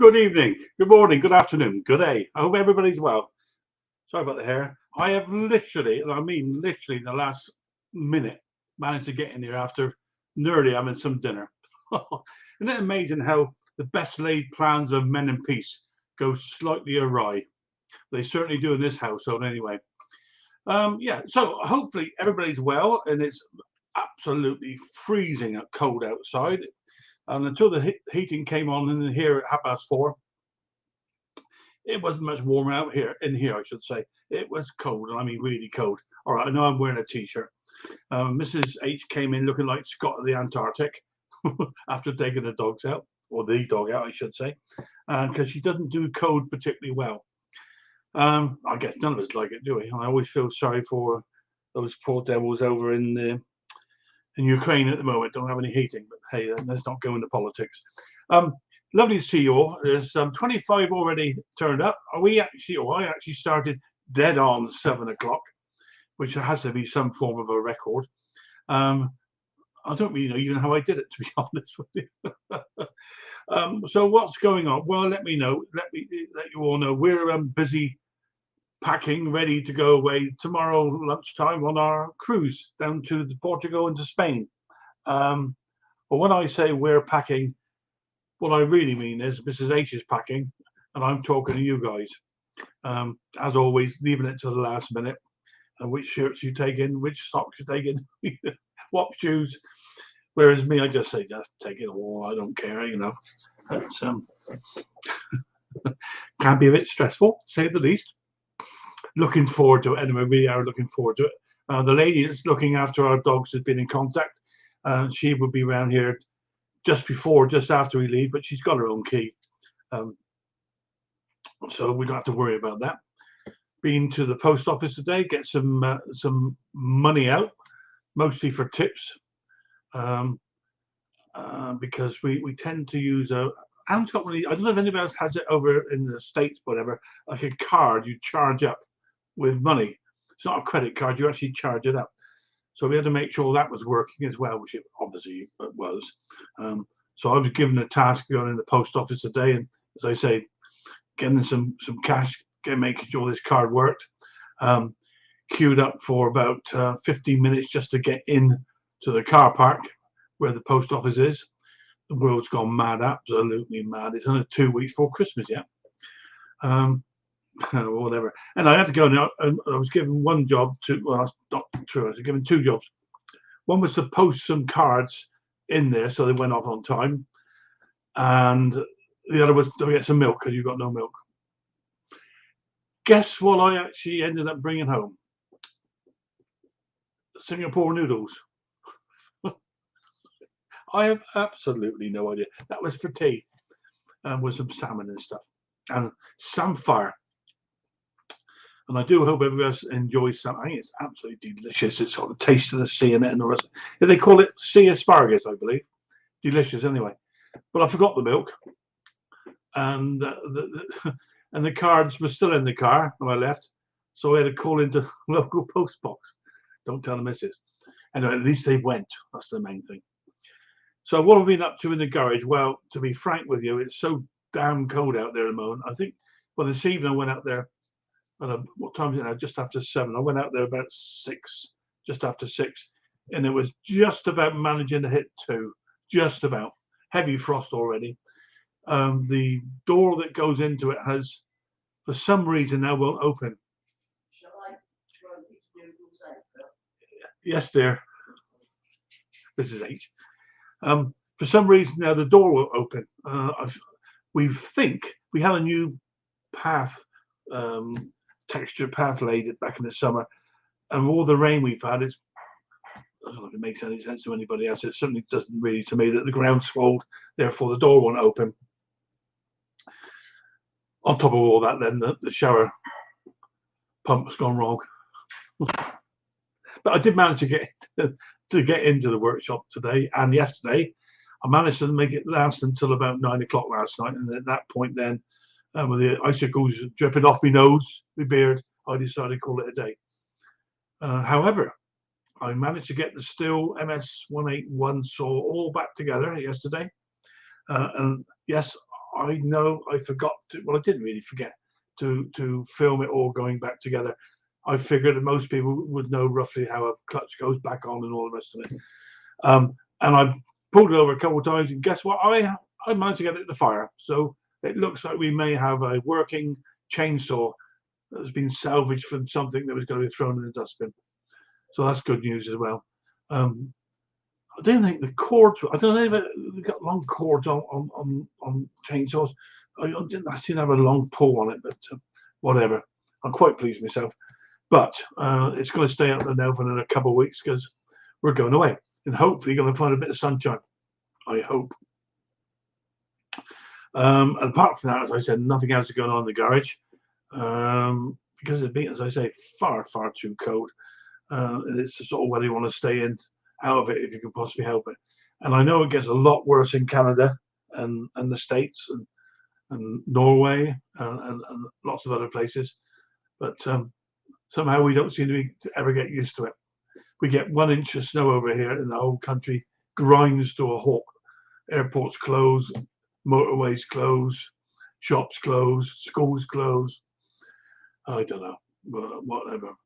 Good evening, good morning, good afternoon, good day. I hope everybody's well. Sorry about the hair. I have literally, and I mean literally, in the last minute managed to get in here after nearly having some dinner. Isn't it amazing how the best laid plans of men in peace go slightly awry? They certainly do in this household anyway. Yeah, so hopefully everybody's well, and it's absolutely freezing cold outside. And until the heating came on in here at 4:30, it wasn't much warmer out here. In here, I should say, it was cold, and I mean really cold. All right, I know I'm wearing a t-shirt. Mrs. H came in looking like Scott of the Antarctic after taking the dogs out, or the dog out, I should say, because she doesn't do cold particularly well. I guess none of us like it, do we? I always feel sorry for those poor devils over in Ukraine at the moment. Don't have any heating, but hey, let's not go into politics. Um, Lovely to see you all. There's 25 already turned up. I actually started dead on 7 o'clock, which has to be some form of a record. Um, I don't really know even how I did it, to be honest with you. So what's going on? Well, let me know. Let you all know. We're busy packing, ready to go away tomorrow lunchtime on our cruise down to Portugal and to Spain. But when I say we're packing, what I really mean is Mrs. H is packing, and I'm talking to you guys. As always, leaving it to the last minute. And which shirts you take in, which socks you take in, what shoes. Whereas me, I just say, just take it all. I don't care, you know. It's can be a bit stressful, say the least. Looking forward to it. Anyway, we are looking forward to it. The lady that's looking after our dogs has been in contact. She will be around here just after we leave, but she's got her own key. So we don't have to worry about that. Been to the post office today, get some money out, mostly for tips, because we tend to use a. Anne's got one of these, I don't know if anybody else has it over in the States, whatever, like a card you charge up with money. It's not a credit card, you actually charge it up. So we had to make sure that was working as well, which it obviously was. So I was given a task going in the post office today, and as I say, getting some cash, making sure this card worked. Queued up for about 15 minutes just to get in to the car park where the post office is. The world's gone mad, absolutely mad. It's only 2 weeks before Christmas yet. Whatever. And I had to go now. I was given one job well, not true. I was given two jobs. One was to post some cards in there so they went off on time, and the other was to get some milk because you got no milk. Guess what I actually ended up bringing home? Singapore noodles. I have absolutely no idea. That was for tea, with some salmon and stuff, and samphire. And I do hope everybody else enjoys some. I think it's absolutely delicious. It's got the taste of the sea in it and the rest. They call it sea asparagus, I believe. Delicious anyway. But I forgot the milk, and and the cards were still in the car when I left, so I had to call into the local post box. Don't tell the missus. Anyway, at least they went. That's the main thing. So what have we been up to in the garage? Well, to be frank with you, it's so damn cold out there at the moment. I think, well, this evening I went out there. What time is it now? Just after 7. I went out there about 6, just after 6, and it was just about managing to hit 2, just about. Heavy frost already. The door that goes into it has, for some reason, now won't open. Shall I throw these noodles out? Yes, dear. This is H. For some reason now the door won't open. We think we had a new path. Texture path laid it back in the summer, and all the rain we've had, I don't know if it makes any sense to anybody else. It certainly doesn't really to me that the ground swelled, therefore the door won't open. On top of all that, then the shower pump's gone wrong. But I did manage to get into the workshop today and yesterday. I managed to make it last until about 9 o'clock last night, and at that point then, with the icicles dripping off my nose, my beard, I decided to call it a day. However, I managed to get the Stihl MS-181 saw all back together yesterday. And yes, I know I forgot to. Well, I didn't really forget to film it all going back together. I figured that most people would know roughly how a clutch goes back on and all the rest of it. And I pulled it over a couple of times, and guess what? I managed to get it to fire. So it looks like we may have a working chainsaw that has been salvaged from something that was going to be thrown in the dustbin. So that's good news as well. I don't think the cords. I don't know if they've got long cords on chainsaws. I didn't seem to have a long pull on it, but whatever. I'm quite pleased with myself. But it's going to stay out there now for another couple of weeks because we're going away and hopefully going to find a bit of sunshine. I hope. And apart from that, as I said, nothing else is going on in the garage because it's been, as I say, far too cold. It's the sort of weather you want to stay in, out of it if you can possibly help it. And I know it gets a lot worse in Canada and the States and Norway and lots of other places, but somehow we don't seem to ever get used to it. We get 1 inch of snow over here and the whole country grinds to a halt. Airports close, motorways close, shops close, schools close. I don't know,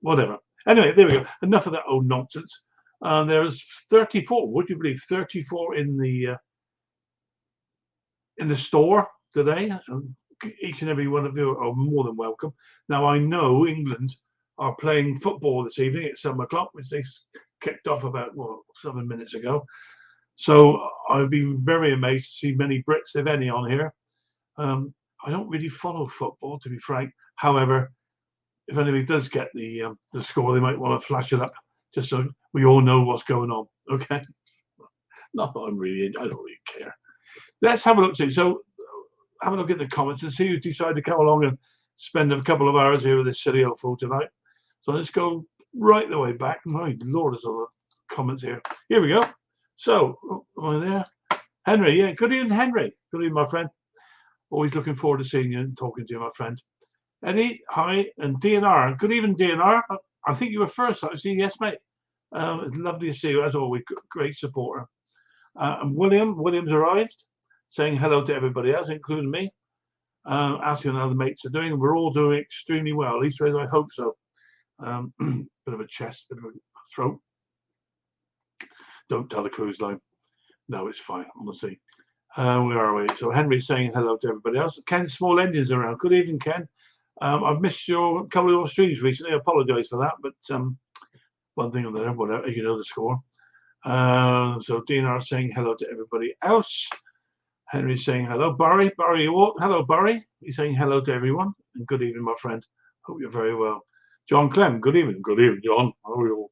whatever. Anyway, there we go. Enough of that old nonsense. There's 34. Would you believe 34 in the store today? Each and every one of you are more than welcome. Now I know England are playing football this evening at 7 o'clock, which they kicked off about 7 minutes ago. So I'd be very amazed to see many Brits, if any, on here. I don't really follow football, to be frank. However, if anybody does get the score, they might want to flash it up just so we all know what's going on. Okay. Not that I don't really care. Let's have a look. So have a look at the comments and see who's decided to come along and spend a couple of hours here with this silly old fool tonight. So let's go right the way back. My Lord, there's a lot of comments here. Here we go. So, am I there? Henry, yeah. Good evening, Henry. Good evening, my friend. Always looking forward to seeing you and talking to you, my friend. Eddie, hi, and DNR. Good evening, DNR. I think you were first. I see. Yes, mate. It's lovely to see you as always. Great supporter. And William's arrived, saying hello to everybody else, including me. Asking how the mates are doing. We're all doing extremely well. At least I hope so. Bit of a chest, bit of a throat. Don't tell the cruise line. No, it's fine, honestly. Where are we? So Henry's saying hello to everybody else. Ken Small Engines around. Good evening, Ken. I've missed a couple of your streams recently. I apologise for that, but one thing or the other, whatever, you know the score. So DNR saying hello to everybody else. Henry's saying hello. Barry, hello, Barry. He's saying hello to everyone. And good evening, my friend. Hope you're very well. John Clem, good evening. Good evening, John. How are you all?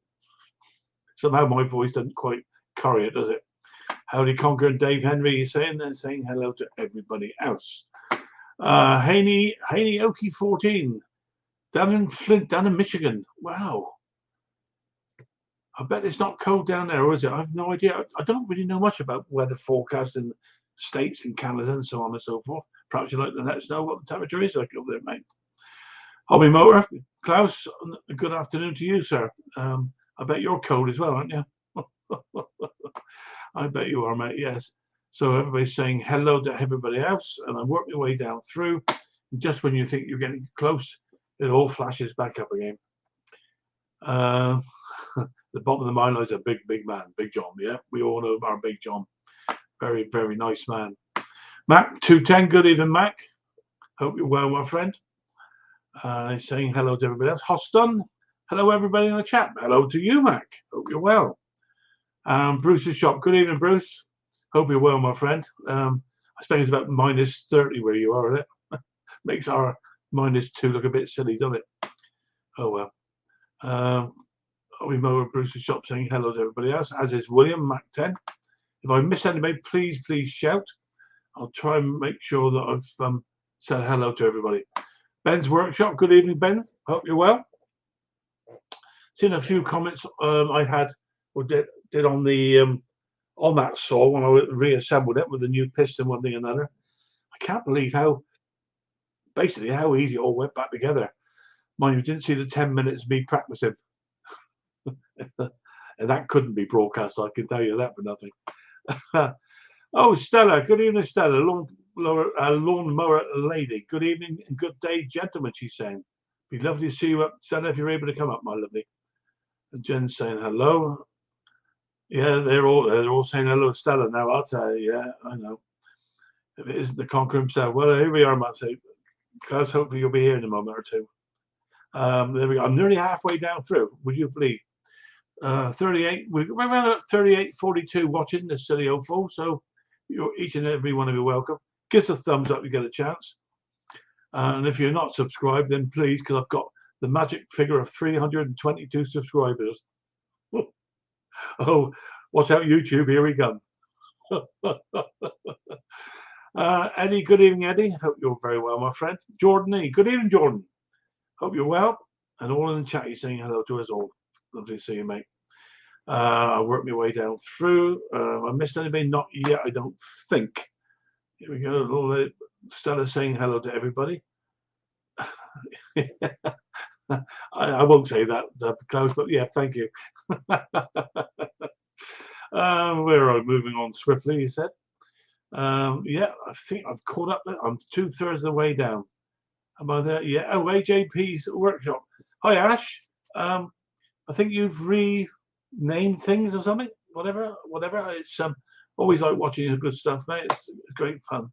Somehow my voice doesn't quite carry it, does it? Howdy, Conker and Dave Henry is saying hello to everybody else. Haney Okie 14 down in Flint, down in Michigan. Wow. I bet it's not cold down there, or is it? I have no idea. I don't really know much about weather forecast in the States and Canada and so on and so forth. Perhaps you'd like to let us know what the temperature is like over there, mate. Hobby Motor, Klaus, good afternoon to you, sir. I bet you're cold as well, aren't you? I bet you are, mate, yes. So everybody's saying hello to everybody else, and I'm working my way down through. Just when you think you're getting close, it all flashes back up again. The bottom of the mine is a big man, Big John. Yeah, we all know our Big John. Very, very nice man. Mac 210, good evening, Mac. Hope you're well, my friend. He's saying hello to everybody else. Hoston, hello everybody in the chat. Hello to you, Mac. Hope you're well. Bruce's shop. Good evening, Bruce. Hope you're well, my friend. I suppose it's about minus 30 where you are, isn't it? Makes our -2 look a bit silly, doesn't it? Oh well. We know Bruce's shop saying hello to everybody else, as is William, Mac 10. If I miss anybody, please shout. I'll try and make sure that I've said hello to everybody. Ben's Workshop. Good evening, Ben. Hope you're well. Seen a few comments I had or did on the on that saw when I reassembled it with the new piston, one thing and another. I can't believe how easy it all went back together. Mind you, didn't see the 10 minutes of me practicing. And that couldn't be broadcast, I can tell you that for nothing. Oh, Stella, good evening, Stella. lawnmower lady. Good evening and good day, gentlemen, she's saying. Be lovely to see you up, Stella, if you're able to come up, my lovely. And Jen's saying hello. Yeah, they're all saying hello to Stella now, I'll tell you. Yeah, I know. If it isn't the Conker himself. Well, here we are, Matt. Klaus, hopefully you'll be here in a moment or two. There we go. I'm nearly halfway down through. Would you believe? 38. We're around at 38:42 watching this silly old fool. So each and every one of you welcome. Give us a thumbs up. You get a chance. And if you're not subscribed, then please, because I've got the magic figure of 322 subscribers. Oh, watch out, YouTube. Here we come. Eddie, good evening, Eddie. Hope you're very well, my friend. Jordan E. Good evening, Jordan. Hope you're well. And all in the chat, you're saying hello to us all. Lovely to see you, mate. I'll work my way down through. I missed anybody? Not yet, I don't think. Here we go. Stella saying hello to everybody. I won't say that, Klaus, but yeah, thank you. Where are we moving on swiftly, he said. Yeah, I think I've caught up there. I'm 2/3 of the way down. Am I there? Yeah. Oh, AJP's workshop. Hi, Ash. I think you've renamed things or something. Whatever. It's always like watching your good stuff, mate. It's great fun.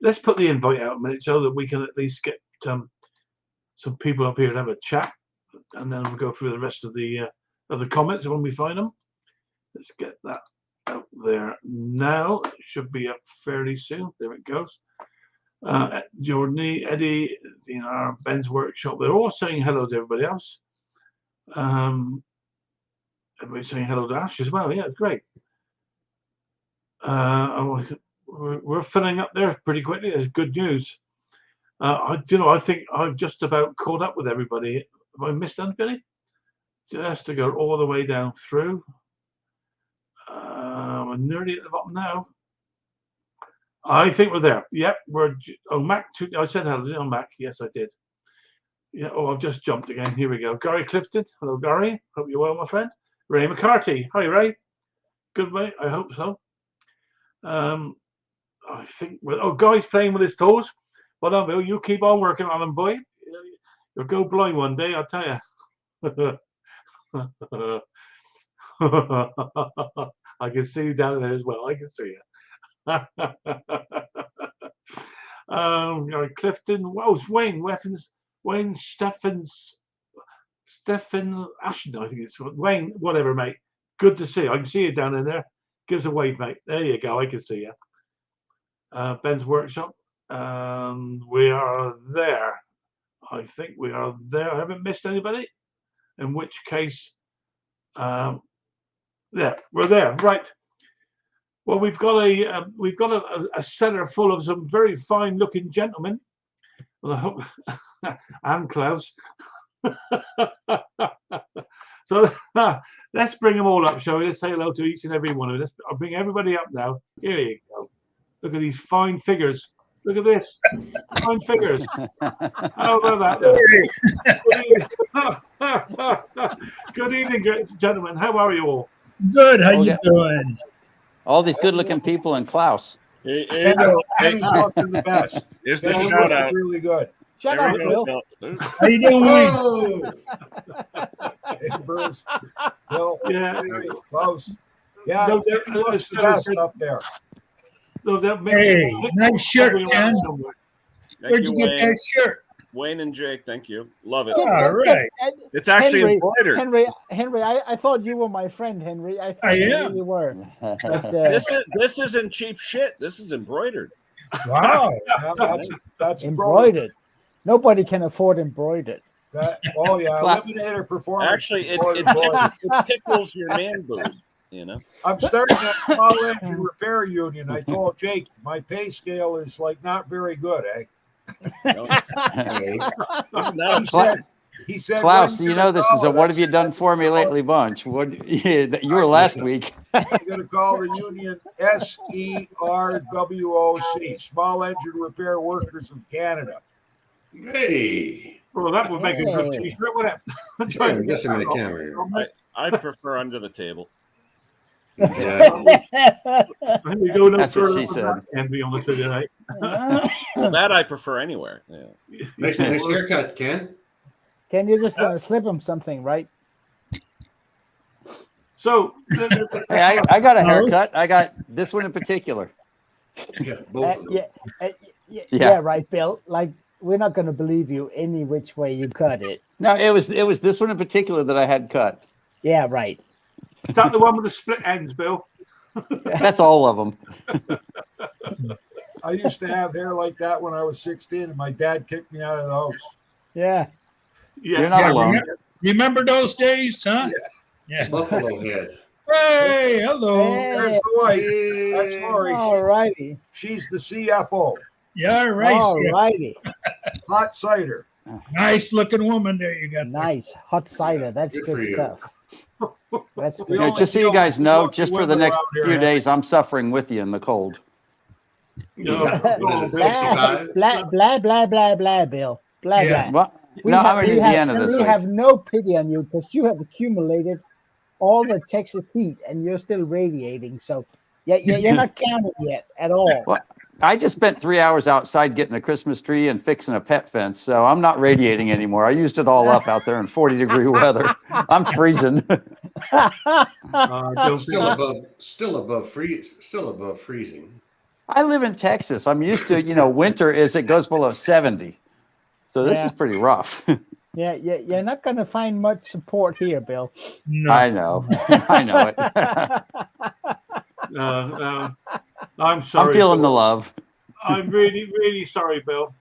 Let's put the invite out a minute so that we can at least get some people up here to have a chat, and then we'll go through the rest of the comments when we find them. Let's get that out there now. It should be up fairly soon. There it goes. Jordan, Eddie, Ben's workshop. They're all saying hello to everybody else. Everybody's saying hello to Ash as well. Yeah, great. We're filling up there pretty quickly. It's good news. I think I've just about caught up with everybody. Have I missed anybody? Just to go all the way down through. We're nearly at the bottom now. I think we're there. Yep, Mac. I said hello, Mac. Yes, I did. Yeah. Oh, I've just jumped again. Here we go. Gary Clifton. Hello, Gary. Hope you're well, my friend. Ray McCarthy. Hi, Ray. Good, mate. I hope so. I think. Guy's playing with his toes. Well done, Bill. You keep on working on them, boy. You'll go blind one day, I'll tell you. I can see you down there as well. I can see you. Clifton. Wow, it's Wayne. Wayne Stephen Ashton, I think it's Wayne. Whatever, mate. Good to see you. I can see you down in there. Give us a wave, mate. There you go. I can see you. Ben's workshop. We are there. I think we are there. I haven't missed anybody. In which case, we're there. Right. Well, we've got a cellar full of some very fine-looking gentlemen. Well, I hope, and Klaus. So let's bring them all up, shall we? Let's say hello to each and every one of us. I'll bring everybody up now. Here you go. Look at these fine figures. Look at this. Fine figures. How about that? Good evening, gentlemen. How are you all? Good. How you doing? All these good-looking people and Klaus. Hey, the best. Here's the shout out. Really good. Shut up, Bill. How you doing? Oh! Hey, Bruce. Bill. Yeah. Close. Yeah. No, the best up there. Hey, nice shirt, Ken. Where'd you get that shirt? Wayne and Jake, thank you. Love it. All right. It's actually embroidered. Henry, I thought you were my friend, Henry. I thought you really were. But, this isn't cheap shit. This is embroidered. Wow. That's embroidered. Nobody can afford embroidered. Eliminator performance. Actually, it tickles your man boob. I'm starting a small engine repair union. I told Jake my pay scale is not very good, eh? He said, Klaus, this is a what have you done for me lately bunch. You were last week. I'm going to call the union SERWOC, Small Engine Repair Workers of Canada. Hey. Well, that would make a good t-shirt, wouldn't it? I prefer under the table. Yeah. I think we go no That's what further she than said. that, Ken, to be honest with you, mate. Well, that I prefer anywhere. Yeah. Nice haircut, Ken. Ken, you're just gonna slip him something, right? So, Hey, I got a No. haircut. I got this one in particular. Yeah, both of them. Yeah, right, Bill. Like, we're not gonna believe you any which way you cut it. No, it was this one in particular that I had cut. Yeah, right. is that the one with the split ends, Bill? That's all of them. I used to have hair like that when I was 16, and my dad kicked me out of the house. Yeah. Yeah. You're not Yeah, alone. remember those days, huh? Yeah. Buffalo head. Hey, hello. There's Hey, the wife. That's Lori. all righty. She's the CFO. Yeah, right. All righty. Hot cider. Nice looking woman there you got. there. Nice. Hot cider. That's Good for good you. stuff. That's We good. only Just so you deal guys with know, lucky just for the women next around here, few Henry. days, I'm suffering with you in the cold. No, What is it, 65? Blah, blah, blah, blah, blah, Bill. Blah, Yeah. blah. Well, no, I'm in Indiana we this week. have no pity on you because you have accumulated all the Texas heat and you're still radiating. So, you're not counted yet at all. Well, I just spent 3 hours outside getting a Christmas tree and fixing a pet fence, so I'm not radiating anymore. I used it all up out there in 40-degree weather. I'm freezing. don't Still above freezing. I live in Texas. I'm used to, winter is it goes below 70. So this Yeah. is pretty rough. Yeah, you're not going to find much support here, Bill. No. I know. I know it. No. I'm sorry. I'm feeling the Bill. love. I'm really, really sorry, Bill.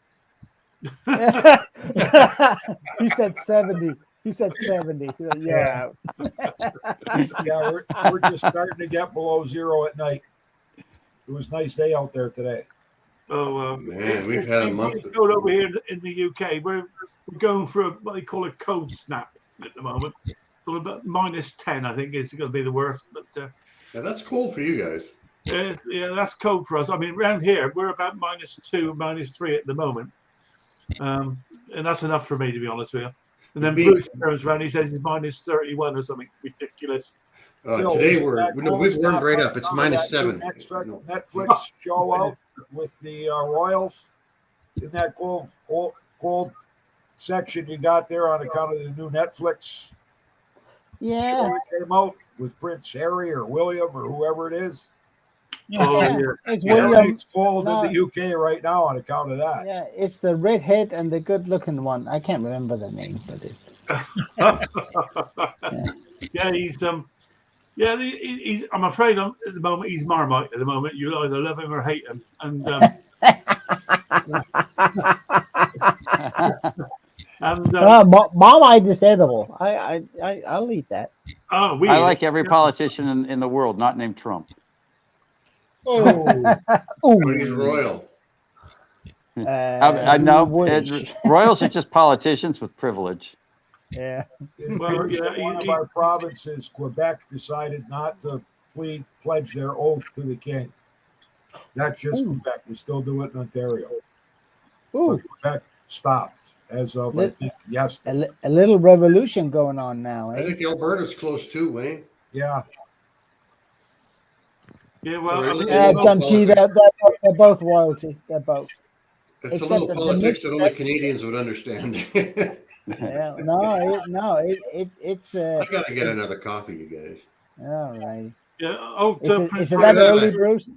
He said 70. He said 70. You're out. Yeah, we're just starting to get below zero at night. It was a nice day out there today. Oh, Man, we've had a month. It's cold over here in the UK. We're going through what they call a cold snap at the moment. So about -10, I think, is going to be the worst. But Yeah, that's cold for you guys. yeah, that's cold for us. I mean, around here we're about -2, -3 at the moment, and that's enough for me, to be honest with you. And then Bruce turns around, he says it's -31 or something ridiculous. Phil, Today isn't we've that warmed cold right snap up. It's on that new -7. Netflix show out with the Royals in that cold section you got there on account of the new Netflix Yeah. show that came out with Prince Harry or William or whoever it is. Oh, Yeah. yeah. It's William. Everything's cold No. in the UK right now on account of that. Yeah, it's the redhead and the good-looking one. I can't remember the name, but it's Yeah, he's he's. I'm afraid at the moment he's Marmite. At the moment, you either love him or hate him, and Marmite is edible. I'll eat that. weird. I like every politician in the world not named Trump. Oh, But he's royal. I know. Woolwich. Royals are just politicians with privilege. Yeah. In Well, one yeah, of our provinces, Quebec decided not to pledge their oath to the king. That's just Quebec. We still do it in Ontario. Ooh, But Quebec stopped as of, I think, yesterday. a little revolution going on now. I Eh? think Alberta's close too, Wayne. Yeah. Yeah, well, So I mean, it- John G, they're both royalty. They're both. It's a Except little that the politics that only mix- Canadians would understand. Yeah, it's I gotta get another coffee, you guys. all right. yeah. Is it Harry, that early, Bruce?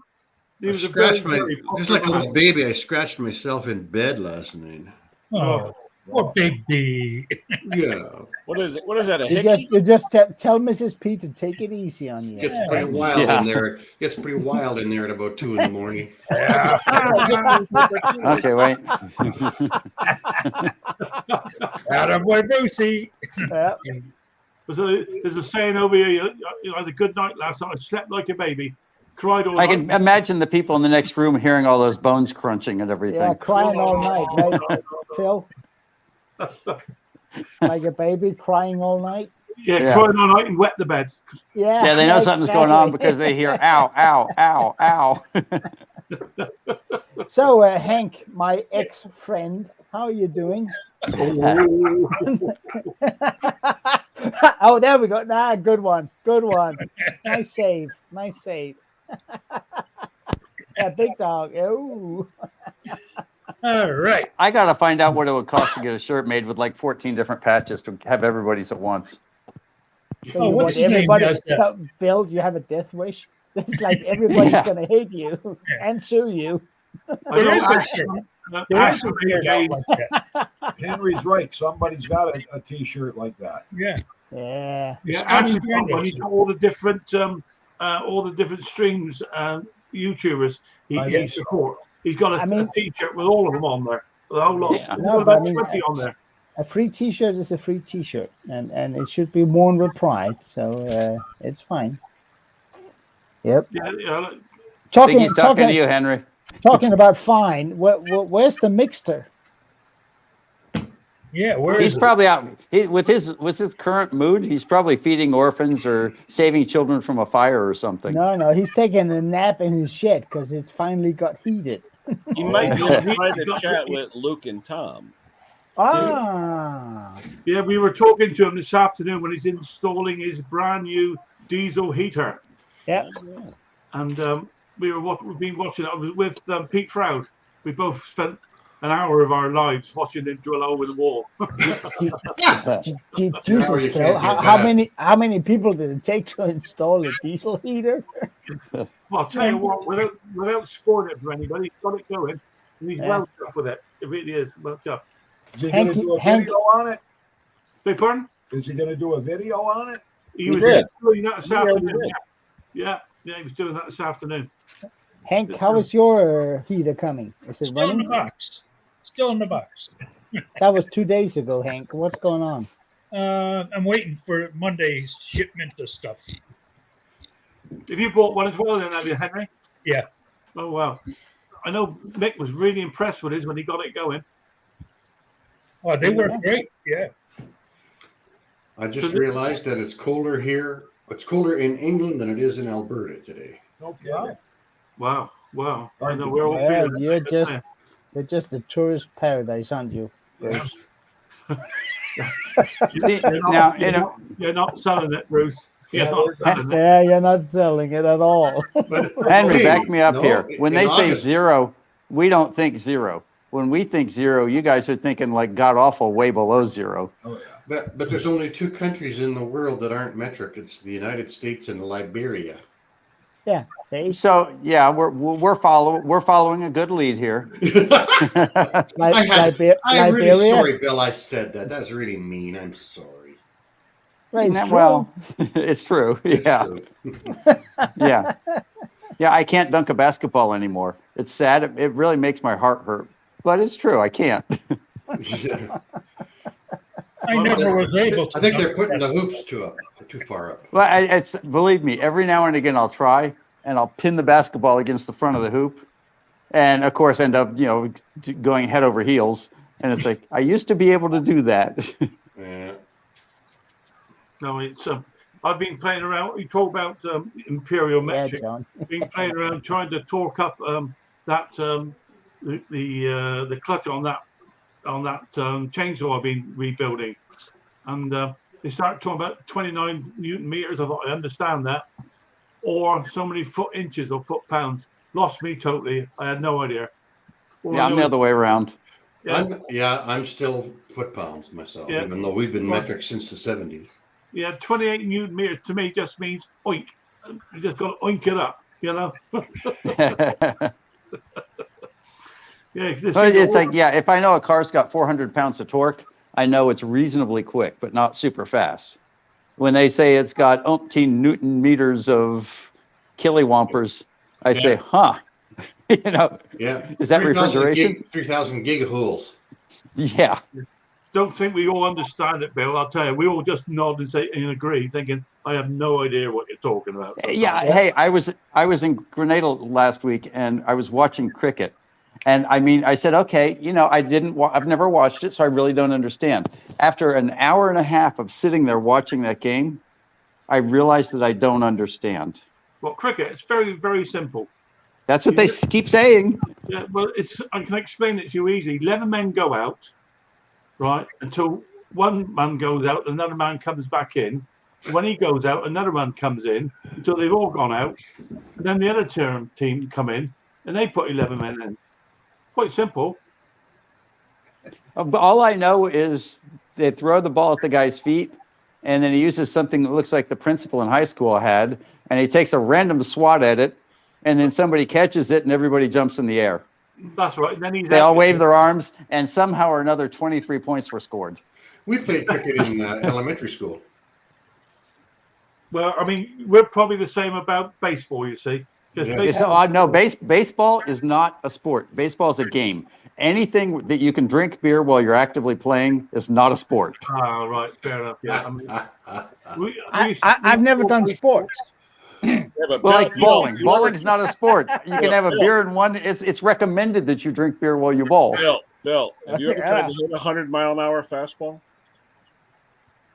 He I was a scratched very, my, very just like a popular little baby, I scratched myself in bed last night. oh, poor baby. Yeah. What is it? What is that? A You hickey? just tell Mrs. P to take it easy on you. Gets pretty wild Yeah. in there. Gets pretty wild in there at about 2 in the morning. Okay, wait. Attaboy Brucey. Yeah. There's a saying over here. You had a good night last night. I slept like a baby. Cried all I night. can imagine the people in the next room hearing all those bones crunching and Yeah, everything. crying all night, right, Phil? Like a baby crying all night? Yeah, crying all night and wet the bed. Yeah. Yeah, they know something's going on exactly. because they hear ow, ow, ow, ow. So, Hank, my ex-friend, how are you doing? Oh, there we go. Nah, good one. Good one. Nice save. Nice save. Yeah, big dog. Oh. All right. I got to find out what it would cost to get a shirt made with like 14 different patches to have everybody's at once. So Oh, you what's want his name everybody does that? Bill, you have a death wish? It's like everybody's Yeah. gonna hate you and sue you. There know is a Ash- shirt. uh, There Ash is a and shirt out AJ like that. Henry's right. Somebody's got a T-shirt like that. Yeah. Yeah. The Yeah, Scotty Ashley got one. He's Brando. got all the different streams, YouTubers I he think so. supports. He's got I mean- a T-shirt with all of them on there, the whole lot. Yeah. He's No, got but I about mean, 20 on there. A free T-shirt is a free T-shirt, and it should be worn with pride. So it's fine. Yep. Yeah, I think he's talking to you, Henry. Talking about fine. Where's the mixter? Yeah, where He's is it? probably out with his current mood. He's probably feeding orphans or saving children from a fire or something. No, he's taking a nap in his shed because it's finally got heated. You might be in a He- private he- chat with Luke and Tom. Ah, Yeah, we were talking to him this afternoon when he's installing his brand new diesel heater, yeah. and we've been watching it. I was with Pete Froud. We both spent an hour of our lives watching him drill a hole in the wall. Jesus, you Phil, can't how get how many people did it take to install a diesel heater? Well, I'll tell you what, without spoiling it for anybody, he's got it going, and he's Yeah. well up with it. It really is well up. Is he going to do a video on it? Big pardon? Is he going to do a video on it? He He was did. doing that this He already afternoon. did. Yeah, he was doing that this afternoon. Hank, how is your heater coming? Is it Still in the running? box. Still in the box. That was 2 days ago, Hank. What's going on? I'm waiting for Monday's shipment of stuff. Have you bought one as well then, have you, Henry? Yeah. Oh, wow. I know Mick was really impressed with his when he got it going. Oh, they work great. Yeah. I just realized that it's colder here. It's colder in England than it is in Alberta today. No kidding. Wow. I know we're all Yeah, feeling it. you're just a tourist paradise, aren't you? Bruce? See, now, You're not selling it, Bruce. You're Yeah, not we're selling it. Yeah, you're not selling it at all. But Henry, hey, back me up no, here. When in they say August- zero, we don't think zero. When we think zero, you guys are thinking like god awful, way below zero. Oh, yeah. but there's only two countries in the world that aren't metric. It's the United States and Liberia. Yeah, see, So yeah, we're following a good lead here. I'm really Liberia. sorry, Bill. I said that. That's really mean. I'm sorry. Right, it's true. Well, it's true. It's Yeah, true. yeah, yeah. I can't dunk a basketball anymore. It's sad. It really makes my heart hurt, but it's true. I can't. Yeah. I never was able to. I think they're putting the hoops too far up. Well, it's believe me. Every now and again, I'll try and I'll pin the basketball against the front of the hoop, and of course end up going head over heels. And it's like I used to be able to do that. Yeah. No, it's I've been playing around. You talk about imperial Yeah, metric. John. Been playing around trying to torque up that the clutch on that chainsaw I've been rebuilding, and they start talking about 29 Newton meters. I thought I understand that, or so many foot inches or foot pounds. Lost me totally. I had no idea. All Yeah, I I'm know the is- other way around. Yeah, I'm still foot pounds myself, Yeah. even though we've been metric since the 70s. yeah, 28 Newton meters to me just means oink. You just got to oink it up, Yeah, But it's like, yeah, if I know a car's got 400 pounds of torque, I know it's reasonably quick, but not super fast. When they say it's got umpteen Newton meters of kilowhompers, I say, huh? Yeah. Is that refrigeration? 3,000 gigajoules. Yeah. Don't think we all understand it, Bill. I'll tell you, we all just nod and say and agree, thinking I have no idea what you're talking about. Yeah. Hey, I was in Grenada last week and I was watching cricket. And I mean, I said, okay, I've never watched it, so I really don't understand. After an hour and a half of sitting there watching that game, I realized that I don't understand. Well, cricket, it's very, very simple. That's what they keep saying. Yeah, well, I can explain it to you easy. 11 men go out, right, until one man goes out, another man comes back in. When he goes out, another man comes in until they've all gone out. And then the other team come in and they put 11 men in. Quite simple. All I know is they throw the ball at the guy's feet, and then he uses something that looks like the principal in high school had, and he takes a random swat at it, and then somebody catches it, and everybody jumps in the air. That's right. And then They all wave their arms, and somehow or another, 23 points were scored. We played cricket in elementary school. Well, I mean, we're probably the same about baseball, you see. No, baseball is not a sport. Baseball is a game. Anything that you can drink beer while you're actively playing is not a sport. Ah, right. Fair enough. Yeah. I mean, I've never done sports. Yeah, but Well, like Bill, bowling. you ever- Bowling is not a sport. You can have a beer in one. It's recommended that you drink beer while you bowl. Bill, have you ever tried to hit a 100-mile-an-hour fastball?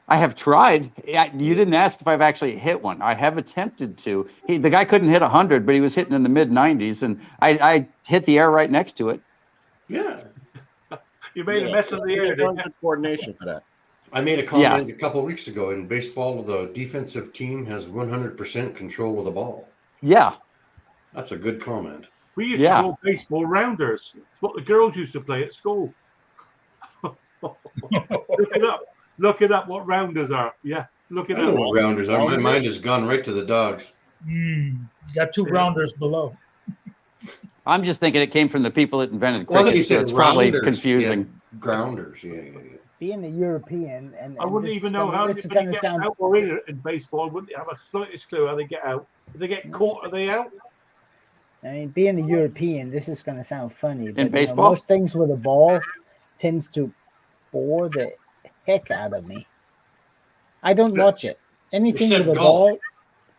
I have tried. You didn't ask if I've actually hit one. I have attempted to. The guy couldn't hit 100, but he was hitting in the mid-90s, and I hit the air right next to it. Yeah. You made a mess of the air. Good coordination for that. I made a comment a couple of weeks ago. In baseball, the defensive team has 100% control of the ball. Yeah. That's a good comment. We used to call baseball rounders. It's what the girls used to play at school. Look it up what rounders are. Yeah, look it I know up. what rounders are. My mind has gone right to the dogs. Got two rounders below. I'm just thinking it came from the people that invented Well, I cricket, thought you so said it's probably rounders. confusing. Yeah, grounders, yeah. Being a European, and I wouldn't even know how this is they going to get sound. out or in baseball. I wouldn't have a slightest clue how they get out. If they get caught, are they out? I mean, being a European, this is going to sound funny, but baseball? most things with a ball tends to bore the heck out of me. I don't watch it. Anything Except with a golf. ball.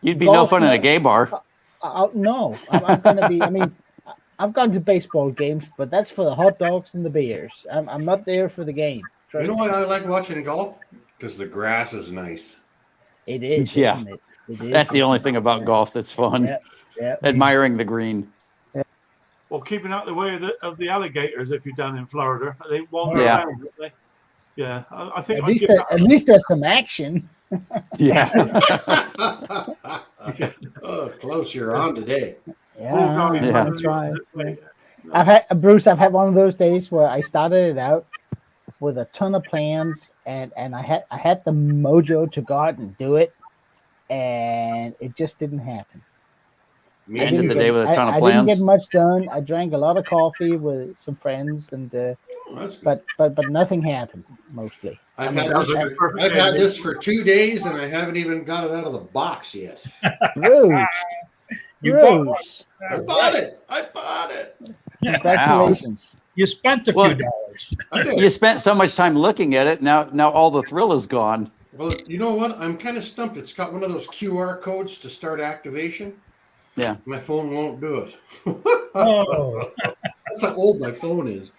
You'd be Golf, no fun in a no. gay bar. No, I'm going to be. I mean, I've gone to baseball games, but that's for the hot dogs and the beers. I'm not there for the game. You know why I like watching golf? Because the grass is nice. It is, Yeah. isn't it? It is. That's the only thing about golf that's fun. Yeah. Admiring the green. Or keeping out the way of the alligators if you're down in Florida. They wander Yeah. around, don't they? Yeah, I think At least there's some action. Yeah. Oh, close, you're on today. Yeah, that's right. I've had one of those days where I started it out with a ton of plans, and I had the mojo to go out and do it, and it just didn't happen. Me Ended too. the day with a ton of I didn't plans. get much done. I drank a lot of coffee with some friends, and That's good. but nothing happened mostly. I've mean, had that was this a for, perfect I've had ending. this for 2 days, and I haven't even got it out of the box yet. Bruce, Bruce, I bought it. congratulations. You spent a Well, few dollars. I did. You spent so much time looking at it. Now all the thrill is gone. Well, you know what? I'm kind of stumped. It's got one of those QR codes to start activation. Yeah. My phone won't do it. Oh, That's how old my phone is.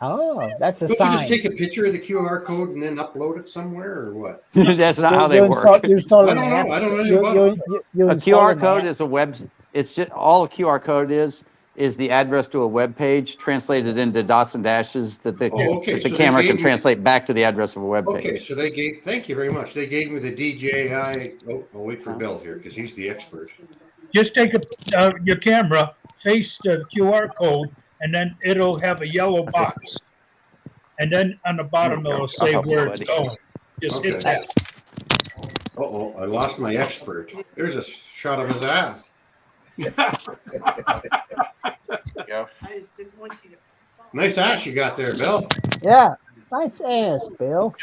Oh, that's a Don't you sign. just take a picture of the QR code and then upload it somewhere, or what? That's not how they You work. install I an don't know. app. I don't know anything about it. You A install QR an code app. is a web. It's just all a QR code is the address to a web page translated into dots and dashes that the, Oh, okay. that the So they camera gave can you- translate back to the address of a web Okay, page. so they gave. Thank you very much. They gave me the DJI. Oh, I'll wait for Bill here because he's the expert. just take your camera, face the QR code, and then it'll have a yellow box. And then on the bottom it'll say help you, where it's buddy. going. Just hit Okay. that. Oh, I lost my expert. There's a shot of his ass. Nice ass you got there, Bill. Yeah, nice ass, Bill.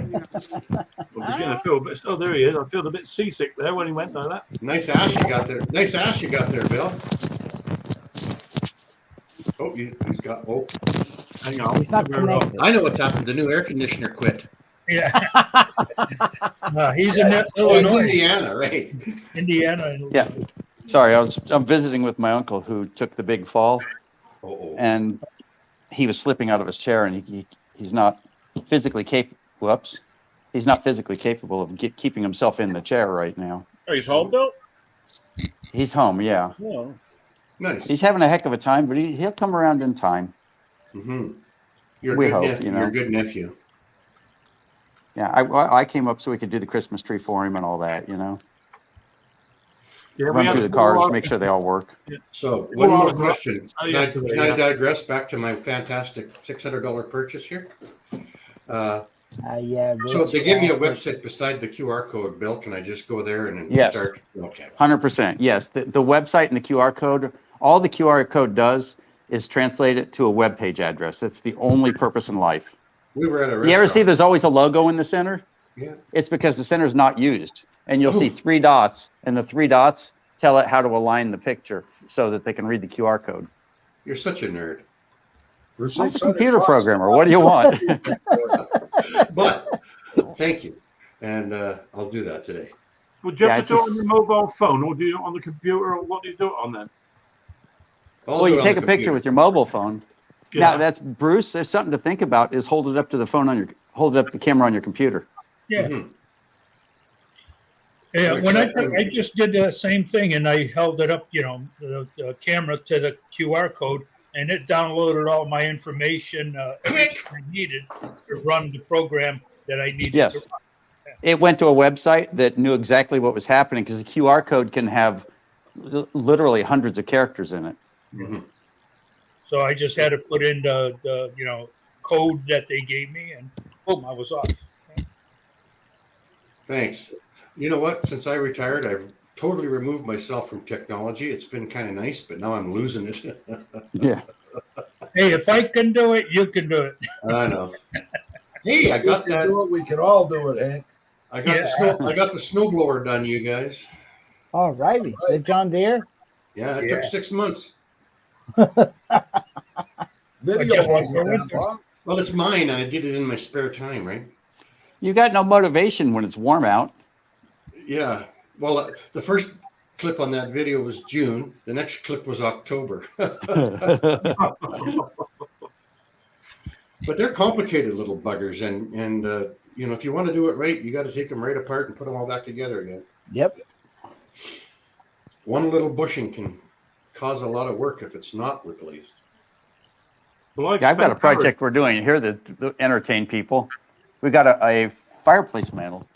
I'm beginning to feel a bit. Oh, there he is. I feel a bit seasick there when he went like that. Nice ass you got there. Nice ass you got there, Bill. Oh, he's got. Oh, Hang on. He's not We're off. connected. I know what's happened. The new air conditioner quit. Yeah. He's in Oh, it's Illinois, Indiana, right? Indiana. Yeah. Sorry, I'm visiting with my uncle who took the big fall, Oh, and he was slipping out of his chair, and he's not physically capable. Whoops, he's not physically capable of keeping himself in the chair right now. Oh, he's home, Bill? He's home, yeah. No. nice. He's having a heck of a time, but he'll come around in time. Mm-hmm. You're a We good hope, nephew. you know. You're a good nephew. Yeah, I came up so we could do the Christmas tree for him and all that, you know. Yeah, we Run had through the to cars, pull make sure they all work. So Well, one more I'll- question. Oh, Can I, yesterday, can I yeah. digress back to my fantastic $600 purchase here? Yeah. So Rich they give me a asked it. website beside the QR code, Bill. Can I just go there and Yes. start? Okay. 100%. Yes, the website and the QR code, all the QR code does is translate it to a web page address. That's the only purpose in life. We were at a You restaurant. ever see there's always a logo in the center? Yeah. It's because the center is not used. And you'll see Oh. 3 dots, and the 3 dots tell it how to align the picture so that they can read the QR code. You're such a nerd. For I'm a 600 computer bucks, programmer. What do you want? But thank you. And I'll do that today. Would you Yeah, have to it's do it on your mobile phone, or do you do it on the computer, or what do you do it on then? I'll Well, do you it on take the a picture computer. with your mobile phone. Yeah. Now that's Bruce. There's something to think about. Is hold it up to the phone on your, hold it up the camera on your computer. Yeah. Mhm. Yeah, when Exactly. I just did the same thing, and I held it up, you know, the camera to the QR code, and it downloaded all my information, everything I needed to run the program that I needed Yes. to run. It went to a website that knew exactly what was happening because the QR code can have literally hundreds of characters in it. Mhm. So I just had to put in the you know, code that they gave me, and boom, I was off. Thanks. You know what? Since I retired, I've totally removed myself from technology. It's been kind of nice, but now I'm losing it. Yeah. Hey, if I can do it, you can do it. I know. Hey, I If got you can that. do it, we can all do it, Hank. I got the snow. I got the snowblower done, you guys. All righty. The John Deere. Yeah, it Yeah. took 6 months. Video Okay, wasn't well, that long. Well, it's mine, and I did it in my spare time, right? You got no motivation when it's warm out. Yeah. Well, the first clip on that video was June. The next clip was October. But they're complicated little buggers, and you know, if you want to do it right, you got to take them right apart and put them all back together again. Yep. One little bushing can cause a lot of work if it's not replaced. Well, Yeah, I've got a project we're doing here that entertain people. We got a fireplace mantle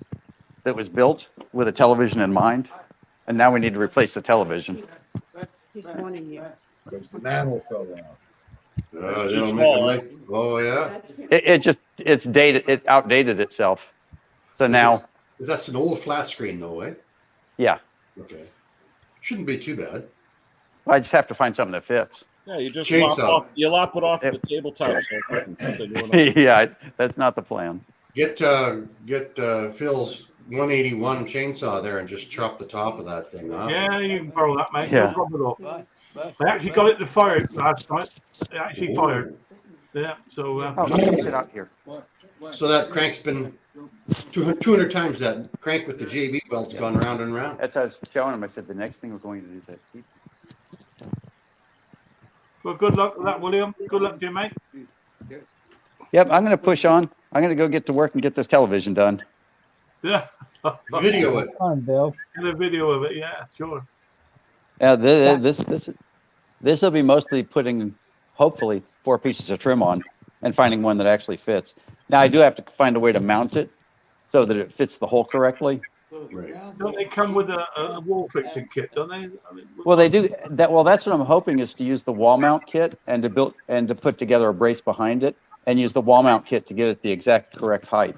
that was built with a television in mind, and now we need to replace the television. Because the mantle fell off. It's too That'll small, make it oh yeah. It's dated. It outdated itself. So now, That's an old flat screen, though, eh? yeah, Okay. Shouldn't be too bad. I just have to find something that fits. Yeah, you just Chainsaw. lop it off the tabletop. So you can continue on. Yeah, that's not the plan. Get Phil's 181 chainsaw there and just chop the top of that thing off. Yeah, you can borrow that, mate. Yeah. No problem at all. I actually got it to fire last night. It actually fired. Yeah, so Oh, let me sit out here. So that crank's been 200 times. That crank with the JB welt's gone round and round. That's what I was showing him. I said the next thing we're going to do is that. well, good luck with that, William. Good luck to you, mate. Yep, I'm going to push on. I'm going to go get to work and get this television done. Yeah. Video it. Come on, Bill. Get a video of it. Yeah, sure. Yeah, this will be mostly putting, hopefully, 4 pieces of trim on and finding one that actually fits. Now I do have to find a way to mount it so that it fits the hole correctly. Right. Don't they come with a wall fixing kit, don't they? I mean, Well, they do that. Well, that's what I'm hoping is to use the wall mount kit and to build and to put together a brace behind it and use the wall mount kit to get it the exact correct height.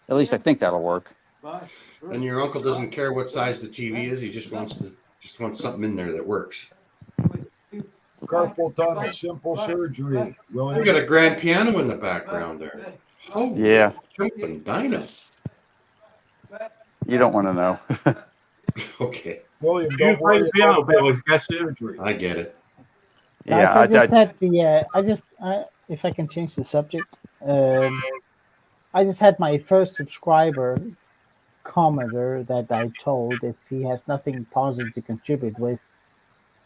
At least I think that'll work. And your uncle doesn't care what size the TV is. He just wants something in there that works. Carpal tunnel, simple surgery. We William. got a grand piano in the background there. Oh, Yeah, jumping Dinah. you don't want to know. Okay, William, you don't play worry piano, about Bill, I guess. surgery. I get it. Guys, Yeah, I just had the. If I can change the subject, I just had my first subscriber commenter that I told if he has nothing positive to contribute with,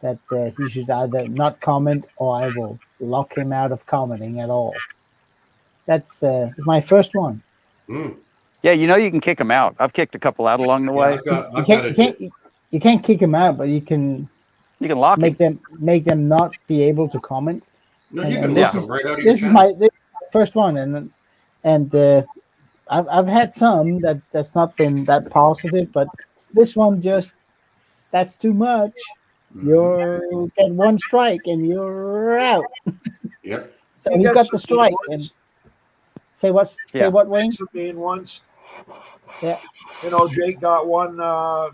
that he should either not comment or I will lock him out of commenting at all. That's my first one. Mm. Yeah, you know you can kick them out. I've kicked a couple out along the way. I've got You can't kick him out, but you can You can lock make it. them not be able to comment. No, And- you can and look this them right out of your This is channel. this is my first one, and I've had some that's not been that positive, but this one that's too much. Mhm. You get one strike and you're out. Yep. So You he get got the some mean strike. ones. And say Yeah. what, Wayne? Some mean ones. Yeah. You know, Jake got one.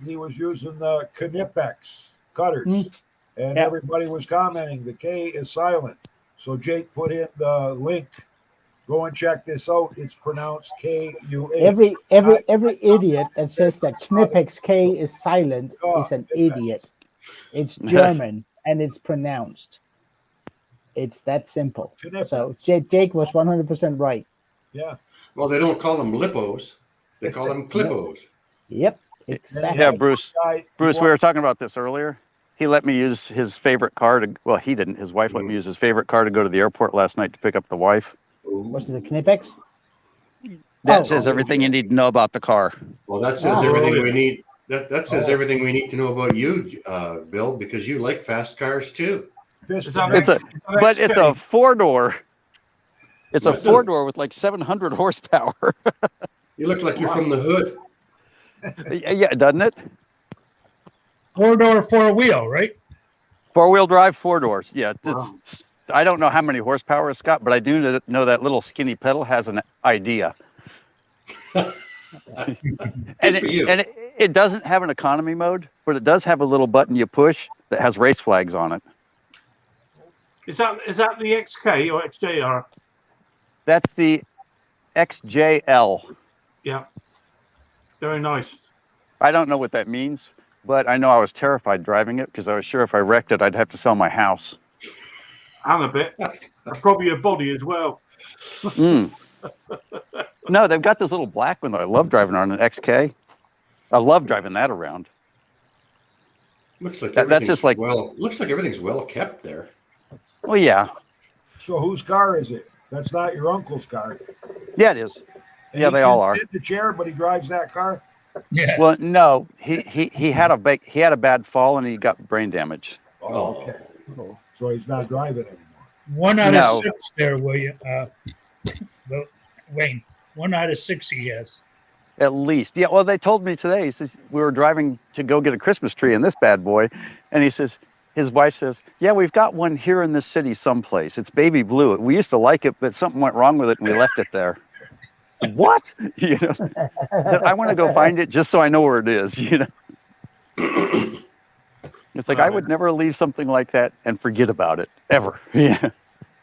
He was using the Knipex cutters, and Yeah. everybody was commenting the K is silent. So Jake put in the link. Go and check this out. It's pronounced K-U-H. Every idiot that says that Knipex K is silent is an idiot. It's German and it's pronounced. It's that simple. Knipex. So Jake was 100% right. Yeah. Well, they don't call them lippos; they call them clippos. Yep. Exactly. Yeah, Bruce. Guy, Bruce, we were talking about this earlier. He let me use his favorite car to. Well, he didn't. His wife let me use his favorite car to go to the airport last night to pick up the wife. What's it, the Knipex? That says everything you need to know about the car. Well, that says Oh. everything we need. That says Oh. everything we need to know about you, Bill, because you like fast cars too. Piston It's a, engine. but it's a 4-door. It's a What? 4-door with like 700 horsepower. You look like you're from the hood. Yeah, doesn't it? 4-door, 4-wheel, right? 4-wheel drive, 4 doors. Yeah. Wow. I don't know how many horsepower it's got, but I do know that little skinny pedal has an idea. Good for you. And it doesn't have an economy mode, but it does have a little button you push that has race flags on it. Is that the XK or XJR? That's the XJL. Yeah. Very nice. I don't know what that means, but I know I was terrified driving it because I was sure if I wrecked it, I'd have to sell my house. And a bit. And probably your body as well. Mm. No, they've got this little black one that I love driving on an XK. I love driving that around. Looks like That's everything's just like- looks like everything's well kept there. Well, yeah. So whose car is it? That's not your uncle's car. Yeah, it is. And Yeah, he they all can are. sit in the chair, but he drives that car. Yeah. Well, no, he had a bad fall and he got brain damage. Oh, okay. So he's not driving anymore. 1 out No. of 6 there, William. Wayne. 1 out of 6 he has. At least. Yeah, well, they told me today, he says, we were driving to go get a Christmas tree in this bad boy. And he says, his wife says, yeah, we've got one here in this city someplace. It's baby blue. We used to like it, but something went wrong with it and we left it there. What? You know, I said, I want to go find it just so I know where it is, you know. It's like I would never leave something like that and forget about it, ever. Yeah.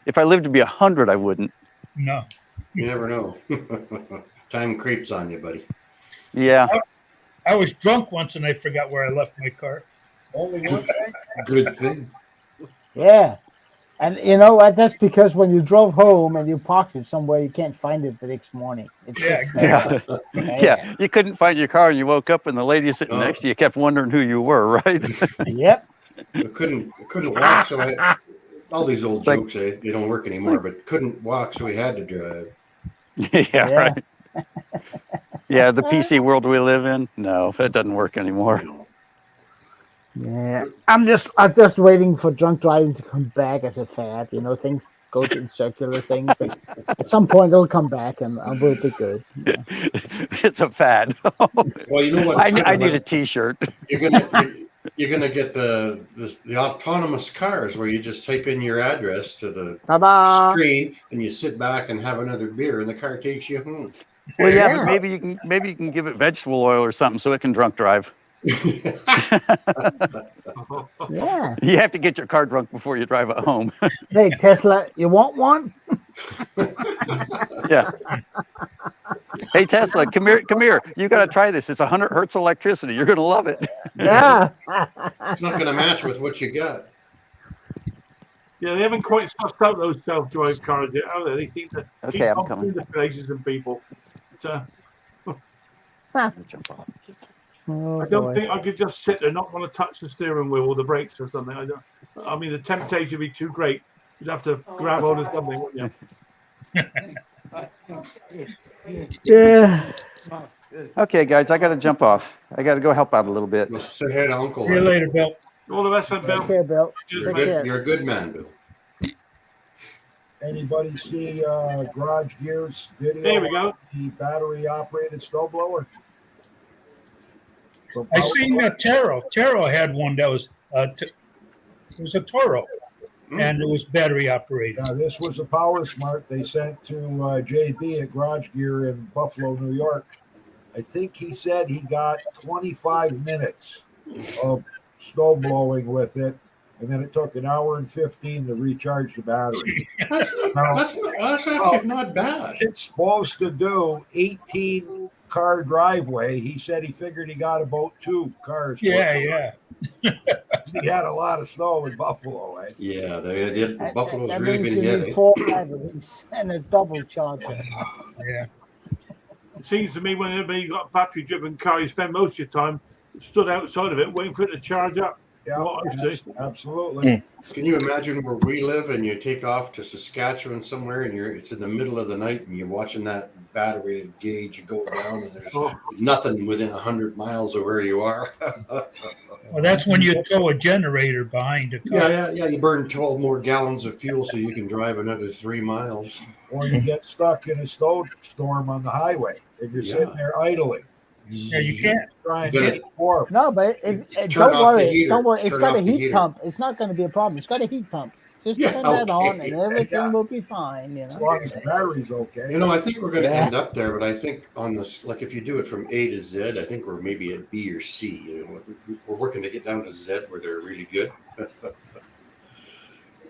If I lived to be 100, I wouldn't. No. You never know. Time creeps on you, buddy. Yeah. I was drunk once and I forgot where I left my car. Only one thing. Good thing. Yeah. And you know what? That's because when you drove home and you parked it somewhere, you can't find it the next morning. It's Yeah, just exactly. Yeah. Yeah. You couldn't find your car and you woke up and the lady sitting next to you kept wondering who you were, right? Yep. I couldn't walk, so all these old Like- jokes they don't work anymore. But couldn't walk, so we had to drive. Yeah, right. Yeah, the PC world we live in, no, that doesn't work anymore. Yeah. I'm just waiting for drunk driving to come back as a fad. You know, things go in circular things. And at some point, it'll come back, and we'll be good. It's a fad. Well, you know what? I need a T-shirt. You're gonna get the autonomous cars where you just type in your address to the Ta-da! screen and you sit back and have another beer and the car takes you home. Well, yeah, Yeah. but maybe you can give it vegetable oil or something so it can drunk drive. Yeah. You have to get your car drunk before you drive it home. Hey, Tesla, you want one? Yeah. Hey Tesla, come here. You got to try this. It's 100 hertz electricity. You're gonna love it. Yeah. It's not gonna match with what you got. Yeah, they haven't quite sussed out those self-drive cars yet, have they? They seem to Okay, keep I'm on coming. through the places and people. But, Oh, I don't boy. think I could just sit there, not want to touch the steering wheel or the brakes or something. I mean, the temptation would be too great. You'd have to grab hold of something, wouldn't you? Yeah. Okay, guys, I got to jump off. I got to go help out a little bit. Well, say hey to Uncle. See you later, Bill. All the best, then, Take Bill. care, Bill. Cheers, Take mate. care. You're a good man, Bill. Anybody see Garage Gear's video? There we go. of the battery operated snowblower? From I Power- seen Taro. Taro had one that was it was a Toro, and it was battery operated. Yeah, this was a Power Smart they sent to JB at Garage Gear in Buffalo, New York. I think he said he got 25 minutes of snow blowing with it, and then it took an hour and 15 to recharge the battery. That's actually not bad. It's supposed to do 18 car driveway. He said he figured he got about 2 cars. Yeah, yeah. He had a lot of snow in Buffalo, eh? Yeah, they did. Buffalo's That really means been you hit. need Eh? 4 batteries and a double charger. Yeah. It seems to me whenever you got a battery driven car, you spend most of your time stood outside of it waiting for it to charge up. Yeah, What I see. absolutely. Can you imagine where we live and you take off to Saskatchewan somewhere and it's in the middle of the night and you're watching that battery gauge go down and there's nothing within 100 miles of where you are. Well, that's when you tow a generator behind the car. Yeah. You burn 12 more gallons of fuel so you can drive another 3 miles. Or you get stuck in a snowstorm on the highway and you're sitting there idling, Yeah, you can't. trying You to gotta- get warm. No, but Turn don't off the worry. heater. Don't worry. It's Turn got a off the heat heater. pump. It's not going to be a problem. It's got a heat pump. Just Yeah, turn that on, okay. and everything Yeah. will be fine. You As know. long as the battery's okay. You know, I think we're going to Yeah. end up there, but I think on this, like if you do it from A to Z, I think we're maybe at B or C. You know, we're working to get down to Z where they're really good.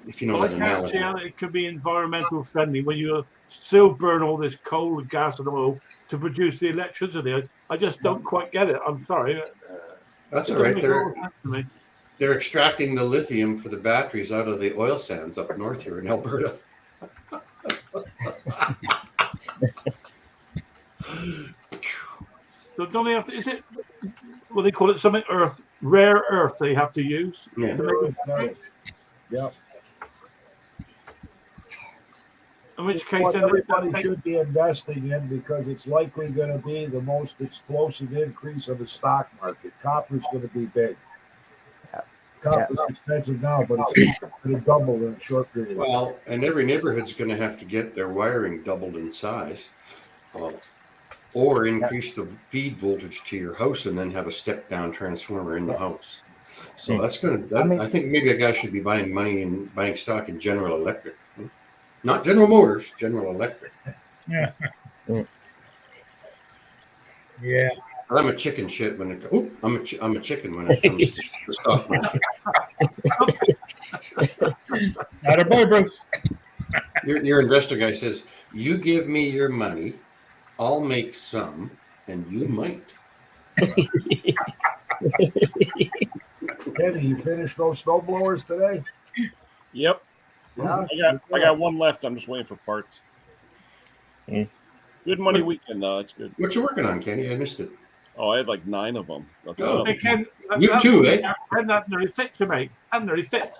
If you know Well, I that can't see analogy. how it could be environmental friendly when you still burn all this coal and gas and oil to produce the electricity. I just don't quite get it. I'm sorry. That's It all right. doesn't make a lot of sense to me. They're extracting the lithium for the batteries out of the oil sands up north here in Alberta. So don't they have to, is it, well, they call it something earth, rare earth they have to use? Yeah. To make it, Yep. in which It's case, what then everybody should be investing in because it's likely going to be the most explosive increase of the stock market. Copper's going to be big. Copper's expensive now, but it's going to double in a short period. Well, and every neighborhood's going to have to get their wiring doubled in size, or increase the feed voltage to your house, and then have a step-down transformer in the house. So that's going to. I think maybe a guy should be buying stock in General Electric, not General Motors, General Electric. Yeah. Yeah. I'm a chicken shit when it. Oh, I'm a chicken when it comes to the stock market. Not a boy, Bruce. Your investor guy says, "You give me your money, I'll make some, and you might." Kenny, you finished those snow blowers today? Yep. Yeah. I got one left. I'm just waiting for parts. Good money weekend though. That's good. What you working on, Kenny? I missed it. Oh, I had like 9 of them. Oh. Hey, Ken, You too, eh? And that nearly fits you, mate. And nearly fits.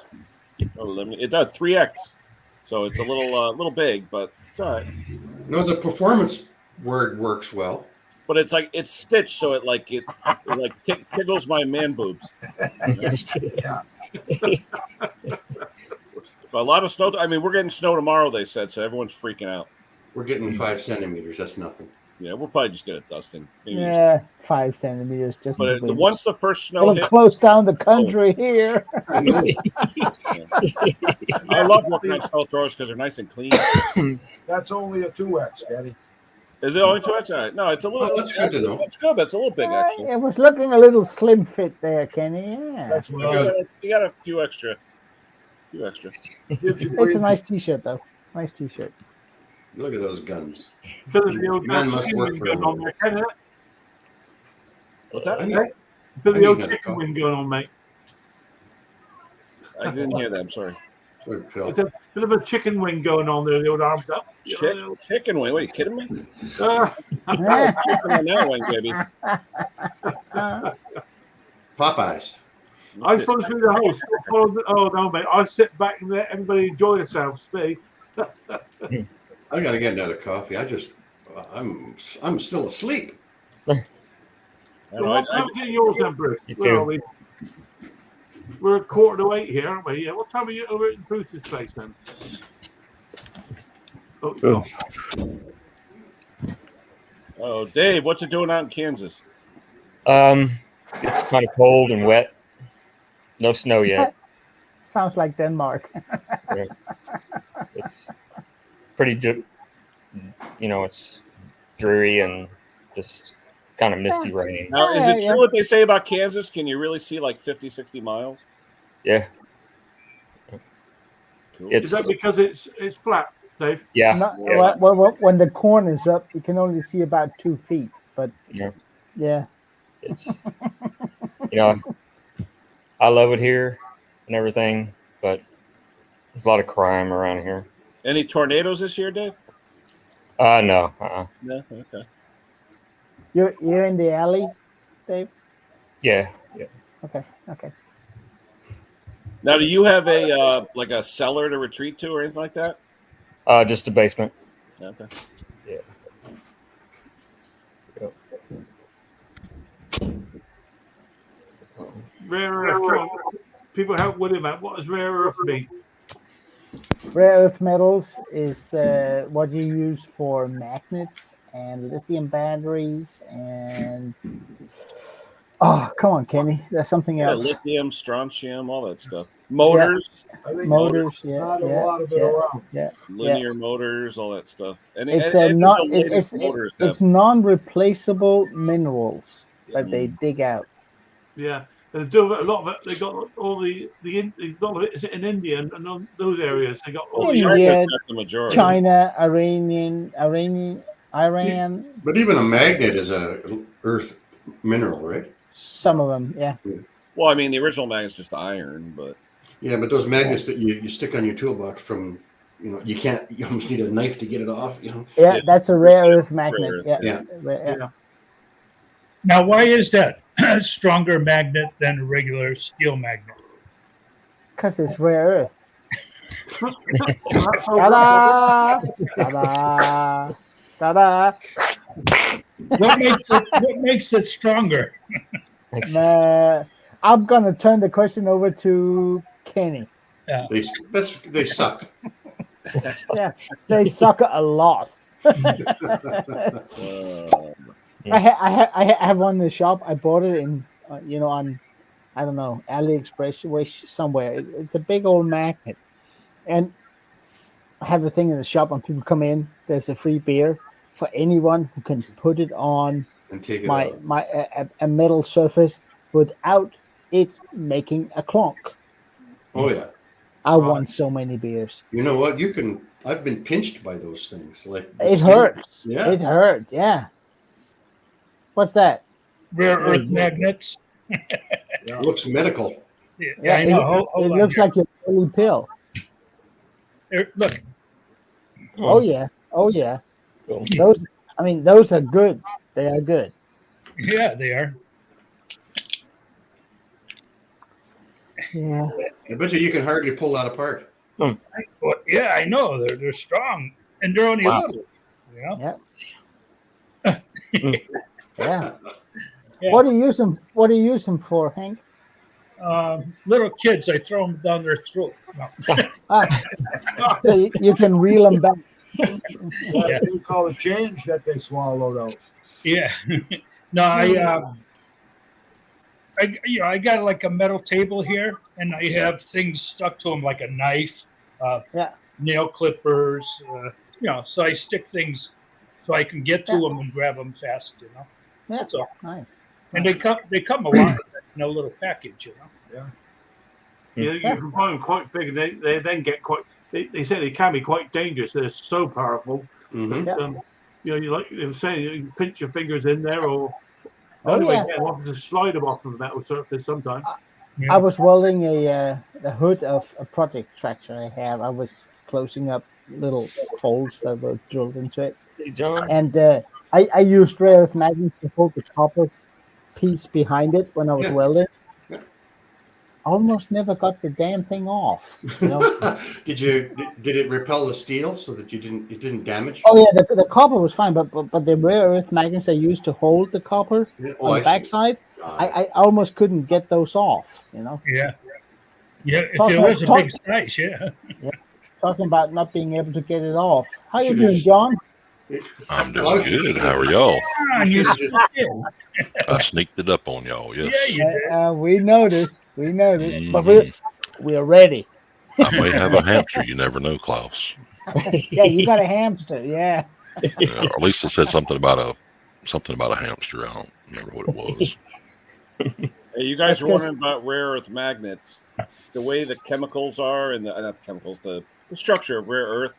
It does 3x, so it's a little big, but it's all right. No, the performance word works well. But it's like it's stitched, so it tickles my man boobs. Yeah. But a lot of snow. I mean, we're getting snow tomorrow. They said so. Everyone's freaking out. We're getting 5 centimeters. That's nothing. Yeah, we'll probably just get it dusting. Maybe Yeah, 5 centimeters. Just But once the first snow it'll hit, close down the country here. I know. I love working on snow throwers because they're nice and clean. That's only a 2X, Kenny. Is it only 2x? All right. No, it's a little. Oh, that's good to know. That's good. That's a little big, actually. It was looking a little slim fit there, Kenny. Yeah, That's what You got a few extra. gives you it's a breathing. nice T-shirt though. Nice T-shirt. Look at those guns. Because the old Man must chicken work wing for going a on there, Ken, isn't it? What's that? Because I the old need another chicken coffee. wing going on, mate. I didn't hear that. I'm sorry. Sorry, Phil. It's a bit of a chicken wing going on there, the old arms up. Chicken wing. What are you kidding me? Yeah. Chicken on that wing, baby. Popeyes. I supposed to be the host. Oh, no, mate. I sit back and let everybody enjoy themselves. Me. I gotta get another coffee. I'm still asleep. I don't know, How much are yours then, Bruce? Me Where too. are we? We're a quarter to 8 here, aren't we? Yeah. What time are you over at Bruce's place then? Oh. Oh, Dave, what's it doing out in Kansas? It's kind of cold and wet. No snow yet. Sounds like Denmark. Yeah. It's pretty, it's dreary and just kind of misty rain. Now, is it true what they say about Kansas? Can you really see like 50, 60 miles? Yeah. Cool. Is that because it's flat, Dave? Yeah. When the corn is up, you can only see about 2 feet. But yeah. It's I love it here and everything, but there's a lot of crime around here. Any tornadoes this year, Dave? No. No. Okay. You're in the alley, Dave? Yeah. Okay. Now, do you have a like a cellar to retreat to or anything like that? Just a basement. Okay. Yeah. Rare earth. People help with him. What does rare earth mean? Rare earth metals is what you use for magnets and lithium batteries and come on, Kenny, there's something else. Lithium, strontium, all that stuff. Motors. I think Motors, there's not a lot of it around. Linear motors, all that stuff. It's non-replaceable minerals that they dig out. Yeah. They do a lot of it. They got all the lot of it is in India and on those areas. They got all India, got the majority. China, Iran. But even a magnet is a earth mineral, right? Some of them, yeah. Well, I mean, the original magnet's just iron, but but those magnets that you stick on your toolbox from, you almost need a knife to get it off. Yeah, that's a rare earth magnet. Yeah. Now, why is that a stronger magnet than a regular steel magnet? Because it's rare earth. Ta-da! Ta-da! Ta-da! What makes it stronger? I'm gonna turn the question over to Kenny. Yeah. They suck. Yeah, they suck a lot. I have one in the shop. I bought it in, on, I don't know, AliExpress somewhere. It's a big old magnet, and I have the thing in the shop. When people come in, there's a free beer for anyone who can put it on And take it a metal surface without it making a clunk. Oh yeah. I won so many beers. You know what? I've been pinched by those things. Like it hurts. Yeah. It hurt. Yeah. What's that? Rare earth magnets. It looks medical. Yeah, I know. It looks like your daily pill. Look. Oh yeah. Cool. Those are good. They are good. Yeah, they are. Yeah. I bet you can hardly pull that apart. Yeah, I know. They're strong, and they're only little. Yeah. Yeah. Yeah. What do you use them? What do you use them for, Hank? Little kids, I throw them down their throat. No. So you can reel them back. Yeah, they call it change that they swallowed out. Yeah. No, I got like a metal table here, and I have things stuck to them like a knife, nail clippers, so I stick things so I can get to them and grab them fast, Yeah, that's all. Nice. And they come along in a little package, Yeah, you can find them quite big, and they then get quite. They say they can be quite dangerous. They're so powerful. Mm-hmm. You like they were saying, you can pinch your fingers in there, or to slide them off of the metal surface sometimes. I was welding the hood of a project tractor I have. I was closing up little holes that were drilled into it. Hey, John. And I used rare earth magnets to hold the copper piece behind it when I was welding. Almost never got the damn thing off. Did it repel the steel so that it didn't damage? Oh yeah, the copper was fine, but the rare earth magnets I used to hold the copper on the backside, I almost couldn't get those off. Yeah. Yeah, if Talk there about- was a talk- big size, yeah. Talking about not being able to get it off. How you Should've doing, just- John? I'm Klaus, doing you good. should've How are just- y'all? Ah, you should've just- sneaked in. I sneaked it up on y'all. Yes. Yeah, you did. We noticed. We noticed. But Mhm. we're ready. I may have a hamster. You never know, Klaus. Yeah, you got a hamster. Yeah. Or at least it said something about a hamster. I don't remember what it was. Hey, you guys That's are 'cause- wondering about rare earth magnets. The way the chemicals are, and not the chemicals, the structure of rare earth.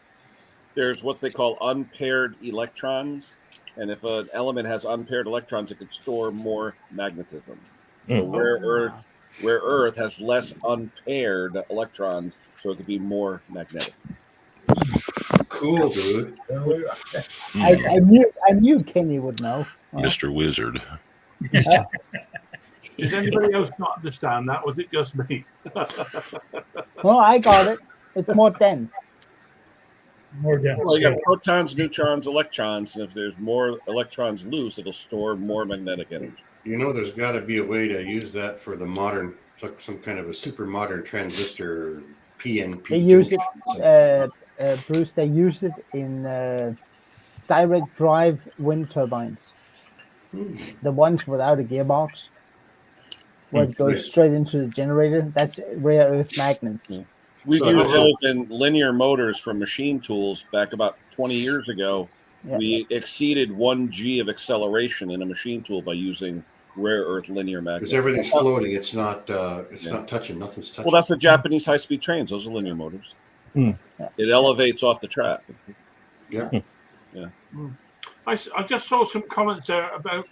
There's what they call unpaired electrons, and if an element has unpaired electrons, it can store more magnetism. So rare earth has less unpaired electrons, so it could be more magnetic. Cool, dude. I knew Kenny would know. Mr. Wizard. Did anybody else not understand that? Was it just me? Well, I got it. It's more dense. More dense. Well, you got protons, neutrons, electrons, and if there's more electrons loose, it'll store more magnetic energy. You know, there's got to be a way to use that for the modern, like some kind of a super modern transistor, PNP. They use junction. it, Bruce. They use it in direct drive wind turbines. The ones without a gearbox, where it goes Right. straight into the generator. That's rare earth magnets. Yeah. We've So used how- those in linear motors from machine tools back about 20 years ago. Yeah. We exceeded 1 G of acceleration in a machine tool by using rare earth linear magnets. Because everything's floating. It's not. Yeah. Not touching. Nothing's touching. Well, that's the Japanese high-speed trains. Those are linear motors. Hmm. It elevates off the track. Yeah. I just saw some comments there about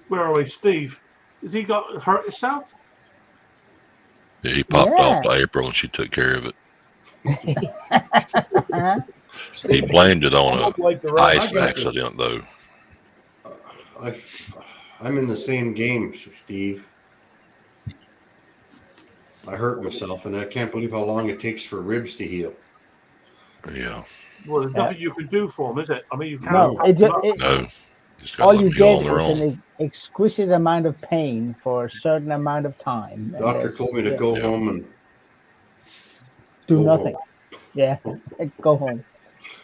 where are we, Steve? Has he got hurt himself? Yeah, he popped Yeah. off to April and she took care of it. Uh-huh. He blamed it on Almost a like the rest. ice accident, though. I'm in the same game, Steve. I hurt myself, and I can't believe how long it takes for ribs to heal. Yeah. Well, there's Yeah. nothing you can do for him, is it? I mean, you can't. No, it, No. Just all gotta let you them heal get on their is own. an exquisite amount of pain for a certain amount of time. and Doctor there's- told me to yeah, go Yeah. home and do go nothing. home. Yeah, go home.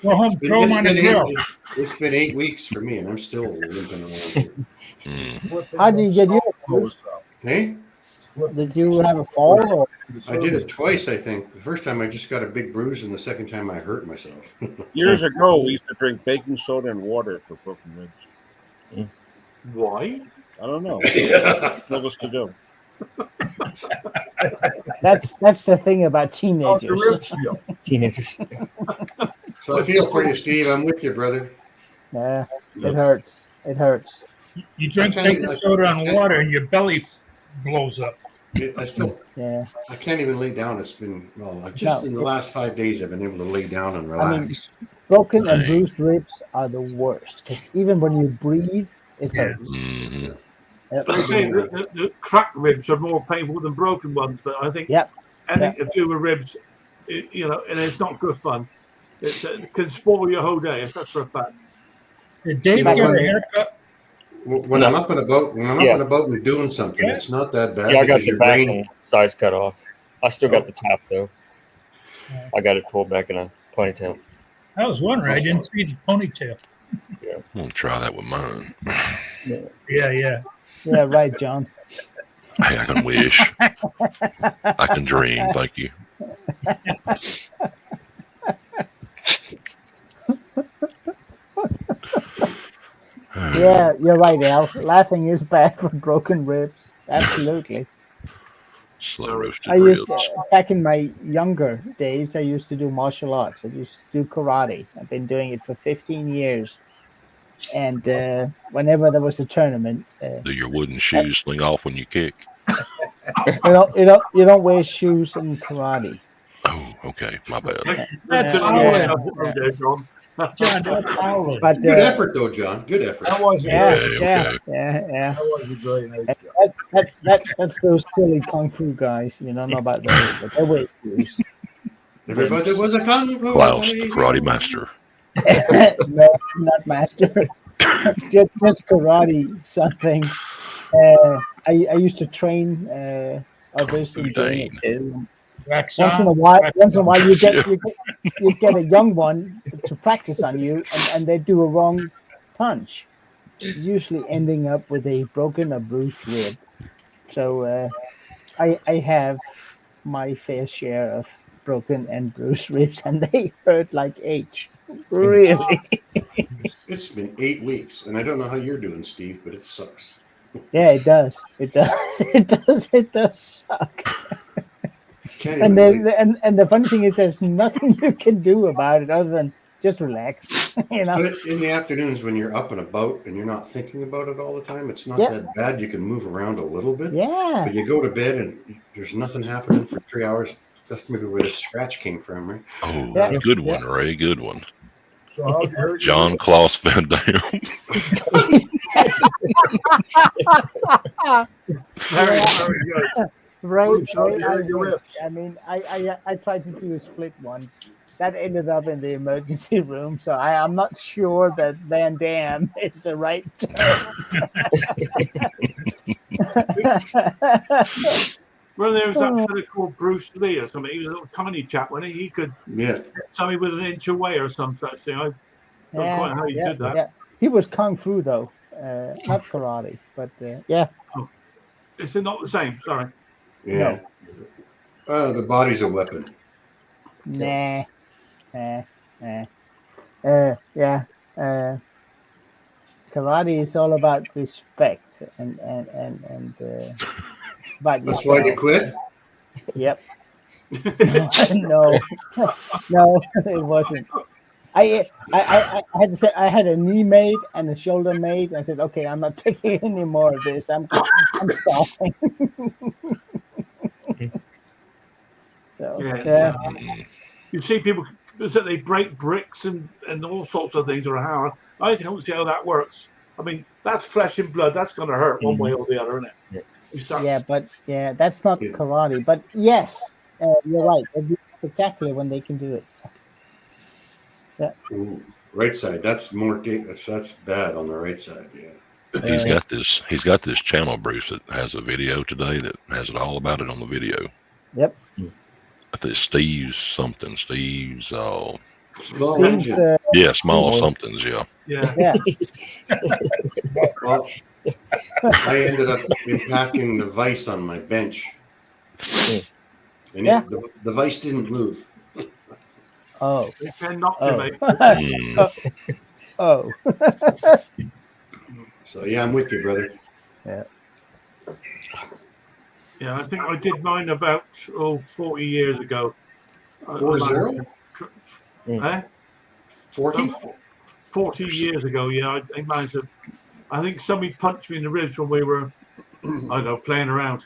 Go home, throw them on the grill. It's been 8 weeks for me, and I'm still limping around. Mm. How did you get yours? Hey, Did you have a fall or? I did it twice, I think. The first time I just got a big bruise, and the second time I hurt myself. Years ago, we used to drink baking soda and water for broken ribs. Why? I don't know. What was to do? That's the thing about teenagers. Teenagers. So I feel for you, Steve. I'm with you, brother. Yeah, it hurts. It hurts. You drink I can't baking even- soda and water, and your belly blows up. I still, Yeah. I can't even lay down. It's been just No. in the last 5 days I've been able to lay down and relax. I mean, broken and Right. bruised ribs are the worst because even when you breathe, it hurts. Mhm. Yep. They say the cracked ribs are more painful than broken ones, but I think Yep. anything to do with ribs, and it's not good fun. It can spoil your whole day. That's for a fact. Did Dave Back get on a the- haircut? when I'm up and about, and doing something, Yeah. it's not that bad. Yeah, I got because the your back brain. and sides cut off. I still got Oh. the top though. Yeah. I got it pulled back in a ponytail. I was wondering. I didn't see the ponytail. I'm gonna try that with mine. Yeah, yeah. Yeah, right, John. Hey, I can wish. I can dream. Thank you. Yeah, you're right, Al. Laughing is bad for broken ribs. Absolutely. Slow roasted I used ribs. to, back in my younger days, I used to do martial arts. I used to do karate. I've been doing it for 15 years. And whenever there was a tournament, Do your wooden shoes swing off when you kick? you don't wear shoes in karate. Oh, okay. My bad. That's Yeah. okay, John. John, that's all. But Good effort, though, John. Good effort. That wasn't yeah, great. Okay, yeah. That was a great night. Joe. That's those silly kung fu guys. You don't know about those, but they wear shoes. Everybody was a kung fu. Klaus, the karate master. No, not master. just karate something. I used to train others in doing it too. Wax Once in a on, while, wax off. you get a young one to practice on you, and they do a wrong punch, usually ending up with a broken or bruised rib. So I have my fair share of broken and bruised ribs, and they hurt like H. Really? It's been 8 weeks, and I don't know how you're doing, Steve, but it sucks. Yeah, it does. It does. It does suck. Can't And even then, and the funny thing is, there's nothing you can do about it other than just relax. You know. But in the afternoons when you're up and about and you're not thinking about it all the time, it's not Yeah. that bad. You can move around a little bit. Yeah. But you go to bed and there's nothing happening for 3 hours. That's maybe where the scratch came from, right? Oh, Yeah. good one, Ray. Good one. So how you hurt John Claus Van Damme. Very, very good. Right. Bruce, how you hurt your wish. ribs? I mean, I tried to do a split once. That ended up in the emergency room, so I'm not sure that Van Damme is the right term. Well, there was that fella called Bruce Lee or something. He was a little tiny chap, wasn't he? He could Yeah. hit somebody with an inch away or some such thing. I don't quite know how he did that. Yeah. He was kung fu though, not karate, but yeah. Is it not the same? Sorry. Yeah. The body's a weapon. Nah. Yeah. Karate is all about respect and about That's why you yourself. quit? Yep. No, it wasn't. I had to say I had a knee made and a shoulder made. I said, okay, I'm not taking any more of this. I'm stopping. So, Yeah. You see people that they break bricks and all sorts of things or how. I don't see how that works. I mean, that's flesh and blood. That's going to hurt one way or the other, isn't it? yeah, but that's not karate. But yes, you're right. It'd be spectacular when they can do it. Yeah. Ooh, right side. That's more. That's bad on the right side. Yeah. He's got this channel, Bruce, that has a video today that has it all about it on the video. Yep. I think Steve's something. Steve's Small small somethings. Yeah. Yeah. Well, I ended up impacting the vise on my bench, and the vise didn't move. Oh. They can knock you, mate. Oh. So yeah, I'm with you, brother. Yeah. Yeah, I think I did mine about 40 years ago. 40? 40? 40 years ago, yeah. I managed to. I think somebody punched me in the ribs when we were, I don't know, playing around.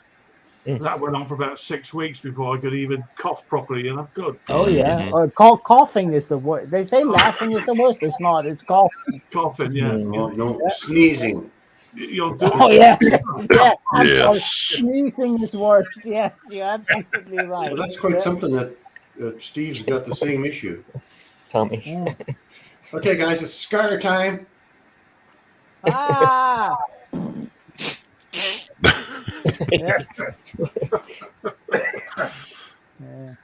That went on for about 6 weeks before I could even cough properly, you know. Good. Oh yeah. Coughing is the worst. They say laughing is the worst. It's not. It's coughing. Coughing, yeah. No, sneezing. You'll do Oh yeah. Yeah. Yes. Sneezing is worse. Yes, you're absolutely right. Well, that's quite something that Steve's got the same issue. Tommy. Yeah. Okay, guys, it's scar time. Ah. Yeah.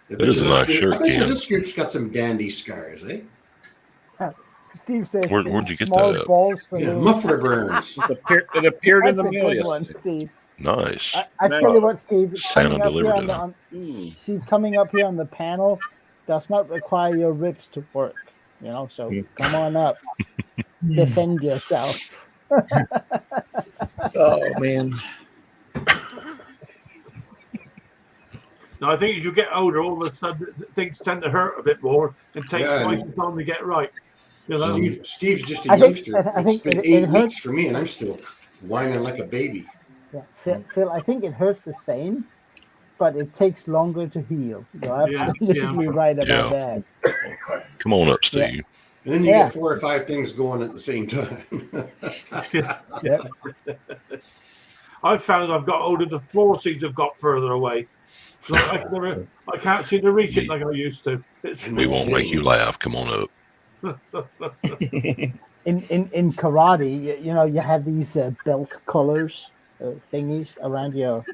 That is a nice shirt, I bet you Ken. this group's got some dandy scars, eh? Steve says, Where'd you get small that? balls for Yeah, me. muffler burns. It appeared in That's the a mail good one, yesterday. Steve. Nice. I tell you what, Steve, Santa coming up here delivered on it. Steve, coming up here on the panel does not require your ribs to work. You know, so come on up, defend yourself. Oh man. Now, I think as you get older, all of a sudden things tend to hurt a bit more and take twice as long to get right. You know? Steve's just a I think- youngster. I think it's been it 8 hurts. weeks for me, and I'm still whining like a baby. Yeah, Phil, I think it hurts the same, but it takes longer to heal. You're Yeah, absolutely right about Yeah. that. Come on up, Steve. And then you Yeah. get 4 or 5 things going at the same time. Yep. I've found as I've got older, the floor seems to have got further away. So I can't seem to reach it like I used to. We won't make you laugh. Come on up. In karate, you know, you have these belt collars, thingies around your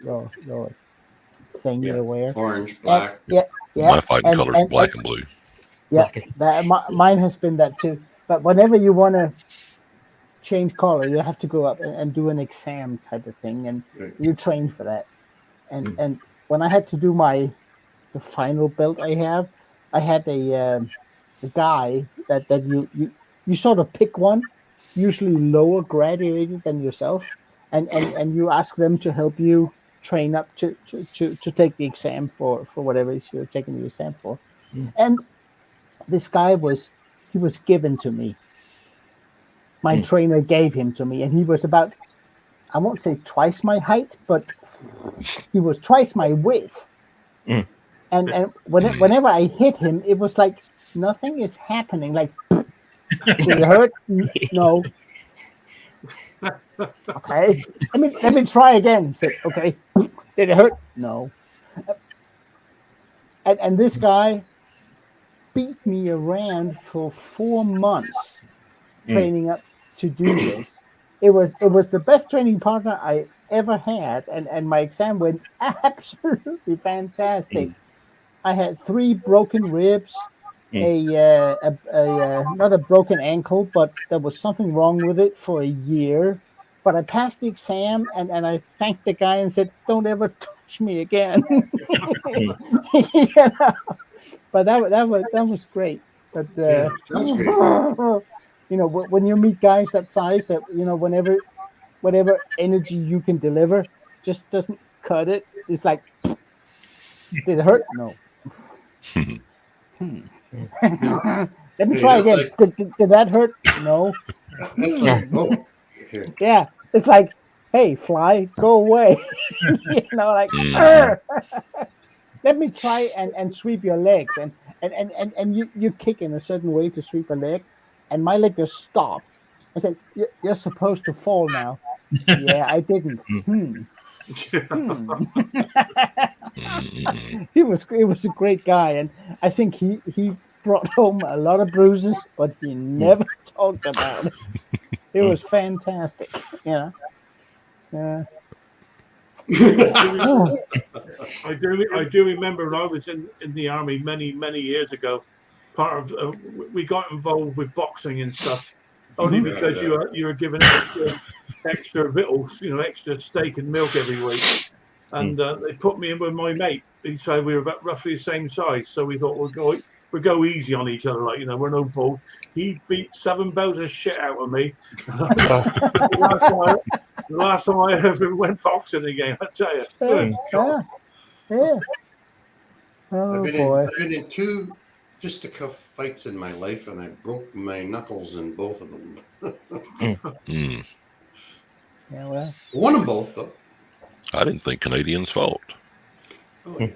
thing Yeah. you wear. Orange, black. Yeah. My fighting color is black and blue. Yeah, mine has been that too. But whenever you want to change color, you have to go up and do an exam type of thing, and you train for that. And when I had to do the final belt I had a guy that you sort of pick one, usually lower graduated than yourself, and you ask them to help you train up to take the exam for whatever it is you're taking the exam for. And this guy was given to me. My trainer gave him to me, and he was about, I won't say twice my height, but he was twice my width. And whenever I hit him, it was like nothing is happening. Like, did it hurt? No. Okay. Let me try again. He said, okay. Did it hurt? No. And this guy beat me around for 4 months training up to do this. It was the best training partner I ever had, and my exam went absolutely fantastic. I had 3 broken ribs, not a broken ankle, but there was something wrong with it for a year. But I passed the exam, and I thanked the guy and said, "Don't ever touch me again." But that was great. But sounds great. When you meet guys that size, that whatever energy you can deliver just doesn't cut it. It's like, did it hurt? No. Let me try again. Did that hurt? No. That's like, oh, yeah. It's like, hey, fly, go away. Let me try and sweep your legs, and you kick in a certain way to sweep a leg, and my leg just stopped. I said, "You're supposed to fall now." Yeah, I didn't. He was a great guy, and I think he brought home a lot of bruises, but he never talked about it. It was fantastic, Yeah. I do remember when I was in the army many years ago. Part of we got involved with boxing and stuff only because you were given extra victuals, extra steak and milk every week, and they put me in with my mate. He said we were about roughly the same size, so we thought we'll go easy on each other, like we're no fool. He beat 7 belts of shit out of me. The last time I ever went boxing again, I tell you. Yeah. Oh, boy. I've been in 2 fisticuff fights in my life, and I broke my knuckles in both of them. Yeah, well. Won them both, though. I didn't think Canadians fought. Oh,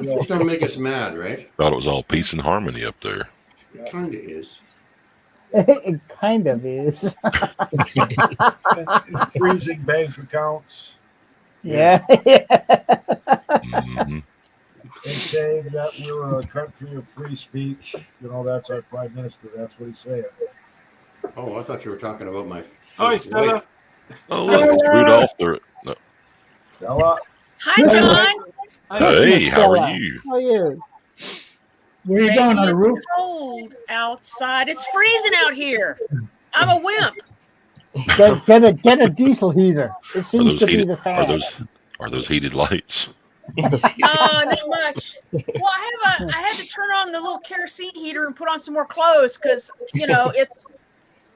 Just don't make us mad, right? Thought it was all peace and harmony up there. It kind of is. It kind of is. Freezing bank accounts. Yeah. Mm-hmm. And saying that we're a country of free speech. That's our prime minister. That's what he's saying. Oh, I thought you were talking about my. Hi, Stella. Oh, look, Rudolph there. No. Stella. Hi, John. Hey, how are you? How are you? Where are you going, on the roof? It's cold outside. It's freezing out here. I'm a wimp. Get a diesel heater. It seems to be the fad. Are those heated lights? Not much. Well, I had to turn on the little kerosene heater and put on some more clothes because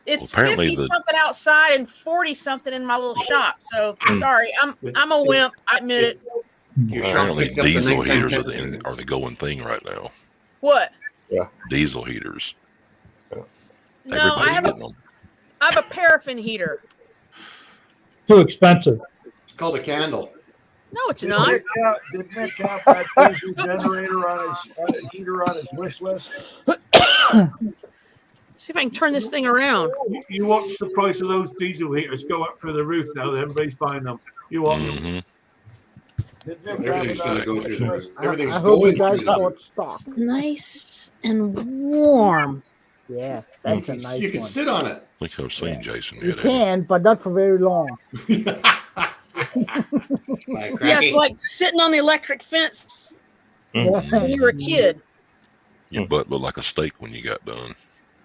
it's 50 something outside and 40 something in my little shop. So sorry, I'm a wimp. I admit it. Apparently, diesel heaters are the going thing right now. What? Yeah. Diesel heaters. No, I have a paraffin heater. Too expensive. It's called a candle. No, it's not. Did Nick have that diesel generator on his heater on his wish list? See if I can turn this thing around. You watch the price of those diesel heaters go up through the roof now. Everybody's buying them. You want them? Everything's going to go through the roof. Everything's I hope you going guys through the bought roof. stock. Nice and warm. Yeah, that's a nice You can one. sit on it. I think I've seen Jason. You can, but not for very long. Bye, Yeah, it's Cracky. like sitting on the electric fence Mm. when you were a kid. Your butt looked like a steak when you got done.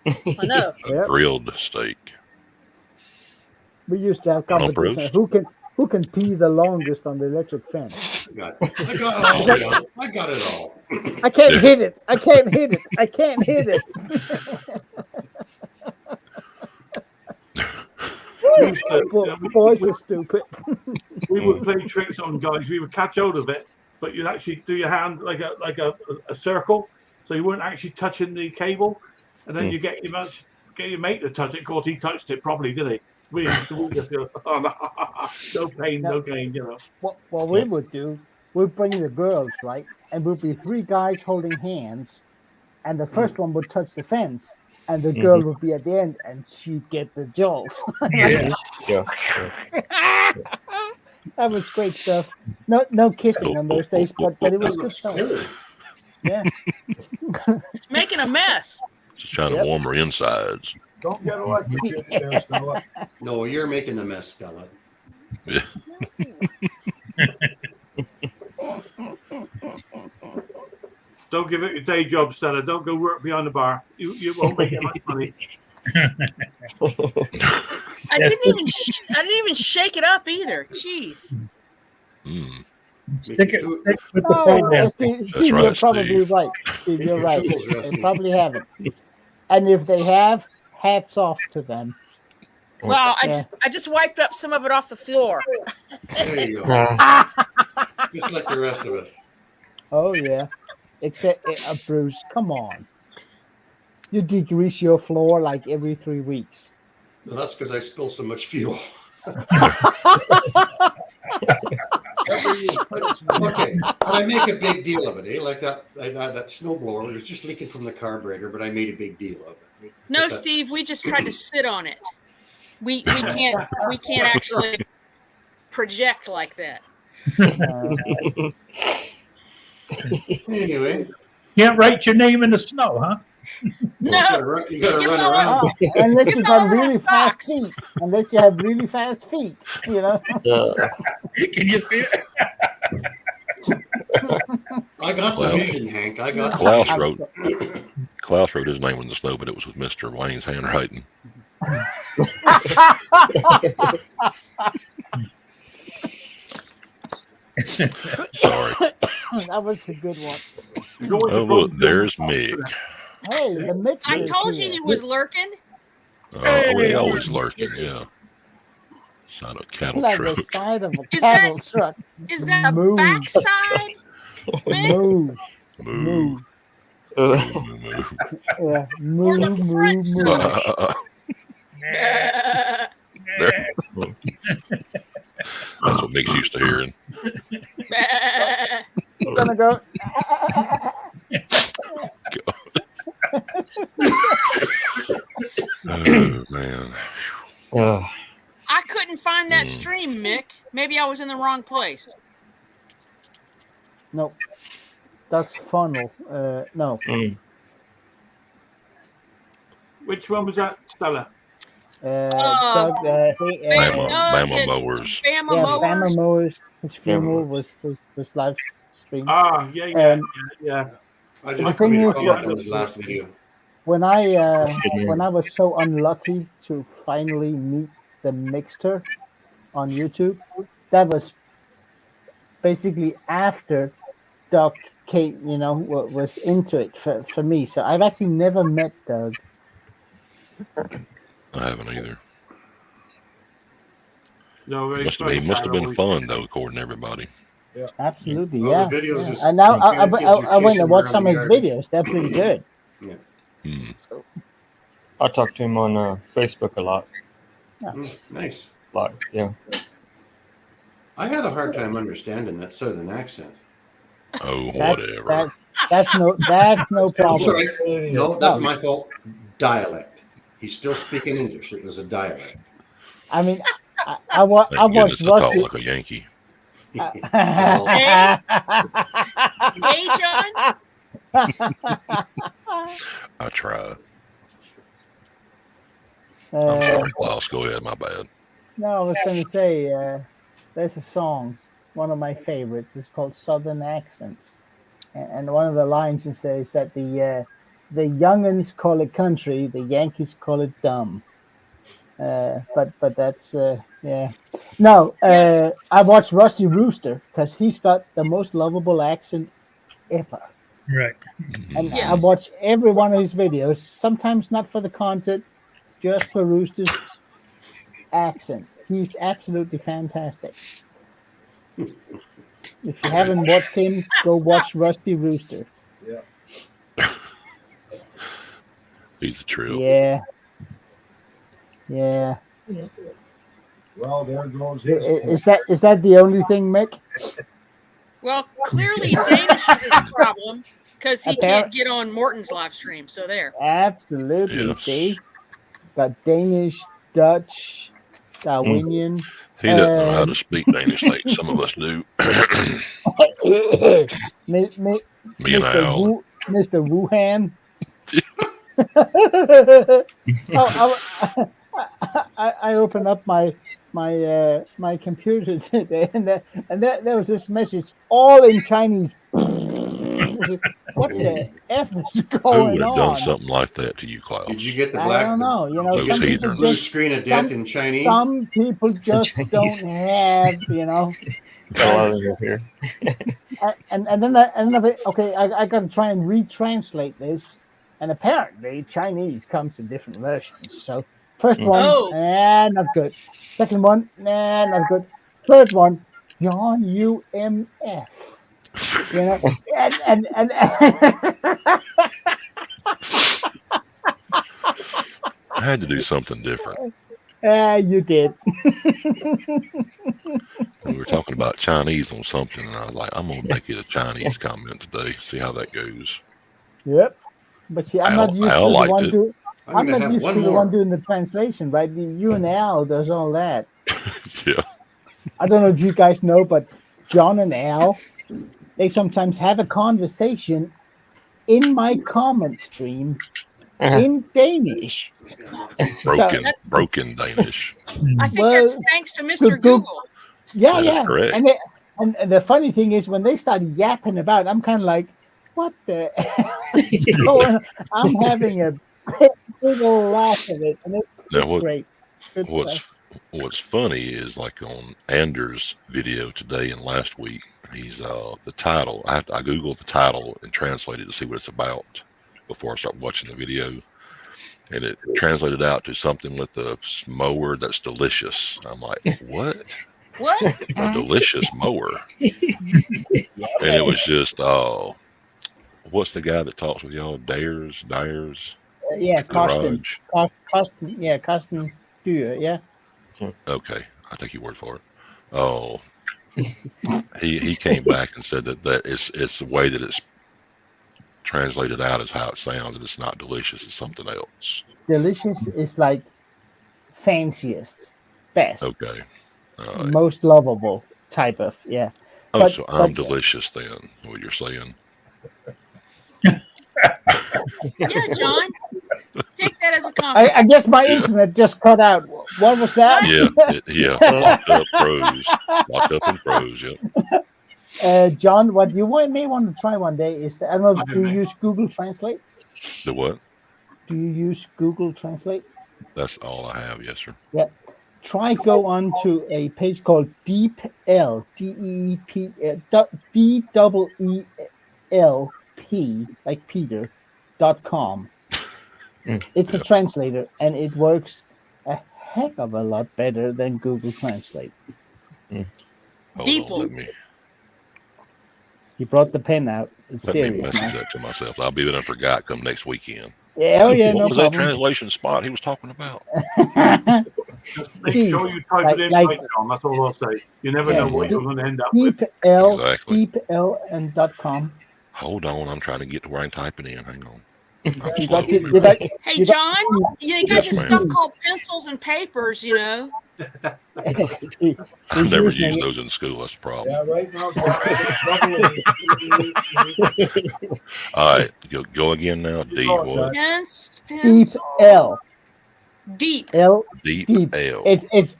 I know. A Yep. grilled steak. We used to have An competition. roast? Who can pee the longest on the electric fence? I got it all, John. I got it all. I can't hit it. I can't hit it. I can't hit it. We used to, you know, Boys are stupid. we would play tricks on guys. We would catch hold of it, but you'd actually do your hand like a circle, so you weren't actually touching the cable, and then you get your mate to touch it. Of course, he touched it properly, did he? We just go, oh, no pain, no gain, you know. What we would do, we'd bring the girls, right? And we'd be three guys holding hands, and the first one would touch the fence, and the girl would be at the end, and she'd get the jolts. Yeah. That was great stuff. No kissing on those days, but it was good stuff. Yeah. It's making a mess. Just trying to warm her insides. Don't get electrocuted there, Stella. No, you're making the mess, Stella. Yeah. Don't give it your day job, Stella. Don't go work behind the bar. You won't make much money. I didn't even shake it up either. Jeez. Mm. Stick with the Oh, program. Steve, That's you're right, probably Steve. right. Steve, you're right. Tools, They Rusty. probably haven't. And if they have, hats off to them. Well, Yeah. I just wiped up some of it off the floor. There you go. Just like the rest of us. Oh yeah. Except Bruce, come on. You degrease your floor like every 3 weeks. Well, that's because I spill so much fuel. Okay, I make a big deal of it, eh? Like that snowblower was just leaking from the carburetor, but I made a big deal of it. No, That's- Steve, we just tried to sit on it. We can't actually project like that. Anyway, Can't write your name in the snow, huh? No, you gotta Get run all around. Unless you Get have all our really fast socks. feet. Unless you have really fast feet, you know. Can you see it? I got the vision, Hank. I got Klaus wrote his name in the snow, but it was with Mr. Wayne's handwriting. Sorry. That was a good one. Oh, look, there's Mick. Hey, the mixer. I is told you here. he was lurking. He always lurking, yeah. Side of a cattle Like truck. the side of a Is that- cattle truck. Is that a Move. backside? Move. Move. Uh, Move, move. Yeah. Or Move, the front move, side? move. That's what Mick's used to hearing. You're gonna go. Oh, man. I couldn't find that stream, Mick. Maybe I was in the wrong place. Nope. That's funnel. No. Which one was that, Stella? Doug, Bama mowers. Bama yeah, mowers. Bama mowers. His funeral was live streamed. Ah, yeah. I The just thing made a is, comment on his last video. When I was so unlucky to finally meet the mixer on YouTube, that was basically after Doug Kate, was into it for me. So I've actually never met Doug. I haven't either. No, He must have been fun, though, according to everybody. Absolutely, Well, yeah. the videos yeah. is- And now the kids are I went chasing and watched around some the of his yard. videos. They're pretty good. I talk to him on Facebook a lot. Nice. Yeah. I had a hard time understanding that southern accent. Oh, That's whatever. that's no I'm problem. sorry. No, that's my fault. Dialect. He's still speaking English. It was a dialect. I mean, I Thank watched goodness I talk Rusty. like a Yankee. Hey, John. I try. I'm Uh, sorry, Klaus. Go ahead. My bad. No, I was going to say, there's a song. one of my favorites. It's called Southern Accents, and one of the lines is there is that the youngins call it country, the Yankees call it dumb. But that's yeah. No, I watched Rusty Rooster because he's got the most lovable accent ever. Right. And I Yes. watch every one of his videos, sometimes not for the content, just for Rooster's accent. He's absolutely fantastic. If you haven't watched him, go watch Rusty Rooster. Yeah. He's a trip. Yeah. Yeah. Well, there goes his. Is that the only thing, Mick? Well, clearly Danish is his problem because he Apparent- can't get on Morton's live stream. So there. Absolutely. Yes. See? Got Danish, Dutch, Darwinian. He doesn't know how to speak Danish like some of us do. Me and Al. Mr. Wuhan. I opened up my computer today, and there was this message all in Chinese. What the F is Who going would have on? done something like that to you, Klaus? Did you get the I black? don't know. You know, Those some people heathens. Blue just, screen of death in Chinese. some people just Chinese. don't have, you know. Here. And then okay, I got to try and retranslate this, and apparently Chinese comes in different versions. So first one, not good. Second one, not good. Third one, John UMF. You know, and I had to do something different. You did. We were talking about Chinese on something, and I was like, I'm going to make it a Chinese comment today, see how that goes. Yep. But see, I'm Al- not used Al to the liked one it. doing. I'm I'm gonna not have used one to the more. one doing the translation, right? You and Al does all that. Yeah. I don't know if you guys know, but John and Al, they sometimes have a conversation in my comment stream in Danish. Broken Danish. I think Well, that's thanks to Mr. Google. Google. Yeah, That is yeah. correct. And the funny thing is, when they start yapping about, I'm kind of like, what the is going on? I'm having a big old laugh at it, and it's great. Good stuff. What's funny is like on Anders' video today and last week, he's the title. I googled the title and translated to see what it's about before I start watching the video, and it translated out to something with a mower that's delicious. I'm like, what? What? A delicious mower? And it was just what's the guy that talks with y'all? Dyers. Yeah, Carsten. Garage? Carsten Dyer, yeah. Okay, I take your word for it. Oh, he came back and said that it's the way that it's translated out is how it sounds, and it's not delicious. It's something else. Delicious is like fanciest, best, Okay, most lovable type of, yeah. Oh, so I'm delicious then. What you're saying? Yeah, John. Take that as a compliment. I guess my internet just cut out. What was that? Yeah. Locked up pros. Locked up in pros. Yep. John, what you may want to try one day is, I don't know, do you use Google Translate? The what? Do you use Google Translate? That's all I have. Yes, sir. Yeah. Try go on to a page called DeepL, DEEPL, like Peter.com. It's a translator, and it works a heck of a lot better than Google Translate. Hold on, let me You brought the pen out. It's Let me serious message now. that to myself. I'll be able to forgot come next weekend. Yeah, oh yeah, what no was that problem. translation spot he was talking about? Just make sure you type it in right now. That's all I'll say. You never know what you're going to end up with. DeepL and .com. Hold on, I'm trying to get to where I'm typing in. Hang on. Hey, John, you got this stuff called pencils and papers, you know. I've never used those in school. That's the problem. Yeah, right now. All right, go again now. D what? Pencil. L. Deep. L. Deep Deep. L. It's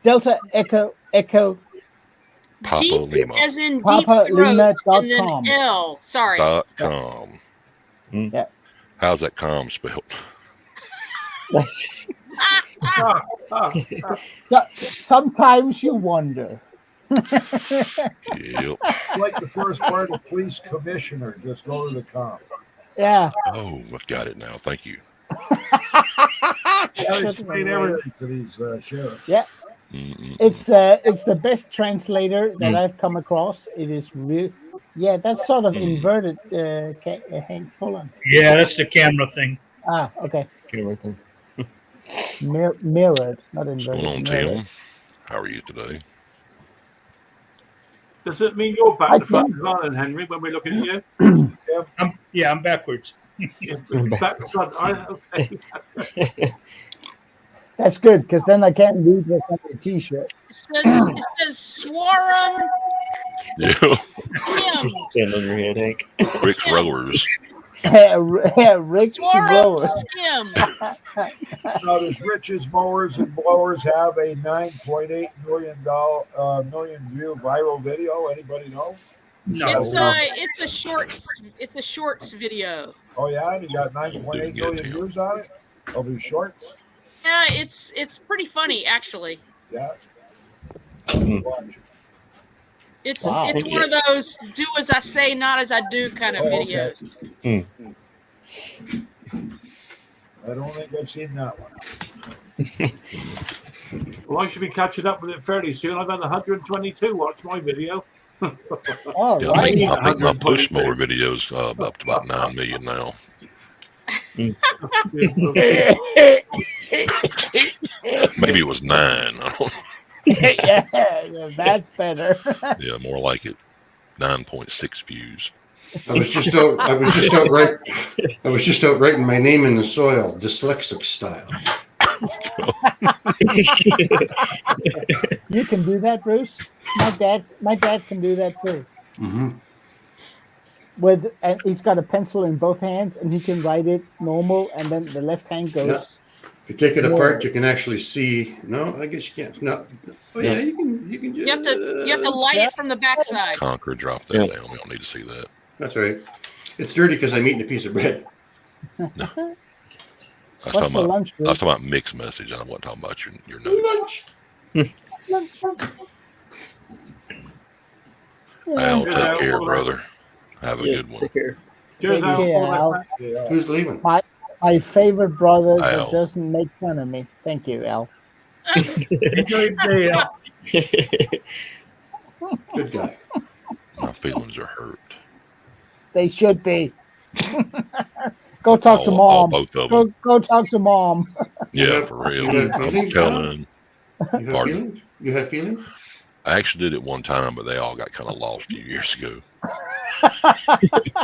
Delta Echo Papa Deep Lima. as in deep throat, and then PapaLima.com. L. Sorry. .com. Yeah. How's that com spelled? Sometimes you wonder. Yep. It's like the first part of police commissioner. Just go to the comp. Yeah. Oh, I got it now. Thank you. I explain everything to these sheriffs. Yeah. Mm-mm. It's the best translator that I've come across. It is real. Yeah, that's sort of inverted. Hank, hold on. Yeah, that's the camera thing. Ah, okay. Get it right there. Mirrored, not What's inverted. going on, mirrored. Tim? How are you today? Does it mean you're back Hi, to front Tim. as well, then, Henry, when we look at you? I'm backwards. Back to front. Okay. That's good because then I can't read what's on the T-shirt. It says Swarm Yeah. Kim. Stand on your head, Hank. Rick's Rowers. Rick's Swarm Rower. Skim. Now, does Rich's Mowers and Blowers have a $9.8 million view viral video? Anybody know? No. It's a shorts video. Oh yeah, and he got 9.8 million views on it of his shorts. Yeah, it's pretty funny actually. Yeah. It's it's one of those do as I say, not as I do kind of videos. Okay. I don't think I've seen that one. Well, I should be catching up with it fairly soon. I've had 122 watch my video. All Yeah, right. I think my push mower video's up to about 9 million now. Maybe it was 9. I don't know. Yeah, that's better. Yeah, more like it. 9.6 views. I was just out writing my name in the soil, dyslexic style. You can do that, Bruce. My dad can do that too. Mm-hmm. And he's got a pencil in both hands, and he can write it normal, and then the left hand goes. Yeah. If you take it apart, you can actually see. No, I guess you can't. No. Oh yeah, you can. You have to light it from the backside. Conker, drop that down. We don't need to see that. That's right. It's dirty because I'm eating a piece of bread. No. I was What's for lunch, I was Bruce? talking about mixed message. I wasn't talking about your notes. Lunch. Al, Yeah. take care, brother. Have a good one. Take care. Cheers, Take care, Al. Yeah. Who's leaving? My favorite brother that Al. doesn't make fun of me. Thank you, Al. Enjoy your day, Al. Good guy. My feelings are hurt. They should be. Go talk to All mom. both of them. Go talk to mom. Yeah, for real. You have I'm feelings, telling. You have Pardon? feelings? You have feelings? I actually did it one time, but they all got kind of lost a few years ago.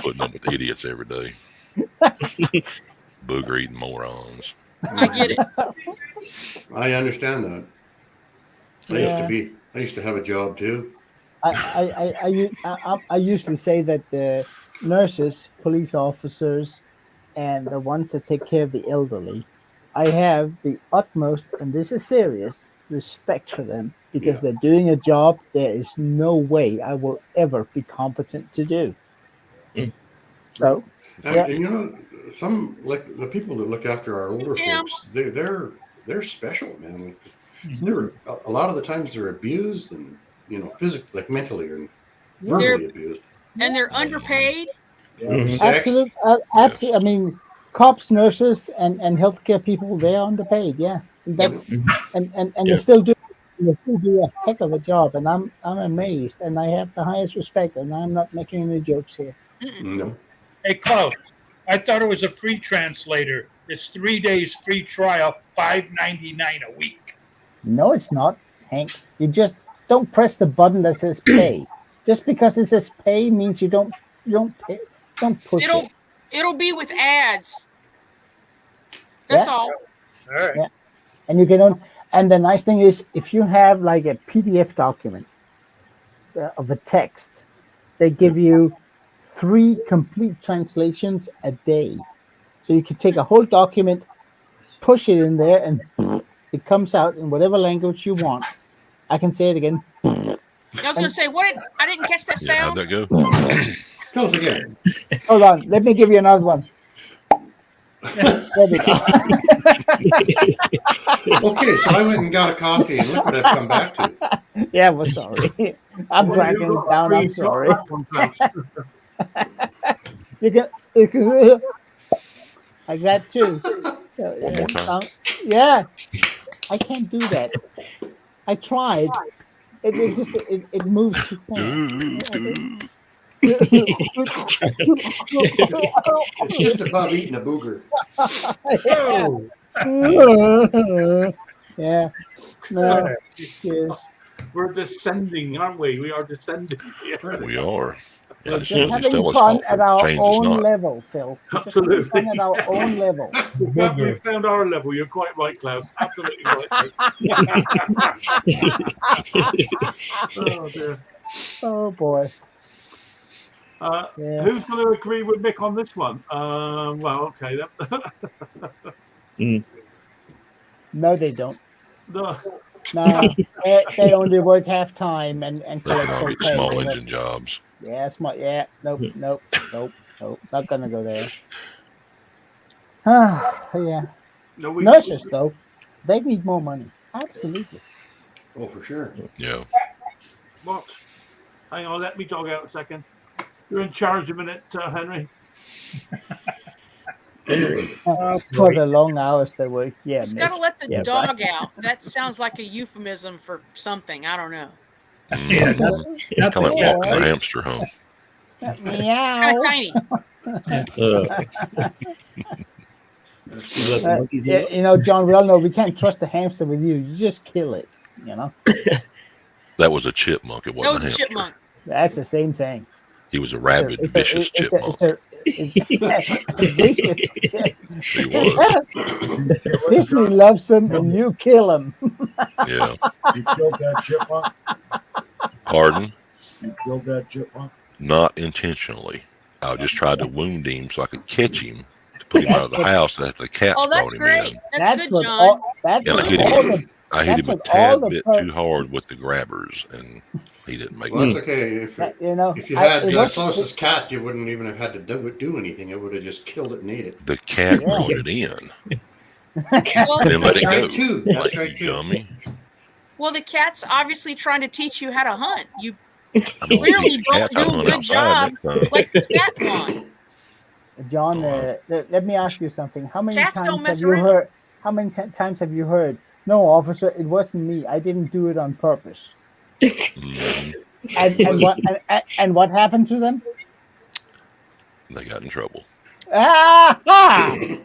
Putting up with idiots every day. Booger eating morons. I get it. I understand that. I used to have a job too. I usually say that the nurses, police officers, and the ones that take care of the elderly, I have the utmost, and this is serious, respect for them because they're doing a job there is no way I will ever be competent to do. So, And you know, some like the people that look after our older Yeah. folks, they're special, man. They're a lot of the times they're abused and physically, like mentally or verbally abused. And they're underpaid. absolutely. I mean, cops, nurses, and healthcare people, they're underpaid. Yeah, and they still do. They still do a heck of a job, and I'm amazed, and I have the highest respect, and I'm not making any jokes here. No. Hey, Klaus, I thought it was a free translator. It's 3 days free trial, $5.99 a week. No, it's not, Hank. You just don't press the button that says pay. Just because it says pay means you don't pay. Don't push it. It'll be with ads. That's Yeah. all. All right. Yeah. And you can and the nice thing is if you have like a PDF document of a text, they give you 3 complete translations a day. So you can take a whole document, push it in there, and it comes out in whatever language you want. I can say it again. I was going to say, I didn't catch that Yeah, how'd sound. that go? Tell us again. Hold on. Let me give you another one. There we go. Okay, so I went and got a coffee, and look what I've come back to. Yeah, well, sorry. I'm Well, dragging you it got down. three I'm sorry. shot that one, Klaus. You can I got two. One more time. Yeah, I can't do that. I tried. It just it moves too fast. It's just above eating a booger. Yeah. No. Yes. We're descending, aren't we? We are descending. We are. Yeah, We're it's just having Stella's fun fault at for our change is own not. level, Phil. We're just having Absolutely. fun at our own level. We found our level. You're quite right, Klaus. Absolutely right. Oh dear. Oh boy. Yeah. Who's going to agree with Mick on this one? Well, okay. No, they don't. No. No, they only work half time and They collect can all full get pay. small engine jobs. Yeah, smart. Yeah, nope. Not gonna go there. Yeah. No, Nurses though, they need more money. Absolutely. Oh, for sure. Yeah. What? Hang on, let me dog out a second. You're in charge a minute, Henry. For the long hours they work. Yeah. He's got to let the Yeah, dog right. out. That sounds like a euphemism for something. I don't know. Yeah, Kind of like walking a hamster, huh? Meow. Kind of tiny. John, we all know we can't trust a hamster with you. You just kill it, you know? That was a chipmunk. It That wasn't was a a hamster. chipmunk. That's the same thing. He was a rabid, vicious chipmunk. He was. Disney loves him and you kill him. Yeah. You killed that chipmunk? Pardon? You killed that chipmunk? Not intentionally. I just tried to wound him so I could catch him to put him out of the house after the cats Oh, that's brought him great. in. That's good, what John. all, that's And what I hit all him. I hit that's him a what all tad the bit per- too hard with the grabbers, and he didn't make Well, it. that's okay. If you I- had it the was- closest cat, you wouldn't even have had to do anything. It would have just killed it and ate it. The cat Yeah. brought it in Well, and then let it That's go. right, too. That's Like, right, you too. dummy. well, the cat's obviously trying to teach you how to hunt. You I'm gonna clearly teach don't cats how to do a hunt good outside job next time. like the cat one. John, Oh, let me ask you something. How many Cats don't times mess have you around. heard? How many times have you heard? No, officer, it wasn't me. I didn't do it on purpose. Mhm. And what happened to them? They got in trouble. Ah! Mhm.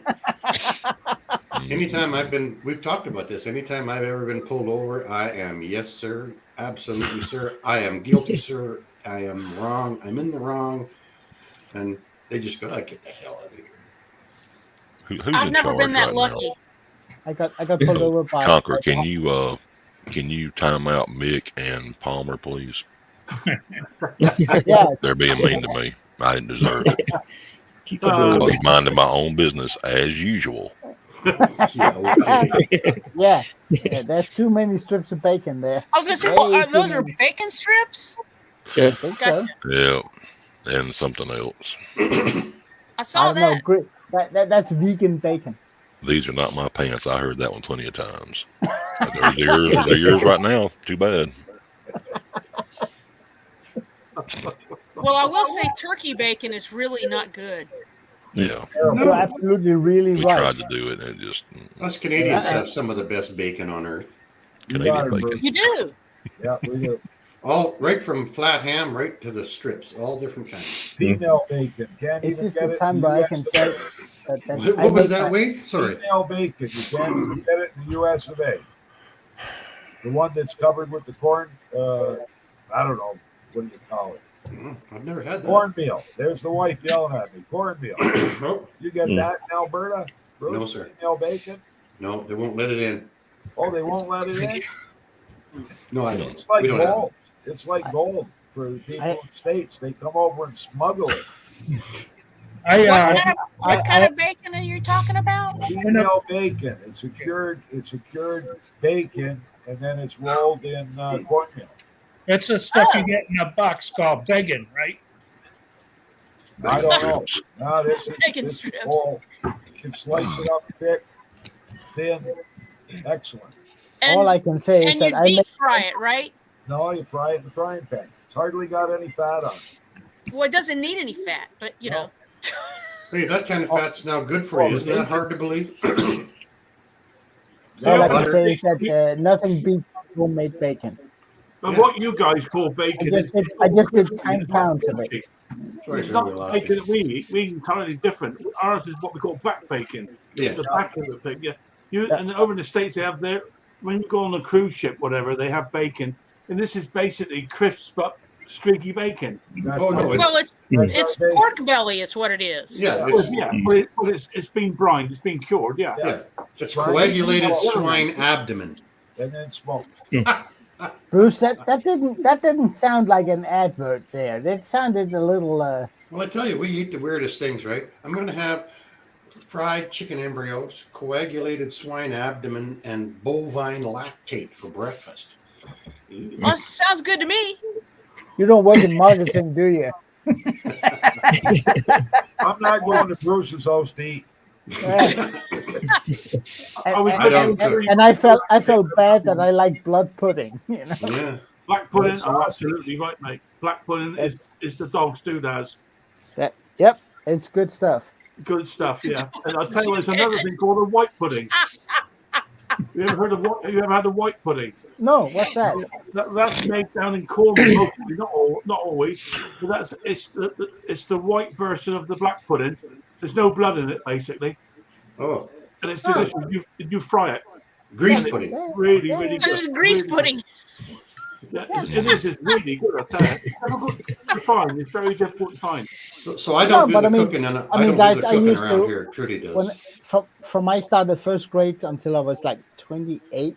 Anytime we've talked about this. Anytime I've ever been pulled over, I am, yes, sir. Absolutely, sir. I am guilty, sir. I am wrong. I'm in the wrong. And they just go, get the hell out of here. Who's I've in never charge been that right lucky. I got pulled over by Conker, can you time out Mick and Palmer, please? Yeah. They're being mean to me. I didn't deserve it. Keep I it was minding my own business as usual. Yeah, okay. Yeah, there's too many strips of bacon there. I was gonna say, Way well, too those are many. bacon strips. I think so. Gotcha. Yeah, and something else. I I saw don't know. that. Great. That's vegan bacon. These are not my pants. I heard that one plenty of times. But they're yours. They're yours right now. Too bad. Well, I will say turkey bacon is really not good. Yeah, You're absolutely really we right. tried to do it, and it just Us Canadians have some of the best bacon on earth. You Canadian got it, bacon. Bruce. You do. Yeah, we do. All right from flat ham right to the strips, all different kinds. Female bacon. Can't Is even this get the it time in where the I can US say today. that What I was make that, my- Wade? Sorry. Female bacon. You can't even get it in the US of A. The one that's covered with the corn, I don't know, what do you call it? I've never had that. Cornmeal. There's the wife yelling at me. Cornmeal. Nope. You get that in Alberta? Bruce, No, sir. female bacon? No, they won't let it in. Oh, they won't let it in? No, I It's like we don't have gold. It's like gold for the people in the States. They come over and smuggle it. What kind of bacon are you talking about? Female bacon. It's a cured bacon, and then it's rolled in cornmeal. That's the stuff you get in a box called bacon, right? I don't know. strips. No, this Bacon is strips. all. You can slice it up thick, thin. Excellent. And, All I can say is and that you I deep make fry it, right? No, you fry it in the frying pan. It's hardly got any fat on it. Well, it doesn't need any fat, but you know. Hey, that kind of fat's now good for you. Isn't that hard to believe? all I can butter. say is that nothing beats homemade bacon. But Yeah. what you guys call bacon I just did 10 pounds of it. Sorry, It's sir, not we the lost bacon you. that we eat. We eat entirely different. Ours is what we call black bacon. Yeah. The back of the pig. Yeah. And over in the States they have their, when you go on a cruise ship, whatever, they have bacon. And this is basically crisp but streaky bacon. Oh, no, Well, it's, it's pork belly is what it is. yeah, But it's been brined, it's been cured, yeah. yeah. It's coagulated swine abdomen. And then smoked. Bruce, that didn't sound like an advert there. That sounded a little Well, I tell you, we eat the weirdest things, right? I'm going to have fried chicken embryos, coagulated swine abdomen, and bovine lactate for breakfast. Well, sounds good to me. You don't work in marketing, do you? I'm not going to Bruce's house to eat. And I felt bad that I like blood pudding. You know? Yeah. Black pudding, absolutely right, mate. Black pudding is the dog's doodahs. Yep, it's good stuff. Good stuff, yeah. And I'll tell you, there's another thing called a white pudding. You ever heard of what? Have you ever had a white pudding? No, what's that? That's made down in Cornwall, mostly, not always. But it's the white version of the black pudding. There's no blood in it, basically. Oh. And it's delicious. You fry it. Grease pudding. Really, really good. This is grease pudding. Yeah, it is. It's really good. I tell you. It's difficult to find. It's very difficult to find. So I don't do the cooking, and I don't guys, do the I cooking used around to- here. Trudy does. From I started first grade until I was like 28,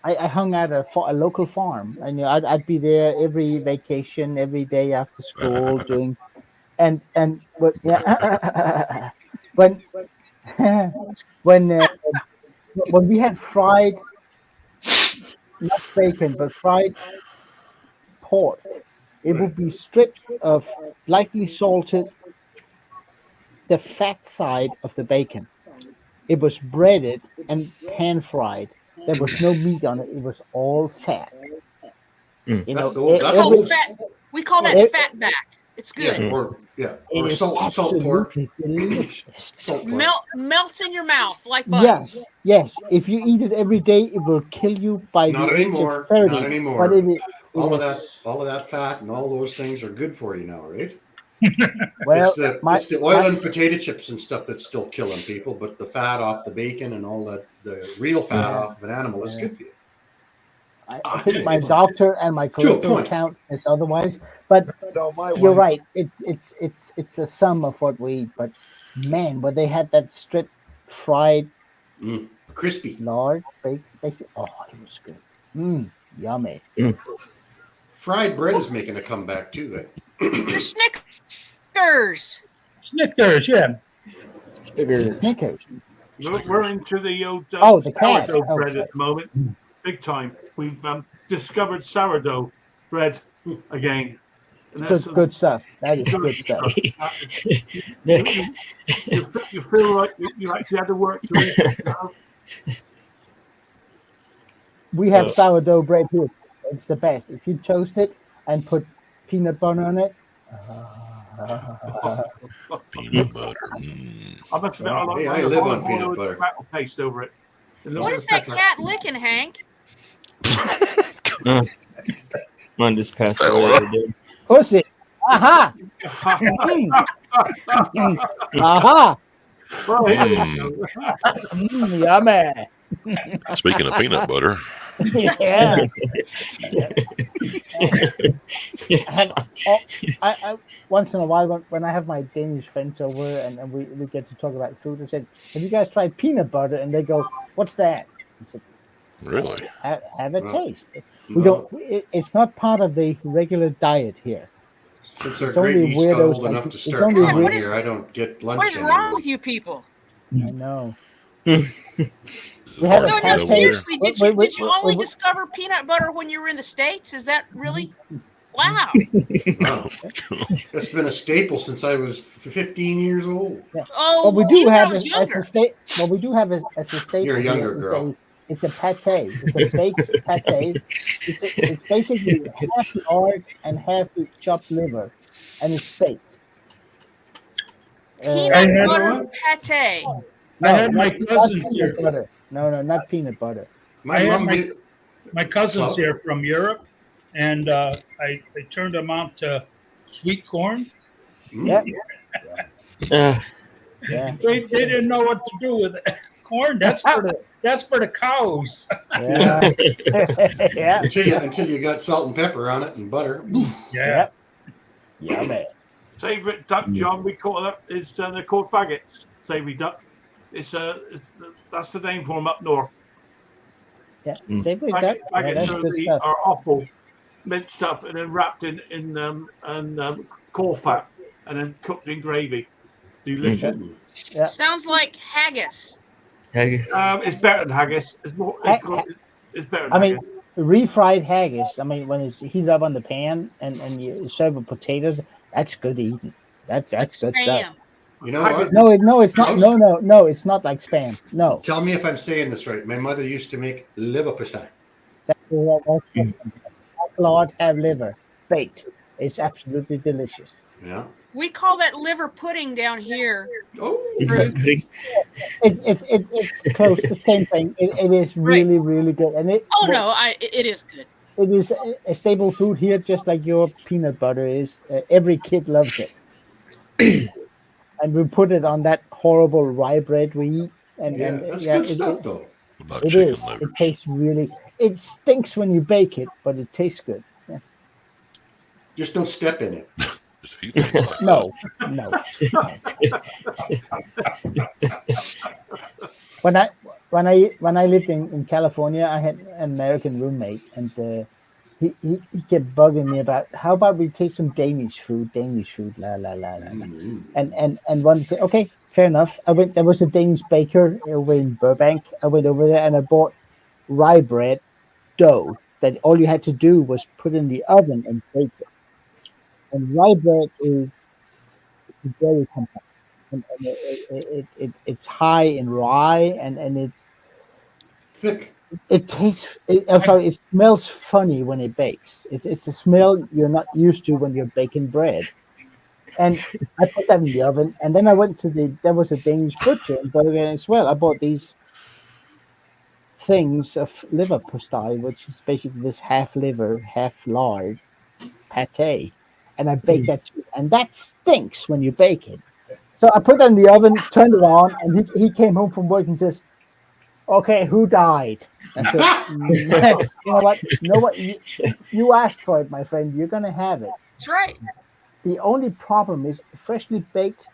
I hung out at a local farm, and I'd be there every vacation, every day after school doing, when when we had fried, not bacon, but fried pork, it would be strips of lightly salted, the fat side of the bacon. It was breaded and pan fried. There was no meat on it. It was all fat. You That's know, the Called fat. We call that fat back. It's good. It is salt pork. absolutely delicious. Salt pork. Melts in your mouth like butter. Yes. If you eat it every day, it will kill you by Not the age anymore. of 30. Not anymore. But it All is- of that fat and all those things are good for you now, right? Well, it's the oil and potato chips and stuff that's still killing people, but the fat off the bacon and all that, the real fat off of an animal is good for you. I think my doctor and my To a cholesterol point. count is otherwise. But you're right. It's a sum of what we eat. But man, when they had that strip fried, crispy, large, baked, oh, it was good. Yummy. Fried bread is making a comeback too. The Snickers. Snickers, yeah. Snickers. We're into the old the cat. sourdough bread Okay. at the moment. Big time. We've discovered sourdough bread again. And that's Good stuff. That is good stuff. You feel like you actually had to work to eat it. We have sourdough bread here. It's the best. If you toast it and put peanut butter on it. Peanut butter. I must admit, I live on peanut butter. Tomato paste over it. What is that cat licking, Hank? Mine just passed away. Pussy. Aha. Aha. Yummy. Speaking of peanut butter, Yeah. I once in a while when I have my Danish friends over and we get to talk about food, I said, "Have you guys tried peanut butter?" And they go, "What's that?" I said, really? Have a taste. We don't. It's not part of the regular diet here. Since our It's only great niece got weirdos old like enough you. to It's start only coming weird- here, I don't get lunch What is anymore. wrong with you people? I know. We have So a no, pate. seriously, did you Wait, only wait. discover peanut butter when you were in the States? Is that really? Wow. Wow. That's been a staple since I was 15 years old. Yeah. Oh, What we well, do even when I have was as younger. a state, what we do have as a staple You're a here younger is girl. it's a pate. It's a baked pate. It's basically half lard and half the chopped liver, and it's baked. Peanut had- butter pate. I No, had my not cousins peanut here. butter. No, not peanut butter. My I had mom made my cousins So- here from Europe, and I turned them on to sweet corn. Yeah, Uh, yeah, They didn't know what to do with it. Corn. That's for the cows. yeah, yeah, until you got salt and pepper on it and butter. Yeah. yeah, man. Favorite duck, John, we call it. Is they're called faggots. Savory duck. That's the name for them up north. Yeah, savory duck. Yeah, Faggots that's good stuff. are awful, minced up and then wrapped in caul fat and then cooked in gravy. Delicious. Yeah. Sounds like haggis. haggis. It's better than haggis. It's more. It's better than I mean, haggis. refried haggis. I mean, when it's heated up on the pan and you serve with potatoes, that's good eating. That's good stuff. Spam. You know what? No, it's not. No, it's not like spam. No. Tell me if I'm saying this right. My mother used to make liver pasta. Lard have liver baked. It's absolutely delicious. Yeah. We call that liver pudding down here. Oh, It's close. The same thing. It is really really good. And it. Oh no, it is good. It is a staple food here, just like your peanut butter is. Every kid loves it. And we put it on that horrible rye bread we eat. And that's good stuff, though. About It chicken is. livers. It tastes really. It stinks when you bake it, but it tastes good. Yeah. Just don't step in it. Just a few things like No. When I lived in California, I had an American roommate, and he kept bugging me about how about we take some Danish food, la la la la. And one said, okay, fair enough. There was a Danish baker over in Burbank. I went over there and I bought rye bread dough that all you had to do was put in the oven and bake it. And rye bread is very complex. And it's high in rye and it's thick. It tastes. It smells funny when it bakes. It's a smell you're not used to when you're baking bread. And I put that in the oven, and then I went to there was a Danish butcher in Bergen as well. I bought these things of liver pastry, which is basically this half liver, half lard pate, and I baked that too. And that stinks when you bake it. So I put that in the oven, turned it on, and he came home from work and says, "Okay, who died?" I said, you know what? You asked for it, my friend. You're gonna have it. That's right. The only problem is freshly baked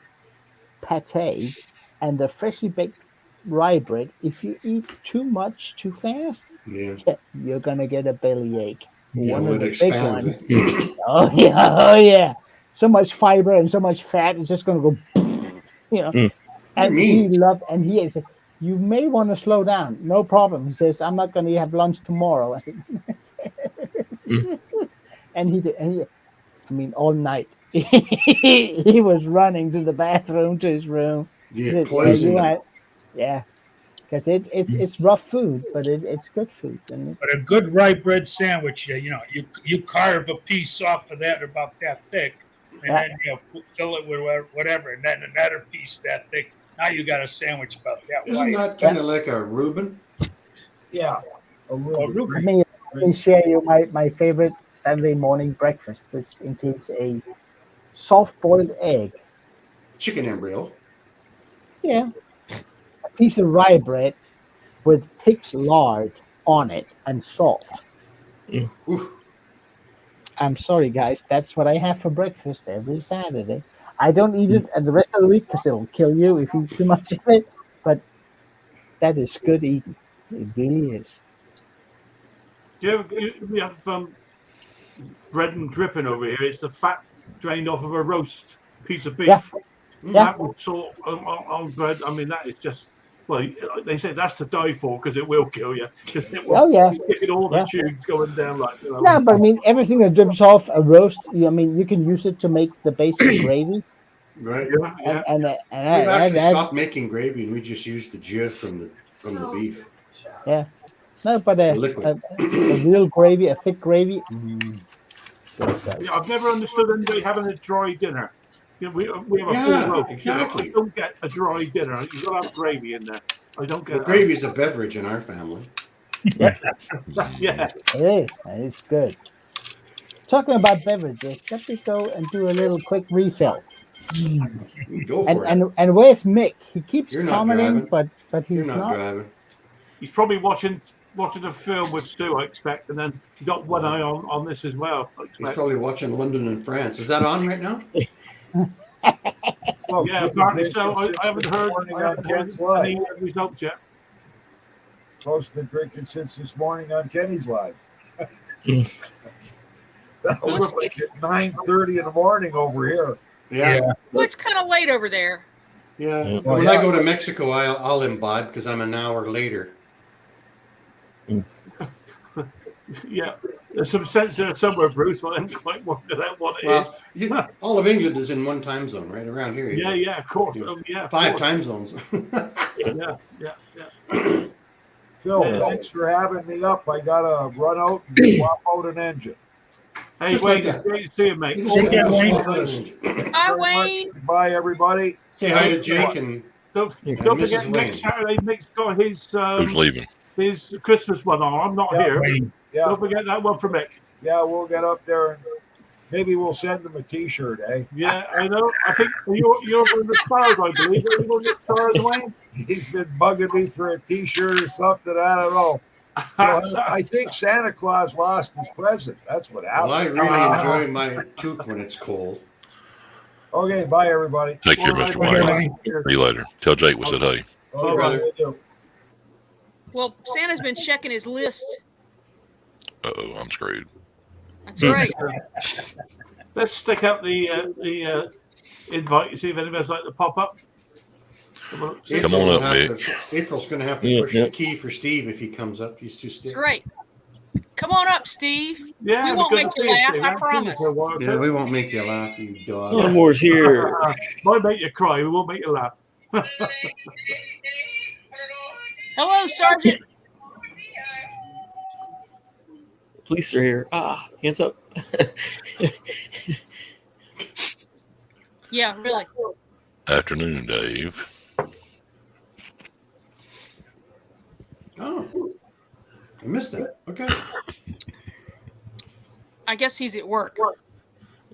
pate and the freshly baked rye bread. If you eat too much too fast, you're gonna get a bellyache. One of the big ones. Oh yeah. So much fiber and so much fat, it's just gonna go. And he said, "You may want to slow down. No problem." He says, "I'm not going to have lunch tomorrow." I said, and he did. All night he was running to the bathroom, to his room. Yeah, because it's rough food, but it's good food. But a good rye bread sandwich, you carve a piece off of that about that thick, and then fill it with whatever, and then another piece that thick. Now you got a sandwich about that. Isn't that kind of like a Reuben? Yeah, a Reuben. Let me share you my favorite Saturday morning breakfast, which includes a soft-boiled egg, chicken embryo, a piece of rye bread with pig's lard on it and salt. I'm sorry, guys. That's what I have for breakfast every Saturday. I don't eat it the rest of the week because it'll kill you if you eat too much of it. But that is good eating. It really is. We have bread and dripping over here. It's the fat drained off of a roast piece of beef. Yeah. That with salt on bread. I mean, that is just well, they say that's to die for because it will kill you. Oh, yeah. Sticking all the Yeah. tubes going down like. You know. No, but I mean, everything that drips off a roast, I mean, you can use it to make the basic gravy. Right. Yeah. And We've actually stopped making gravy, and we just use the jus from the beef. Yeah. No, but The liquid. a real gravy, a thick gravy. Good stuff. Yeah, I've never understood anybody having a dry dinner. You know, we have a Yeah, full roast. exactly. I don't get a dry dinner. You've got to have gravy in there. I don't get Well, gravy is a beverage in our family. Yeah. It is. It's good. Talking about beverages, let me go and do a little quick refill. Go for it. And where's Mick? He keeps You're not commenting, driving. but he's You're not driving. He's probably watching a film with Stu, I expect, and then he got one eye on this as well. I He's expect. probably watching London and France. Is that on right now? Folks, Yeah, we've been apparently drinking so. I since haven't this heard morning on Ken's Live. any results yet. Folks been drinking since this morning on Kenny's Live. That was like at 9:30 in the morning over here. Yeah. Well, it's kind of late over there. Yeah. Well, When yeah. I go to Mexico, I'll imbibe because I'm an hour later. Yeah, there's some sense there somewhere, Bruce. But I haven't quite worked out what it is. Well, all of England is in one time zone, right around here. Yeah, of course. Yeah, of 5 course. time zones. Yeah. Phil, Yeah. thanks for having me up. I gotta run out and swap out an engine. Hey, Just Wayne, like it's great to see you, mate. You All just the gotta best. swap out an engine. Hi, Very much. Wayne. Bye, everybody. Say hi to Jake and Don't Mrs. forget, Wayne. next Saturday, Mick's got Who's leaving? his Christmas one on. I'm not Yeah. here. Wayne. Yeah, Don't forget that one for Mick. yeah, we'll get up there and maybe we'll send him a T-shirt, eh? Yeah, I know. I think you're going to Stars, I believe. Are you going to Stars, Wayne? He's been bugging me for a T-shirt or something. I don't know. So I think Santa Claus lost his present. That's what well, I happened. really enjoy my toque when it's cold. Okay, bye, everybody. Take care, All right, Mr. okay, Wayne. Wayne. See you later. Tell Jake we said hey. Okay, Bye-bye. will do. Well, Santa's been checking his list. Uh-oh, I'm screwed. That's right. Let's stick out the invite. See if anybody's like to pop up. Come on up, Mick. April's going to have to push the key for Steve if he comes up. He's too stiff. That's right. Come on up, Steve. Yeah, We won't good make to you see laugh, Steve. I Haven't seen you promise. for a while, Yeah, too. we won't make you laugh, you dog. Gilmore's here. Might make you cry. We won't make you laugh. Hello, Sergeant. Police are here. Hands up. Yeah, really. Afternoon, Dave. Oh, I missed that. Okay. I guess he's at work.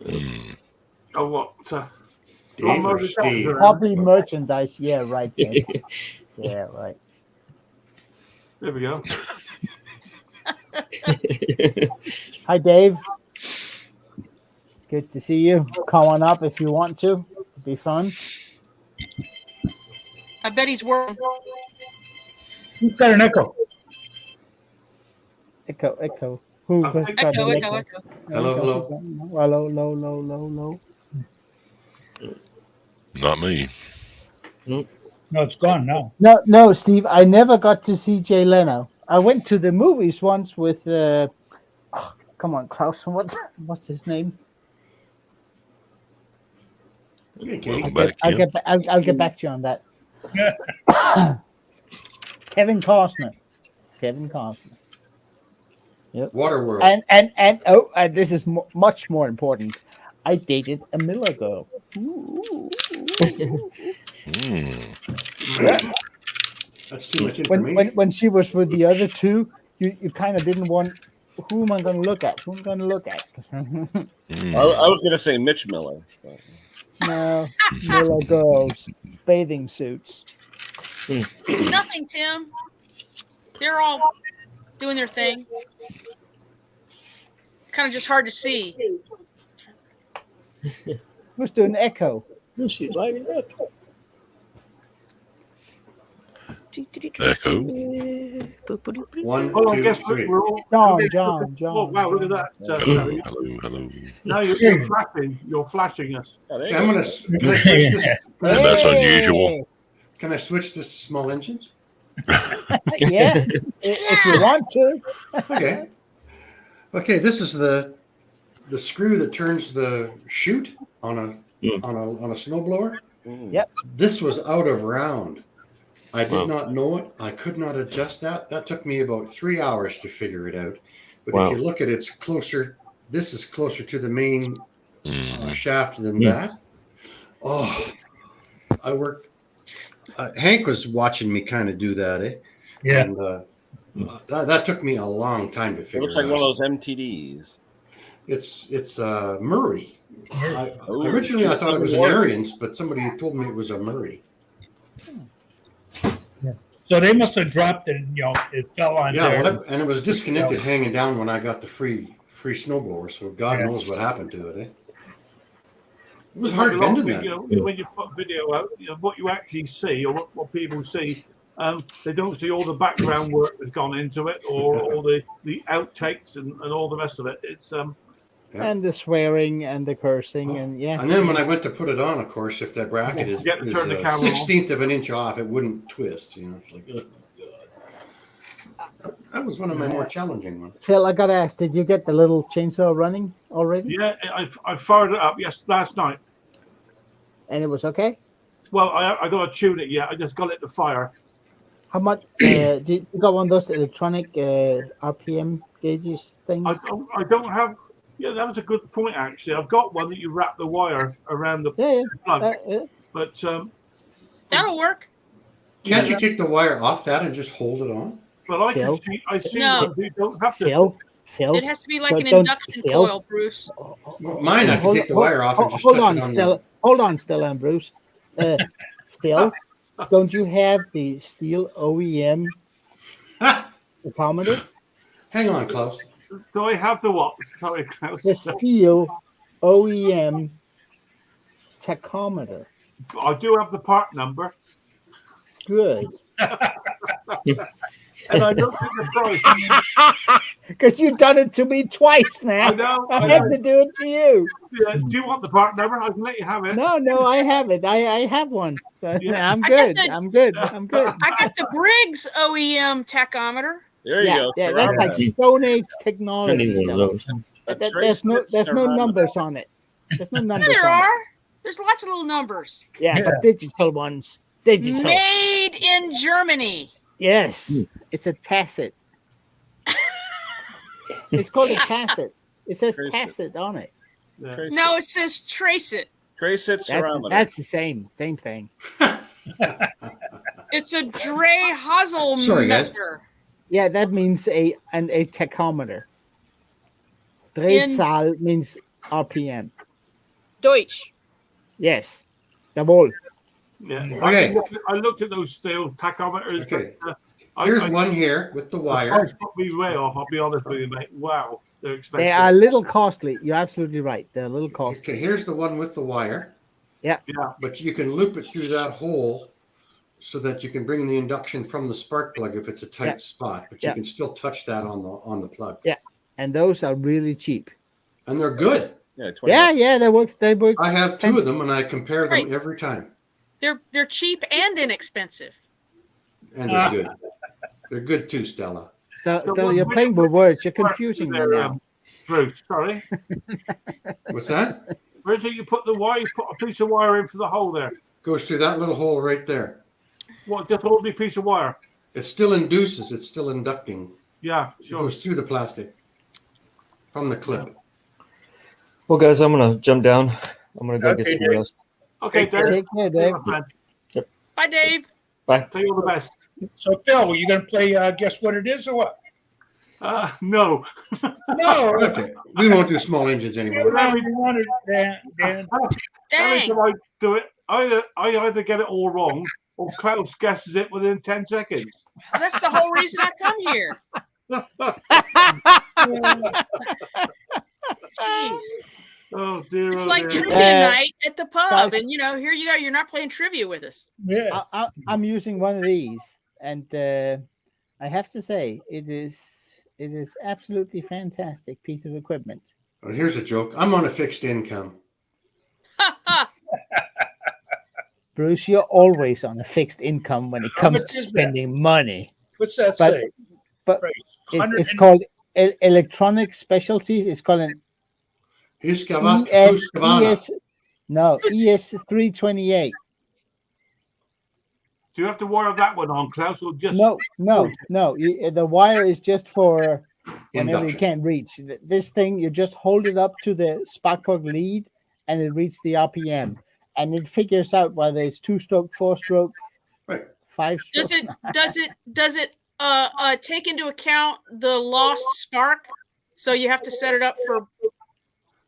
Hmm. Oh, what? Dave or Steve? Probably merchandise. Yeah, right. Dave. Yeah, right. There we go. Hi, Dave. Good to see you. Come on up if you want to. It'd be fun. I bet he's working. Who's got an echo? Echo. Who? I who's think- got Echo, an echo, echo. Hello, hello. Hello. Not me. No, it's gone now. No, Steve. I never got to see Jay Leno. I went to the movies once with. Come on, Klaus. What's his name? Okay, Kenny. Welcome back, I'll Ken. get back to you on that. Kevin Costner. Waterworld. And this is much more important. I dated a Miller girl. Ooh. Hmm. That's too much information. When she was with the other two, you kind of didn't want. Who am I going to look at? Hmm. I was going to say Mitch Miller. But... No, Miller girls, bathing suits. Nothing, Tim. They're all doing their thing. Kind of just hard to see. Who's doing echo? She's lighting up. Echo. 1, Oh, I 2, guess 3. we're all. John. Oh, wow, look at that. Hello. Now you're flashing. You're flashing us. Oh, there you I'm go. going to push this. And that's unusual. Can I switch this to small engines? Yeah, if you want to. Okay. Okay, this is the screw that turns the chute on a snowblower. Yep. This was out of round. I did Wow. not know it. I could not adjust that. That took me about 3 hours to figure it out. But Wow. if you look at it, it's closer. This is closer to the main Mhm. shaft than Hmm. that. Oh, I worked. Hank was watching me kind of do that, eh? Yeah. And that took me a long time to It figure looks out. like one of those MTDs. It's Murray. Ooh. Originally, I thought it was an Works. Arians, but somebody told me it was a Murray. So they must have dropped it. It fell on Yeah, there. and it was disconnected, hanging down when I got the free snowblower. So God knows what happened to it. Eh? It was hard bending that. When you put video out, what you actually see, or what people see, they don't see all the background work that's gone into it, or all the outtakes and all the rest of it. It's Yeah. And the swearing and the cursing and yeah. And then when I went to put it on, of course, if that bracket is Get to turn the camera 1/16 of an inch off, it wouldn't twist. It's like, oh, God. That was one of my more challenging ones. Phil, I gotta ask, did you get the little chainsaw running already? yeah. I fired it up last night. And it was okay? Well, I got to tune it yet. I just got it to fire. How much? You got one of those electronic RPM gauges things? I don't have. Yeah, that was a good point actually. I've got one that you wrap the wire around the Yeah, plug, yeah. but That'll work. Can't you take the wire off that and just hold it on? but I Phil? can see. I see No. ones you don't have to. Phil. It has to be like an Don't- induction Phil? coil, Bruce. Mine, I can take the wire off and just hold touch on, it on Stella. Hold on, Stella and Bruce. Phil, don't you have the steel OEM tachometer? Hang on, Klaus. Do I have the what? Sorry, Klaus. The steel OEM tachometer. I do have the part number, Good. and I looked at the price. Because you've done it to me twice now. I know. I had to do it to you. Yeah, do you want the part number? I can let you have it. No, I have it. I have one. So, Yeah. I'm I got good. the- I'm good. I'm good. I got the Briggs OEM tachometer. There you Yeah, go. yeah, that's like Sarah. Stone Age I technology need one of stuff. those. A There's no Ceramic. numbers on it. There's no Yeah, numbers there on it. are. There's lots of little numbers. Yeah, but digital ones. Digital. Made in Germany. Yes. It's a tacit. It's called a tacit. It says Trace it. tacit on it. Yeah. Trace No, it says trace it. Trace it ceramic. That's the same thing. It's a Dre Hazel Sorry, guys. messer. Yeah, that means a tachometer. Drehzahl means RPM. Deutsch. Yes. Jawohl. Yeah. Okay. I looked at those steel tachometers. Okay. But, Here's I one here with the the wire. price put me way off. I'll be honest with you, mate. Wow, they're expensive. They are a little costly. You're absolutely right. They're a little costly. Okay, here's the one with the wire. Yeah. But you can loop it through that hole so that you can bring the induction from the spark plug if it's a tight Yeah. spot, but you Yeah. can still touch that on the plug. And those are really cheap. And they're good. Yeah, 20 Yeah, they work. They work. I have two of them and I compare them Right. every time. They're cheap and inexpensive. And they're good. They're good too, Stella. Stella, you're playing with words. You're confusing me now. Bruce, sorry. What's that? Where is it you put the wire? You put a piece of wire in for the hole there. Goes through that little hole right there. What? Just hold me piece of wire. It still induces, it's still inducting. Yeah, It sure. goes through the plastic from the clip. Well, guys, I'm gonna jump down. I'm gonna go get Okay, some Dave. rest. Okay, Dave. Take care, See you, Dave. my friend. Bye, Dave. Bye. Tell you all the best. So, Phil, were you going to play Guess What It Is or what? No. No. Okay, we won't do small engines anymore. We wanted Dan. Every Dang. time I do it, I either get it all wrong or Klaus guesses it within 10 seconds. That's the whole reason I come here. Jeez. Oh dear. It's oh, like dear. trivia night at the pub, guys- and here you go. You're not playing trivia with us. Yeah. I'm using one of these, and I have to say it is absolutely fantastic piece of equipment. Well, here's a joke. I'm on a fixed income. Bruce, you're always on a fixed income when it How comes much to is that? spending money. What's that But- say? but Price. It's 100 called electronic specialties. It's called an Husqvarna. ES 328. Do you have to wire that one on, Klaus, or just No. The wire is just for whenever you Induction. can't reach. This thing, you just hold it up to the spark plug lead, and it reads the RPM, and it figures out whether it's 2-stroke, 4-stroke, Right. 5-stroke. Does it take into account the lost spark? So you have to set it up for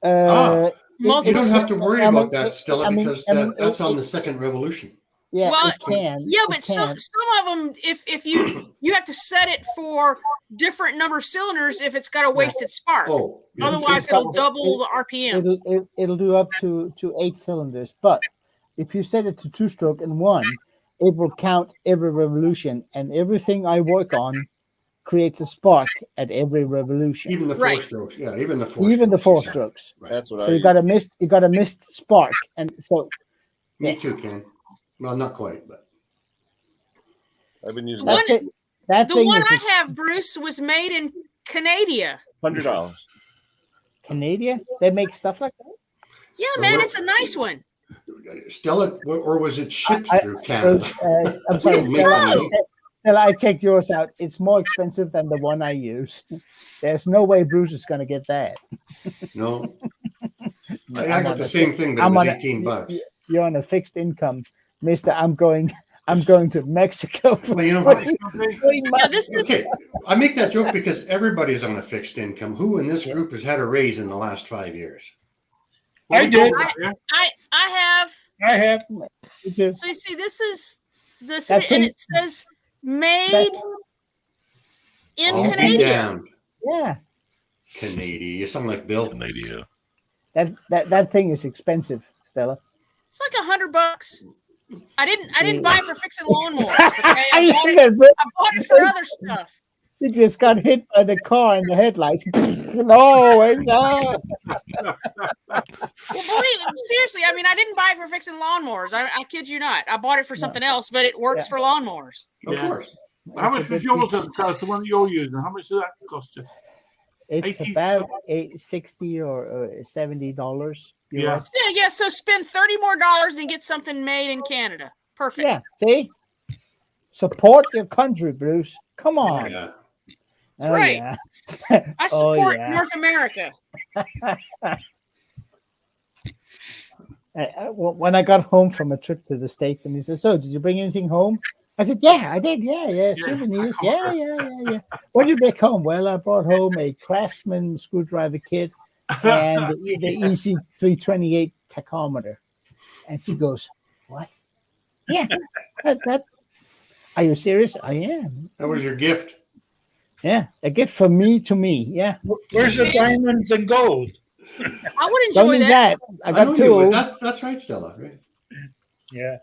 You multiple. don't have to worry I mean, about that, Stella, because that's on the second revolution. Yeah, Well, it can. Yeah, it but can. some of them, if you have to set it for different number of cylinders if it's got a wasted spark. Oh, yeah. Otherwise, it'll double the RPM. It'll do up to 8 cylinders. But if you set it to 2-stroke and 1, it will count every revolution, and everything I work on creates a spark at every revolution. Even the 4 Right. strokes. Yeah, even the 4 Even the strokes. 4 strokes. Right. That's what So I you got a missed spark, and so Me too, Ken. Well, not quite, but I've been using One- that The thing one is I have, Bruce, was made in Canada. $100. Canadian. They make stuff like that. Yeah, So man, what- it's a nice one. Stella, or was it shipped I- through Canada? I'm sorry. We don't make Stella, money. Stella, I checked yours out. It's more expensive than the one I use. There's no way Bruce is going to get that. No, I I'm got on the a same fi- thing, but it I'm was on a- $18. You're on a fixed income, Mister. I'm going to Mexico for Well, you know what? 3 Yeah, months. this is. Okay, I make that joke because everybody's on a fixed income. Who in this group has had a raise in the last 5 years? I did. I have. I have. Me too. So you see, this is this, That and thing- it says made in I'll be Canada. damned. Yeah, Canadian. You sound like Bill. Canada. that thing is expensive, Stella. It's like $100. I didn't buy it for fixing lawnmowers. Okay? I I bought it, love it. I bought it for other stuff. You just got hit by the car in the headlights. No, it's not. Well, seriously, I mean, I didn't buy it for fixing lawnmowers. I kid you not. I bought it for something else, but it works Yeah. for lawnmowers. Of Yeah. course. How It's a much was good yours, piece. Klaus, the one that you're using? How much did that cost you? It's 80 about $60 or $70. Yeah. US. Yeah. So spend $30 more and get something made in Canada. Perfect. Yeah. See, support your country, Bruce. Come on. Yeah. That's right. Yeah. I Oh, support yeah. North America. When I got home from a trip to the States, and he said, "So, did you bring anything home?" I said, "Yeah, I did. Yeah, souvenirs. Yeah. What did you bring home?" "Well, I brought home a Craftsman screwdriver kit and the EC 328 tachometer." And she goes, "What? Yeah, that. Are you serious?" "I am. That was your gift. Yeah, a gift from me to me. Yeah. Where's the diamonds and gold? I would Don't enjoy need that. that. I know got you would. tools. That's right, Stella. Right? Yeah.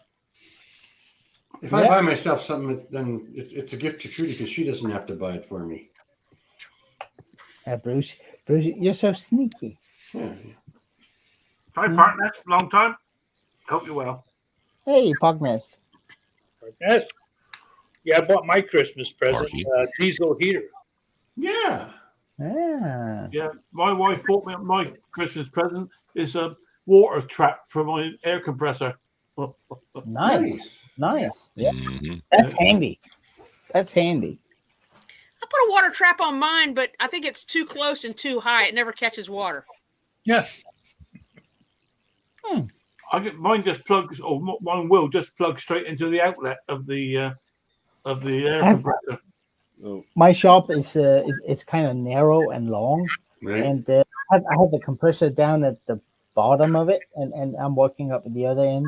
If I Yeah. buy myself something, then it's a gift to Trudy because she doesn't have to buy it for me. Bruce, you're so sneaky. Yeah. Hi, partner. Long time. Hope you're well. Hey, Pugnest. Yes. Yeah, I bought my Christmas present, Marky. diesel heater. Yeah. Ah, Yeah, my wife bought me my Christmas present is a water trap for my air compressor. nice. Yeah, Mhm. that's handy. That's handy. I put a water trap on mine, but I think it's too close and too high. It never catches water. Yeah. I get mine just plugs, or mine will just plug straight into the outlet of the air I've- compressor. Oh, My shop is it's kind of narrow and long, Right. and I have the compressor down at the bottom of it, and I'm working up at the other end,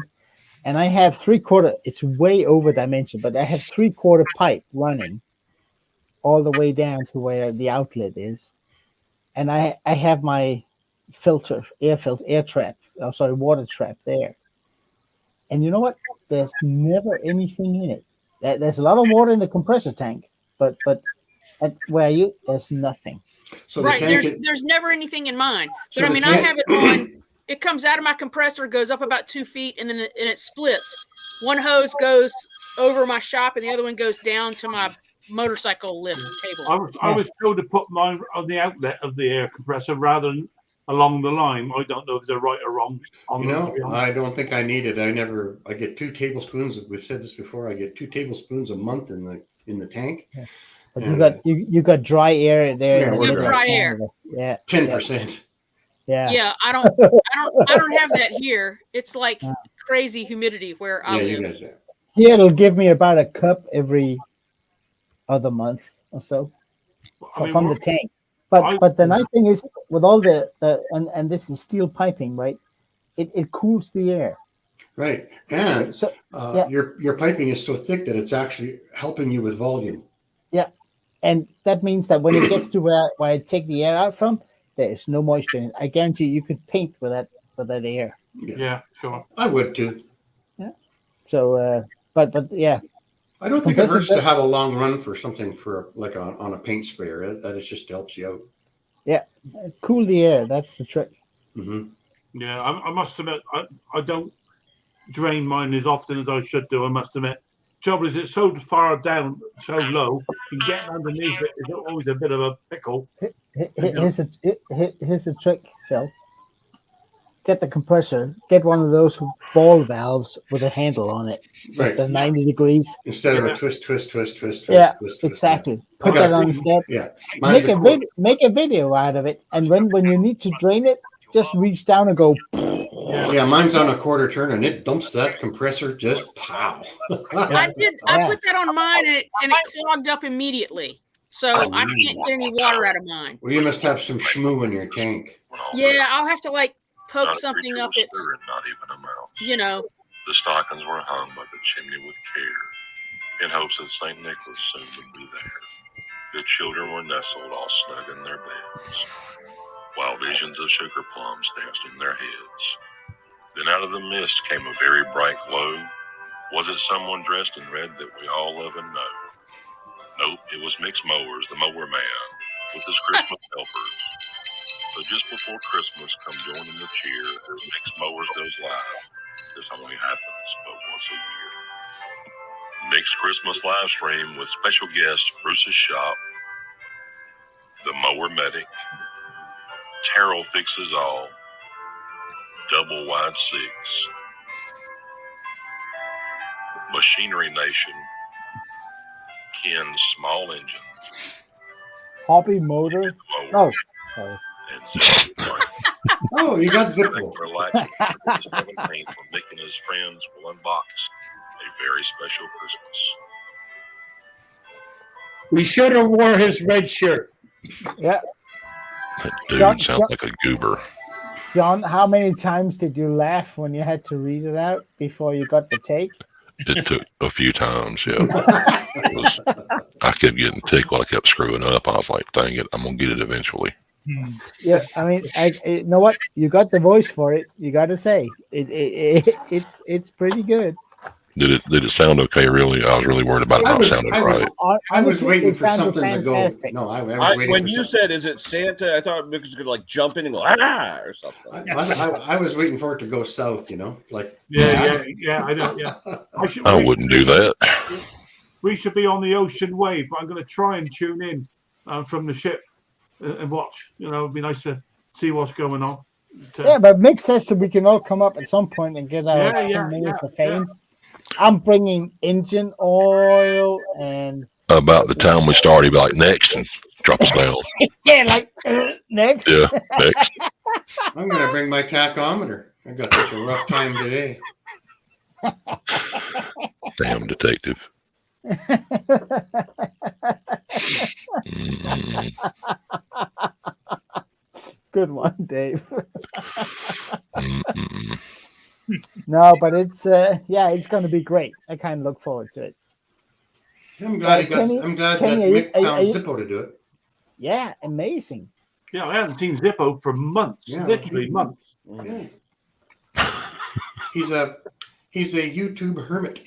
and I have 3/4. It's way over dimension, but I have 3/4 pipe running all the way down to where the outlet is, and I have my water trap there. And you know what? There's never anything in it. There's a lot of water in the compressor tank, but there's nothing. So the Right. tank. There's never anything in mine. So But I the mean, I tank- have it on. It comes out of my compressor, goes up about 2 feet, and then it splits. one hose goes over my shop and the other one goes down to my motorcycle lift table. I was told to put mine on the outlet of the air compressor rather than along the line. I don't know if they're right or wrong. I don't think I need it. I get 2 tablespoons. We've said this before. I get 2 tablespoons a month in the tank. Yeah. But you got dry air there. Yeah, You have dry air. Yeah. 10%. Yeah. Yeah, I don't have that here. It's like crazy humidity where I live. You guys are. Here it'll give me about a cup every other month or so from the tank. But the nice thing is with all the and this is steel piping, right? It cools the air. Right. And your piping is so thick that it's actually helping you with volume. Yeah. And that means that when it gets to where I take the air out from, there is no moisture in it. I guarantee you could paint with that air. Yeah, sure. I would too. Yeah. So but yeah. I don't think it hurts to have a long run for something like on a paint sprayer. That just helps you out. Yeah, cool the air. That's the trick. Mm-hmm. Yeah, I must admit, I don't drain mine as often as I should do. I must admit. Trouble is, it's so far down, so low, and getting underneath it is always a bit of a pickle. Here's a trick, Phil. Get the compressor. Get one of those ball valves with a handle on it. Right. The 90 degrees. Instead of a twist. Yeah, twist, exactly. Yeah. Put that on the step. Yeah. Make a video out of it, and when you need to drain it, just reach down and go. Yeah, mine's on a quarter turn, and it dumps that compressor just pow. I put that on mine, and it clogged up immediately. So I can't get any water out of mine. Well, you must have some schmoo in your tank. Yeah, I'll have to poke something up. It's not even a mouth. The stockings were hung by the chimney with care, in hopes that St. Nicholas soon would be there. The children were nestled all snug in their beds, while visions of sugar plums danced in their heads. Then out of the mist came a very bright glow. Was it someone dressed in red that we all love and know? Nope, it was Mix Mowers, the mower man, with his Christmas helpers. So just before Christmas, come join in the cheer as Mix Mowers goes live. This only happens but once a year. Mix Christmas live stream with special guest Bruce's Shop, the Mower Medic, Terrell Fixes All, Double Wide 6, Machinery Nation, Ken's Small Engines, Hobby Motor. Oh, sorry. And Zippo. Oh, you got Zippo. Relaxing for the 17th when Nick and his friends will unbox a very special Christmas. We should have wore his red shirt. Yeah. That dude sounds like a goober. John, how many times did you laugh when you had to read it out before you got the take? It took a few times, yeah. I kept getting tickled. I kept screwing up. I was like, dang it, I'm going to get it eventually. Yeah, I mean, you know what? You got the voice for it. You got to say it's pretty good. Did it sound okay? Really, I was really worried about it not sounding right. I was waiting for something to go. No, I was waiting. When you said, "Is it Santa?" I thought Mick was gonna jump in and go "ah" or something. I was waiting for it to go south. Like yeah. I know. Yeah, I wouldn't do that. We should be on the ocean wave, but I'm going to try and tune in from the ship and watch. It'd be nice to see what's going on. Yeah, but Mick says that we can all come up at some point and get our 10 minutes of fame. Yeah. I'm bringing engine oil and. About the time we start, he'd be like, next, and drop us down. Yeah, like, next. Yeah, next. I'm going to bring my tachometer. I got such a rough time today. Damn detective. Good one, Dave. No, but it's it's going to be great. I kind of look forward to it. I'm glad that Mick found Zippo to do it. Yeah, amazing. Yeah, I haven't seen Zippo for months. Yeah, literally months. Yeah. He's a YouTube hermit.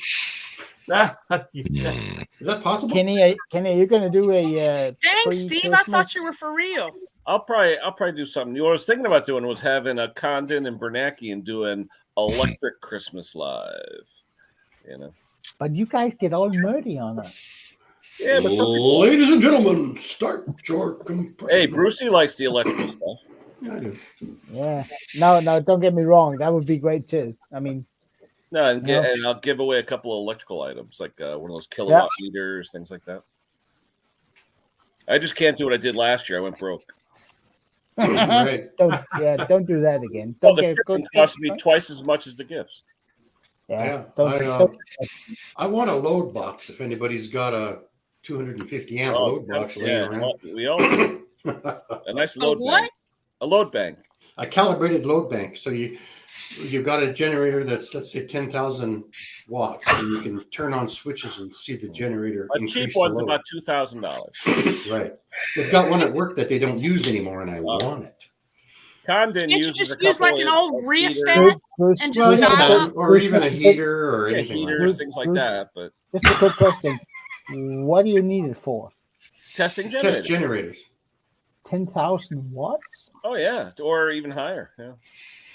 Yeah. Is that possible? Kenny, are you going to do a? Dang, Steve! I thought you were for real. I'll probably do something. What I was thinking about doing was having a Condon and Bernanke and doing Electric Christmas Live. You know. But you guys get all nerdy on us. Yeah, but some people. Ladies and gentlemen, start your compression. Hey, Brucey likes the electrical stuff. Yeah, I do. Yeah. No, don't get me wrong. That would be great too. I mean, No, and I'll give away a couple of electrical items, like one of those kilowatt meters, things like that. I just can't do what I did last year. I went broke. Right. Don't do that again. Well, the shipping cost me twice as much as the gifts. Yeah. I want a load box. If anybody's got a 250 amp load box laying around, we all do. A nice load bank. A load bank. A calibrated load bank. So you've got a generator that's, let's say, 10,000 watts, and you can turn on switches and see the generator. A cheap one's about $2,000. Right. They've got one at work that they don't use anymore, and I want it. Can't you just use like an old rheostat and just dial up? Or even a heater or anything heaters, like things like that. But just a quick question: what do you need it for? Testing generators. Test generators. 10,000 watts? Oh yeah, or even higher. Yeah.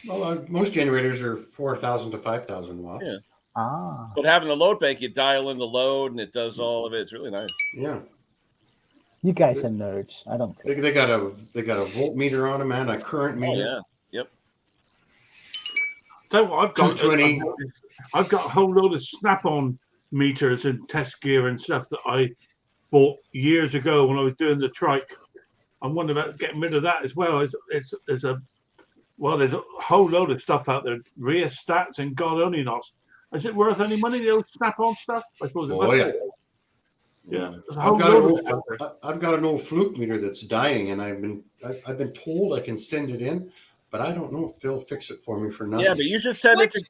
Well, most generators are 4,000 to 5,000 watts. Yeah. Ah. But having a load bank, you dial in the load and it does all of it. It's really nice. Yeah. You guys are nerds. I don't care. They got a voltmeter on them and a current meter. Oh, yeah. Yep. So I've got 220. I've got a whole load of snap-on meters and test gear and stuff that I bought years ago when I was doing the trike. I'm wondering about getting rid of that as well. There's a whole load of stuff out there, rheostats and God only knows. Is it worth any money, the old snap-on stuff? I suppose it must be. Yeah, I've got an old fluke meter that's dying, and I've been told I can send it in, but I don't know if they'll fix it for me for nothing. Yeah, but you should send it to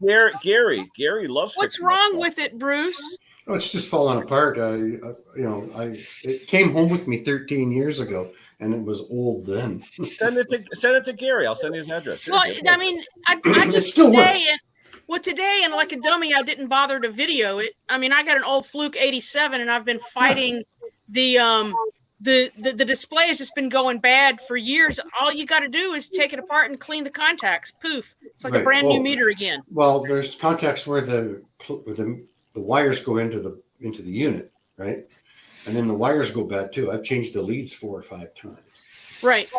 Gary. Gary loves. What's wrong with it, Bruce? Oh, it's just falling apart. It came home with me 13 years ago, and it was old then. Send it to Gary. I'll send you his address. Well, I mean, I just still works. Today, and like a dummy, I didn't bother to video it. I mean, I got an old Fluke 87, and I've been fighting the display has just been going bad for years. All you got to do is take it apart and clean the contacts. Poof, it's like a brand new meter again. Well, there's contacts where the wires go into the unit, right? And then the wires go bad too. I've changed the leads 4 or 5 times. Right.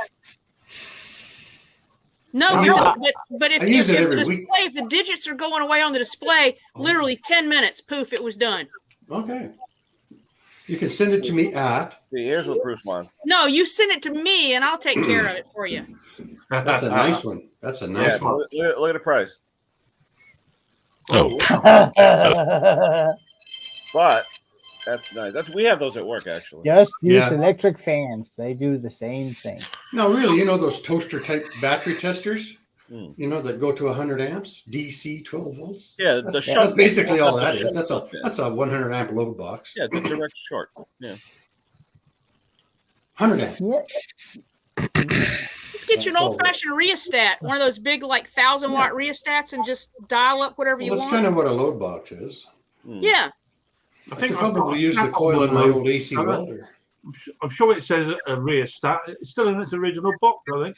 No, but if the digits are going away on the display, literally 10 minutes, poof, it was done. Okay. You can send it to me at. See, here's what Bruce wants. No, you send it to me, and I'll take care of it for you. That's a nice one. That's a nice one. Look at the price. Oh. But that's nice. We have those at work, actually. Just use electric fans. They do the same thing. No, really, those toaster type battery testers, that go to 100 amps, DC 12 volts. Yeah, that's basically all that is. That's a 100 amp load box. Yeah, the direct short. Yeah. 100 amp. Yeah. Just get you an old-fashioned rheostat, one of those big, like 1,000-watt rheostats, and just dial up whatever you want. That's kind of what a load box is. Yeah. I think I'll probably use the coil in my old AC welder. I'm sure it says a rheostat. It's still in its original box, I think.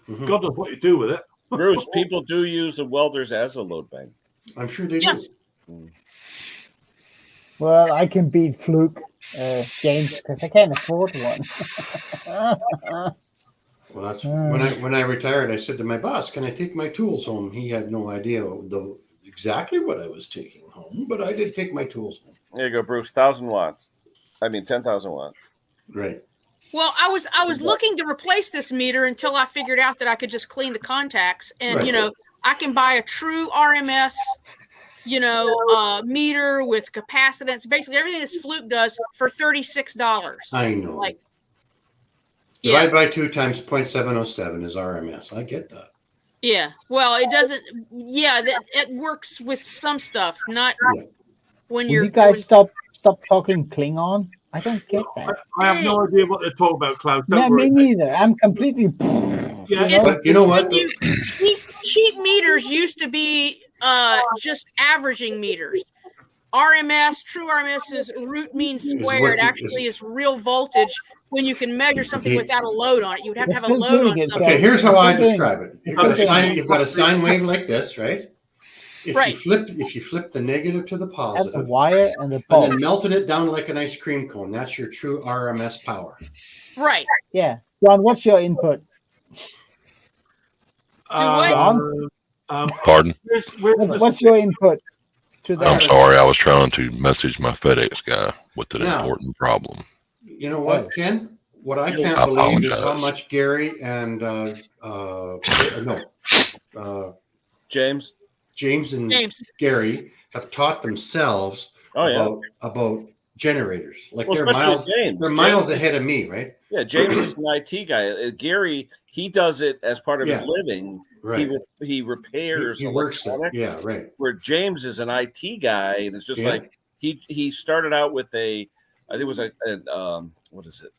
Mm-hmm. God knows what you do with it. Bruce, people do use the welders as a load bank. I'm sure they do. Well, I can beat Fluke, James, because I can't afford one. Well, that's when I retired. I said to my boss, "Can I take my tools home?" He had no idea exactly what I was taking home, but I did take my tools home. There you go, Bruce. 1,000 watts. I mean, 10,000 watts. Right. Well, I was looking to replace this meter until I figured out that I could just clean the contacts, and I can buy a true RMS, meter with capacitance. Basically, everything this Fluke does for $36. I know. Divide by 2 times 0.707 is RMS. I get that. Yeah. Well, it doesn't. Yeah, it works with some stuff, not when you're. You guys stop talking Klingon. I don't get that. I have no idea what they're talking about, Klaus. No, me neither. I'm completely. Yeah. But you know what? Cheap meters used to be just averaging meters. RMS, true RMS is root mean squared. Actually, is real voltage when you can measure something without a load on it. You would have to have a load on something. Okay, here's how I describe it. You've got a sine wave like this, right? if you flip the negative to the At the positive, wire and the and pulse. then melted it down like an ice cream cone, that's your true RMS power. Right. Yeah. John, what's your input? what? Pardon? What's your input to that? I'm sorry, I was trying to message my FedEx guy with an important problem. You know what, Ken? What I can't I believe is how apologize. much Gary and James and Gary have taught themselves about generators. Like they're miles ahead of me, right? Yeah, James is an IT guy. Gary, he does it as part of his living. Right. He repairs He works it. electronics. Yeah, right. Where James is an IT guy, and it's just like he started out with I think it was what is it?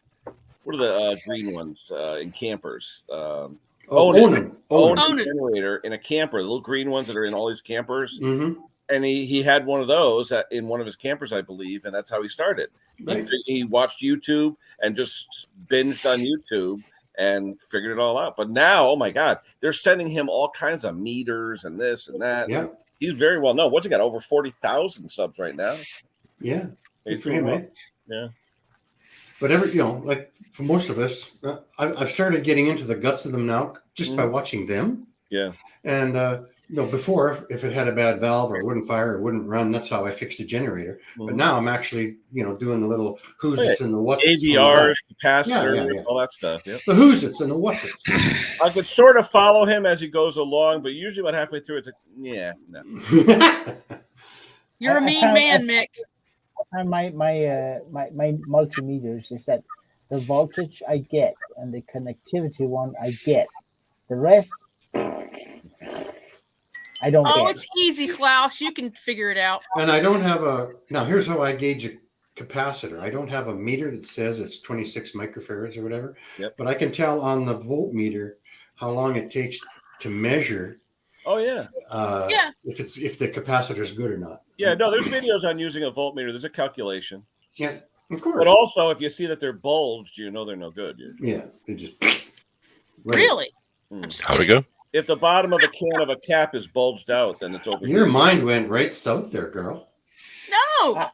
What are the green ones in campers? Own a generator in a camper. The little green ones that are in all these campers. Mm-hmm. And he had one of those in one of his campers, I believe, and that's how he started. Right. He watched YouTube and just binged on YouTube and figured it all out. But now, oh my God, they're sending him all kinds of meters and this and that. Yeah, he's very well known. What's he got? Over 40,000 subs right now. Yeah, he's for him, right? Yeah. But like for most of us, I've started getting into the guts of them now just by watching them. Yeah. And before, if it had a bad valve or it wouldn't fire or wouldn't run, that's how I fixed a generator. But now I'm actually, doing the little who's it's and the what's it's. AVRs, capacitors, all that stuff. Yep. The who's it's and the what's it's. I could sort of follow him as he goes along, but usually about halfway through, it's like, no. You're a mean man, Mick. My multimeters is that the voltage I get and the connectivity one I get. The rest, I don't get. Oh, it's easy, Klaus. You can figure it out. And I don't have now here's how I gauge a capacitor. I don't have a meter that says it's 26 microfarads or whatever. Yep. But I can tell on the voltmeter how long it takes to measure. Oh yeah. If the capacitor is good or not. Yeah, no, there's videos on using a voltmeter. There's a calculation. Yeah, of course. But also, if you see that they're bulged, they're no good. Usually. Yeah, they just. Really? How'd it go? If the bottom of the can of a cap is bulged out, then it's over. Your mind went right south there, girl. No.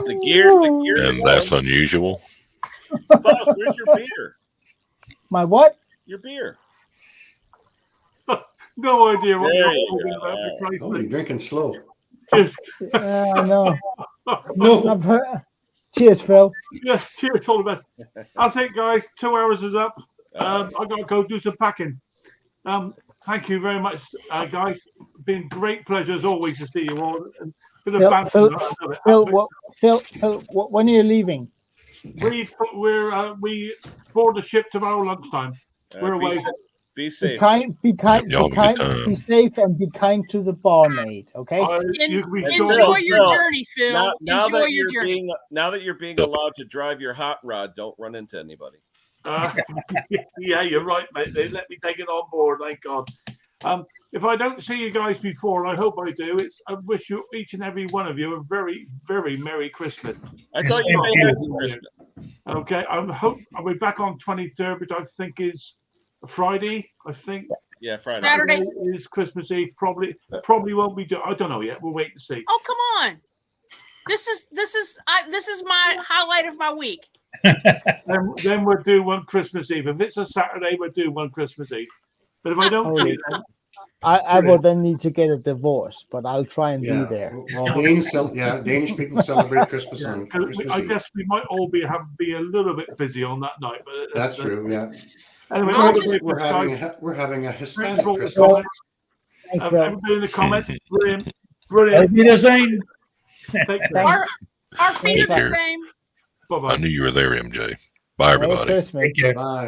The gears. And that's unusual. Klaus, where's your beer? My what? Your beer. No idea what you're talking about. Oh, you're drinking slow. No. No. I've heard. Cheers, Phil. Yeah, cheers, all the best. That's it, guys. 2 hours is up. I got to go do some packing. Thank you very much, guys. Been great pleasure as always to see you all. And Phil, when are you leaving? We board the ship tomorrow lunchtime. We're away. Be safe. Be safe and be kind to the barmaid. Okay. Enjoy your journey, Phil. Now that you're being allowed to drive your hot rod, don't run into anybody. Yeah, you're right, mate. They let me take it on board. Thank God. If I don't see you guys before, and I hope I do, I wish you each and every one of you a very, very Merry Christmas. I thought you said Happy Christmas. Okay, I'll be back on 23rd, which I think is Friday. I think. Yeah, Friday. Saturday is Christmas Eve. Probably won't be. I don't know yet. We'll wait and see. Oh, come on! This is my highlight of my week. Then we'll do one Christmas Eve. If it's a Saturday, we'll do one Christmas Eve. But if I don't see it, I will then need to get a divorce, but I'll try and be there. Well, Danish people celebrate Christmas on Christmas I Eve. guess we might all be a little bit busy on that night. But That's true. Yeah. Anyway, we're having a Hispanic Christmas. Everybody in the comments, brilliant. Be the same. Our feet are the same. I knew you were there, MJ. Bye, everybody. Merry Christmas. Merry